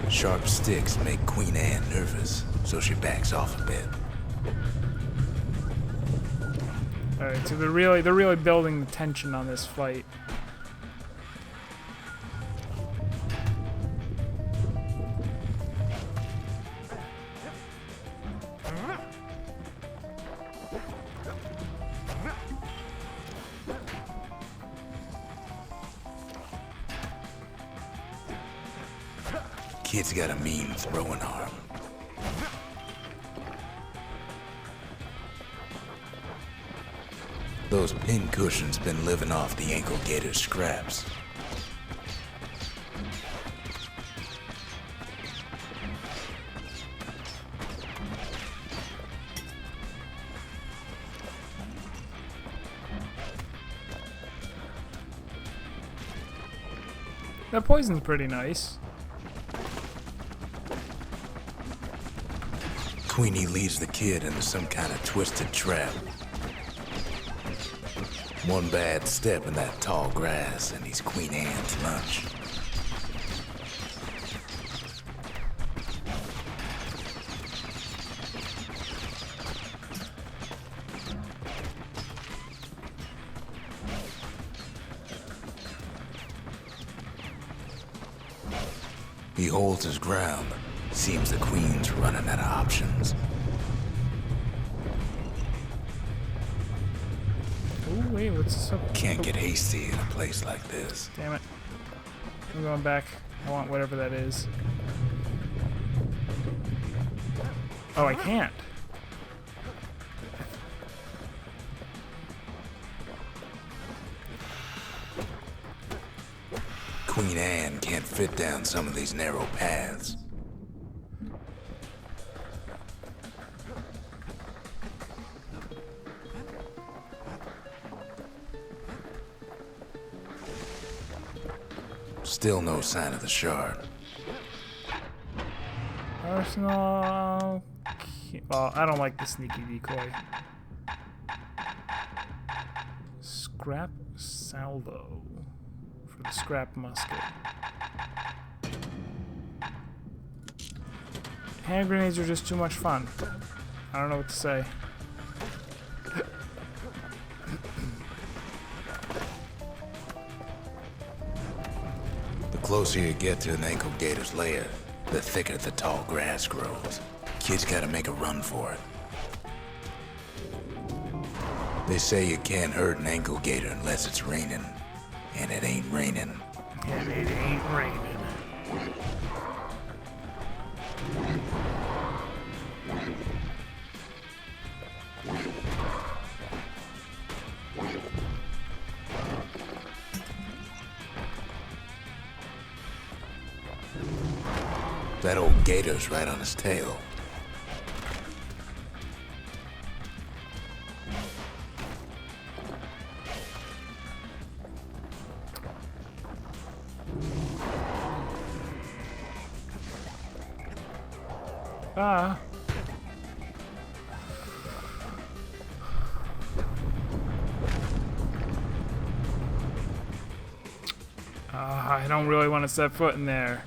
Sharp sticks make Queen Anne nervous, so she backs off a bit. Alright, so they're really building the tension on this fight. Kid's got a mean throwing arm. Those pin cushions been living off the ankle gator's scraps. That poison's pretty nice. Queenie leads the kid into some kind of twisted trap. One bad step in that tall grass and he's Queen Anne's lunch. He holds his ground. Seems the Queen's running out of options. Oh wait, what's this up? Can't get hasty in a place like this. Damn it. I'm going back. I want whatever that is. Oh, I can't. Queen Anne can't fit down some of these narrow paths. Still no sign of the shard. Arsenal. Well, I don't like the sneaky decoy. Scrap salvo for the scrap musket. Hand grenades are just too much fun. I don't know what to say. The closer you get to an ankle gator's lair, the thicker the tall grass grows. Kid's gotta make a run for it. They say you can't hurt an ankle gator unless it's raining. And it ain't raining. And it ain't raining. That old gator's right on his tail. Ah. I don't really want to set foot in there.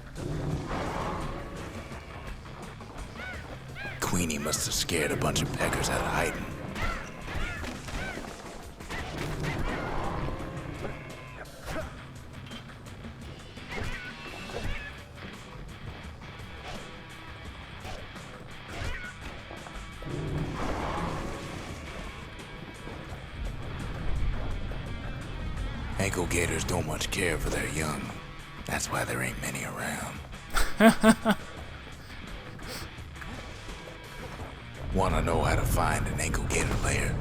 Queenie must have scared a bunch of peckers out of hiding. Ankle gators don't much care for their young. That's why there ain't many around. Wanna know how to find an ankle gator lair?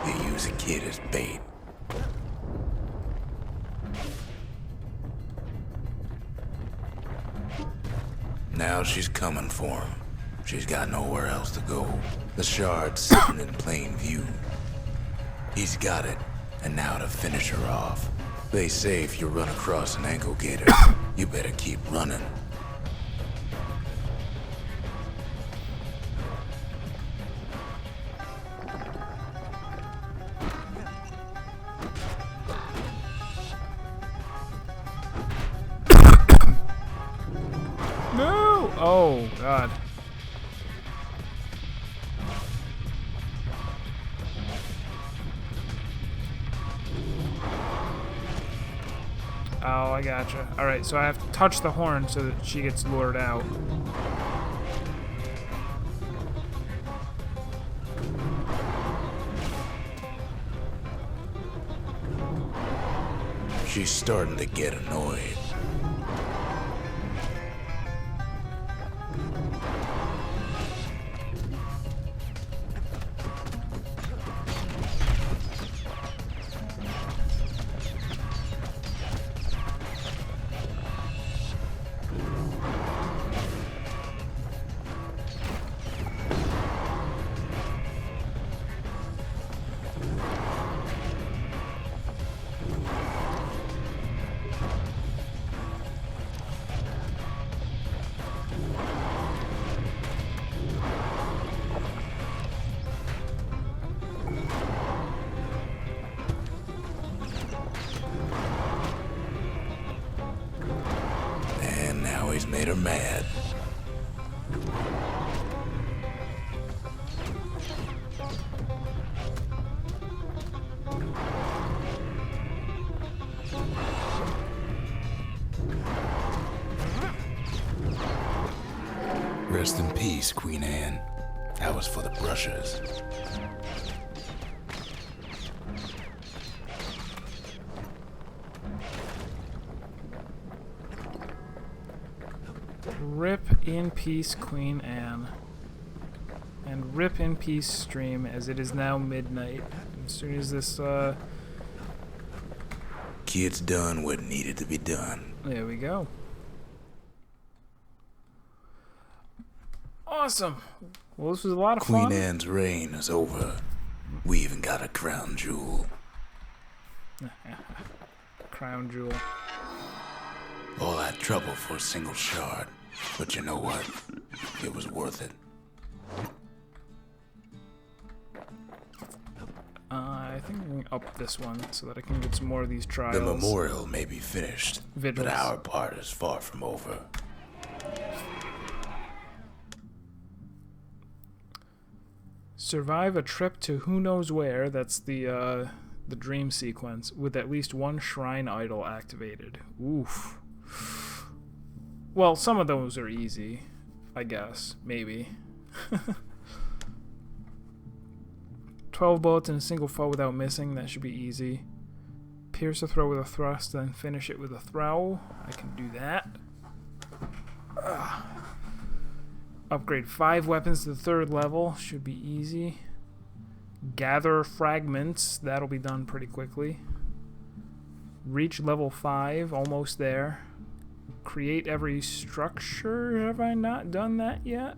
You use a kid as bait. Now she's coming for him. She's got nowhere else to go. The shard's sitting in plain view. He's got it, and now to finish her off. They say if you run across an ankle gator, you better keep running. No! Oh, God. Oh, I gotcha. Alright, so I have to touch the horn so that she gets lured out. She's starting to get annoyed. And now he's made her mad. Rest in peace, Queen Anne. That was for the brushers. Rip in peace, Queen Anne. And rip in peace, stream, as it is now midnight. As soon as this, Kid's done what needed to be done. There we go. Awesome. Well, this was a lot of Queen fun. Anne's reign is over. We even got a crown jewel. Crown jewel. All that trouble for a single shard. But you know what? It was worth it. I think I'm going up this one so that I can get some more of these trials. The memorial may be finished, Vigils. but our part is far from over. Survive a trip to who knows where. That's the dream sequence with at least one shrine idol activated. Oof. Well, some of those are easy, I guess. Maybe. 12 bullets in a single foe without missing. That should be easy. Pierce a throw with a thrust, then finish it with a throw. I can do that. Upgrade 5 weapons to the 3rd level. Should be easy. Gather fragments. That'll be done pretty quickly. Reach level 5. Almost there. Create every structure. Have I not done that yet?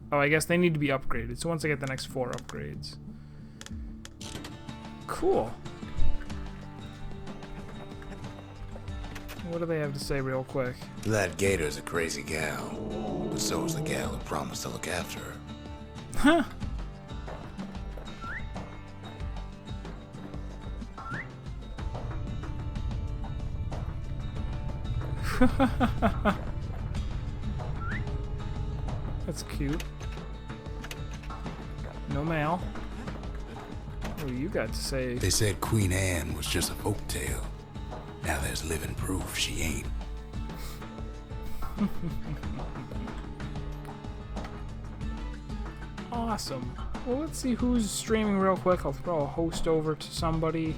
Oh, I guess they need to be upgraded. So once I get the next 4 upgrades. Cool. What do they have to say real quick? That Gator's a crazy gal, but so is the gal who promised to look after her. Huh. That's cute. No mail. What do you got to say? They said Queen Anne was just a folktale. Now there's living proof she ain't. Awesome. Well, let's see who's streaming real quick. I'll throw a host over to somebody.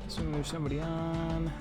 Assuming there's somebody on.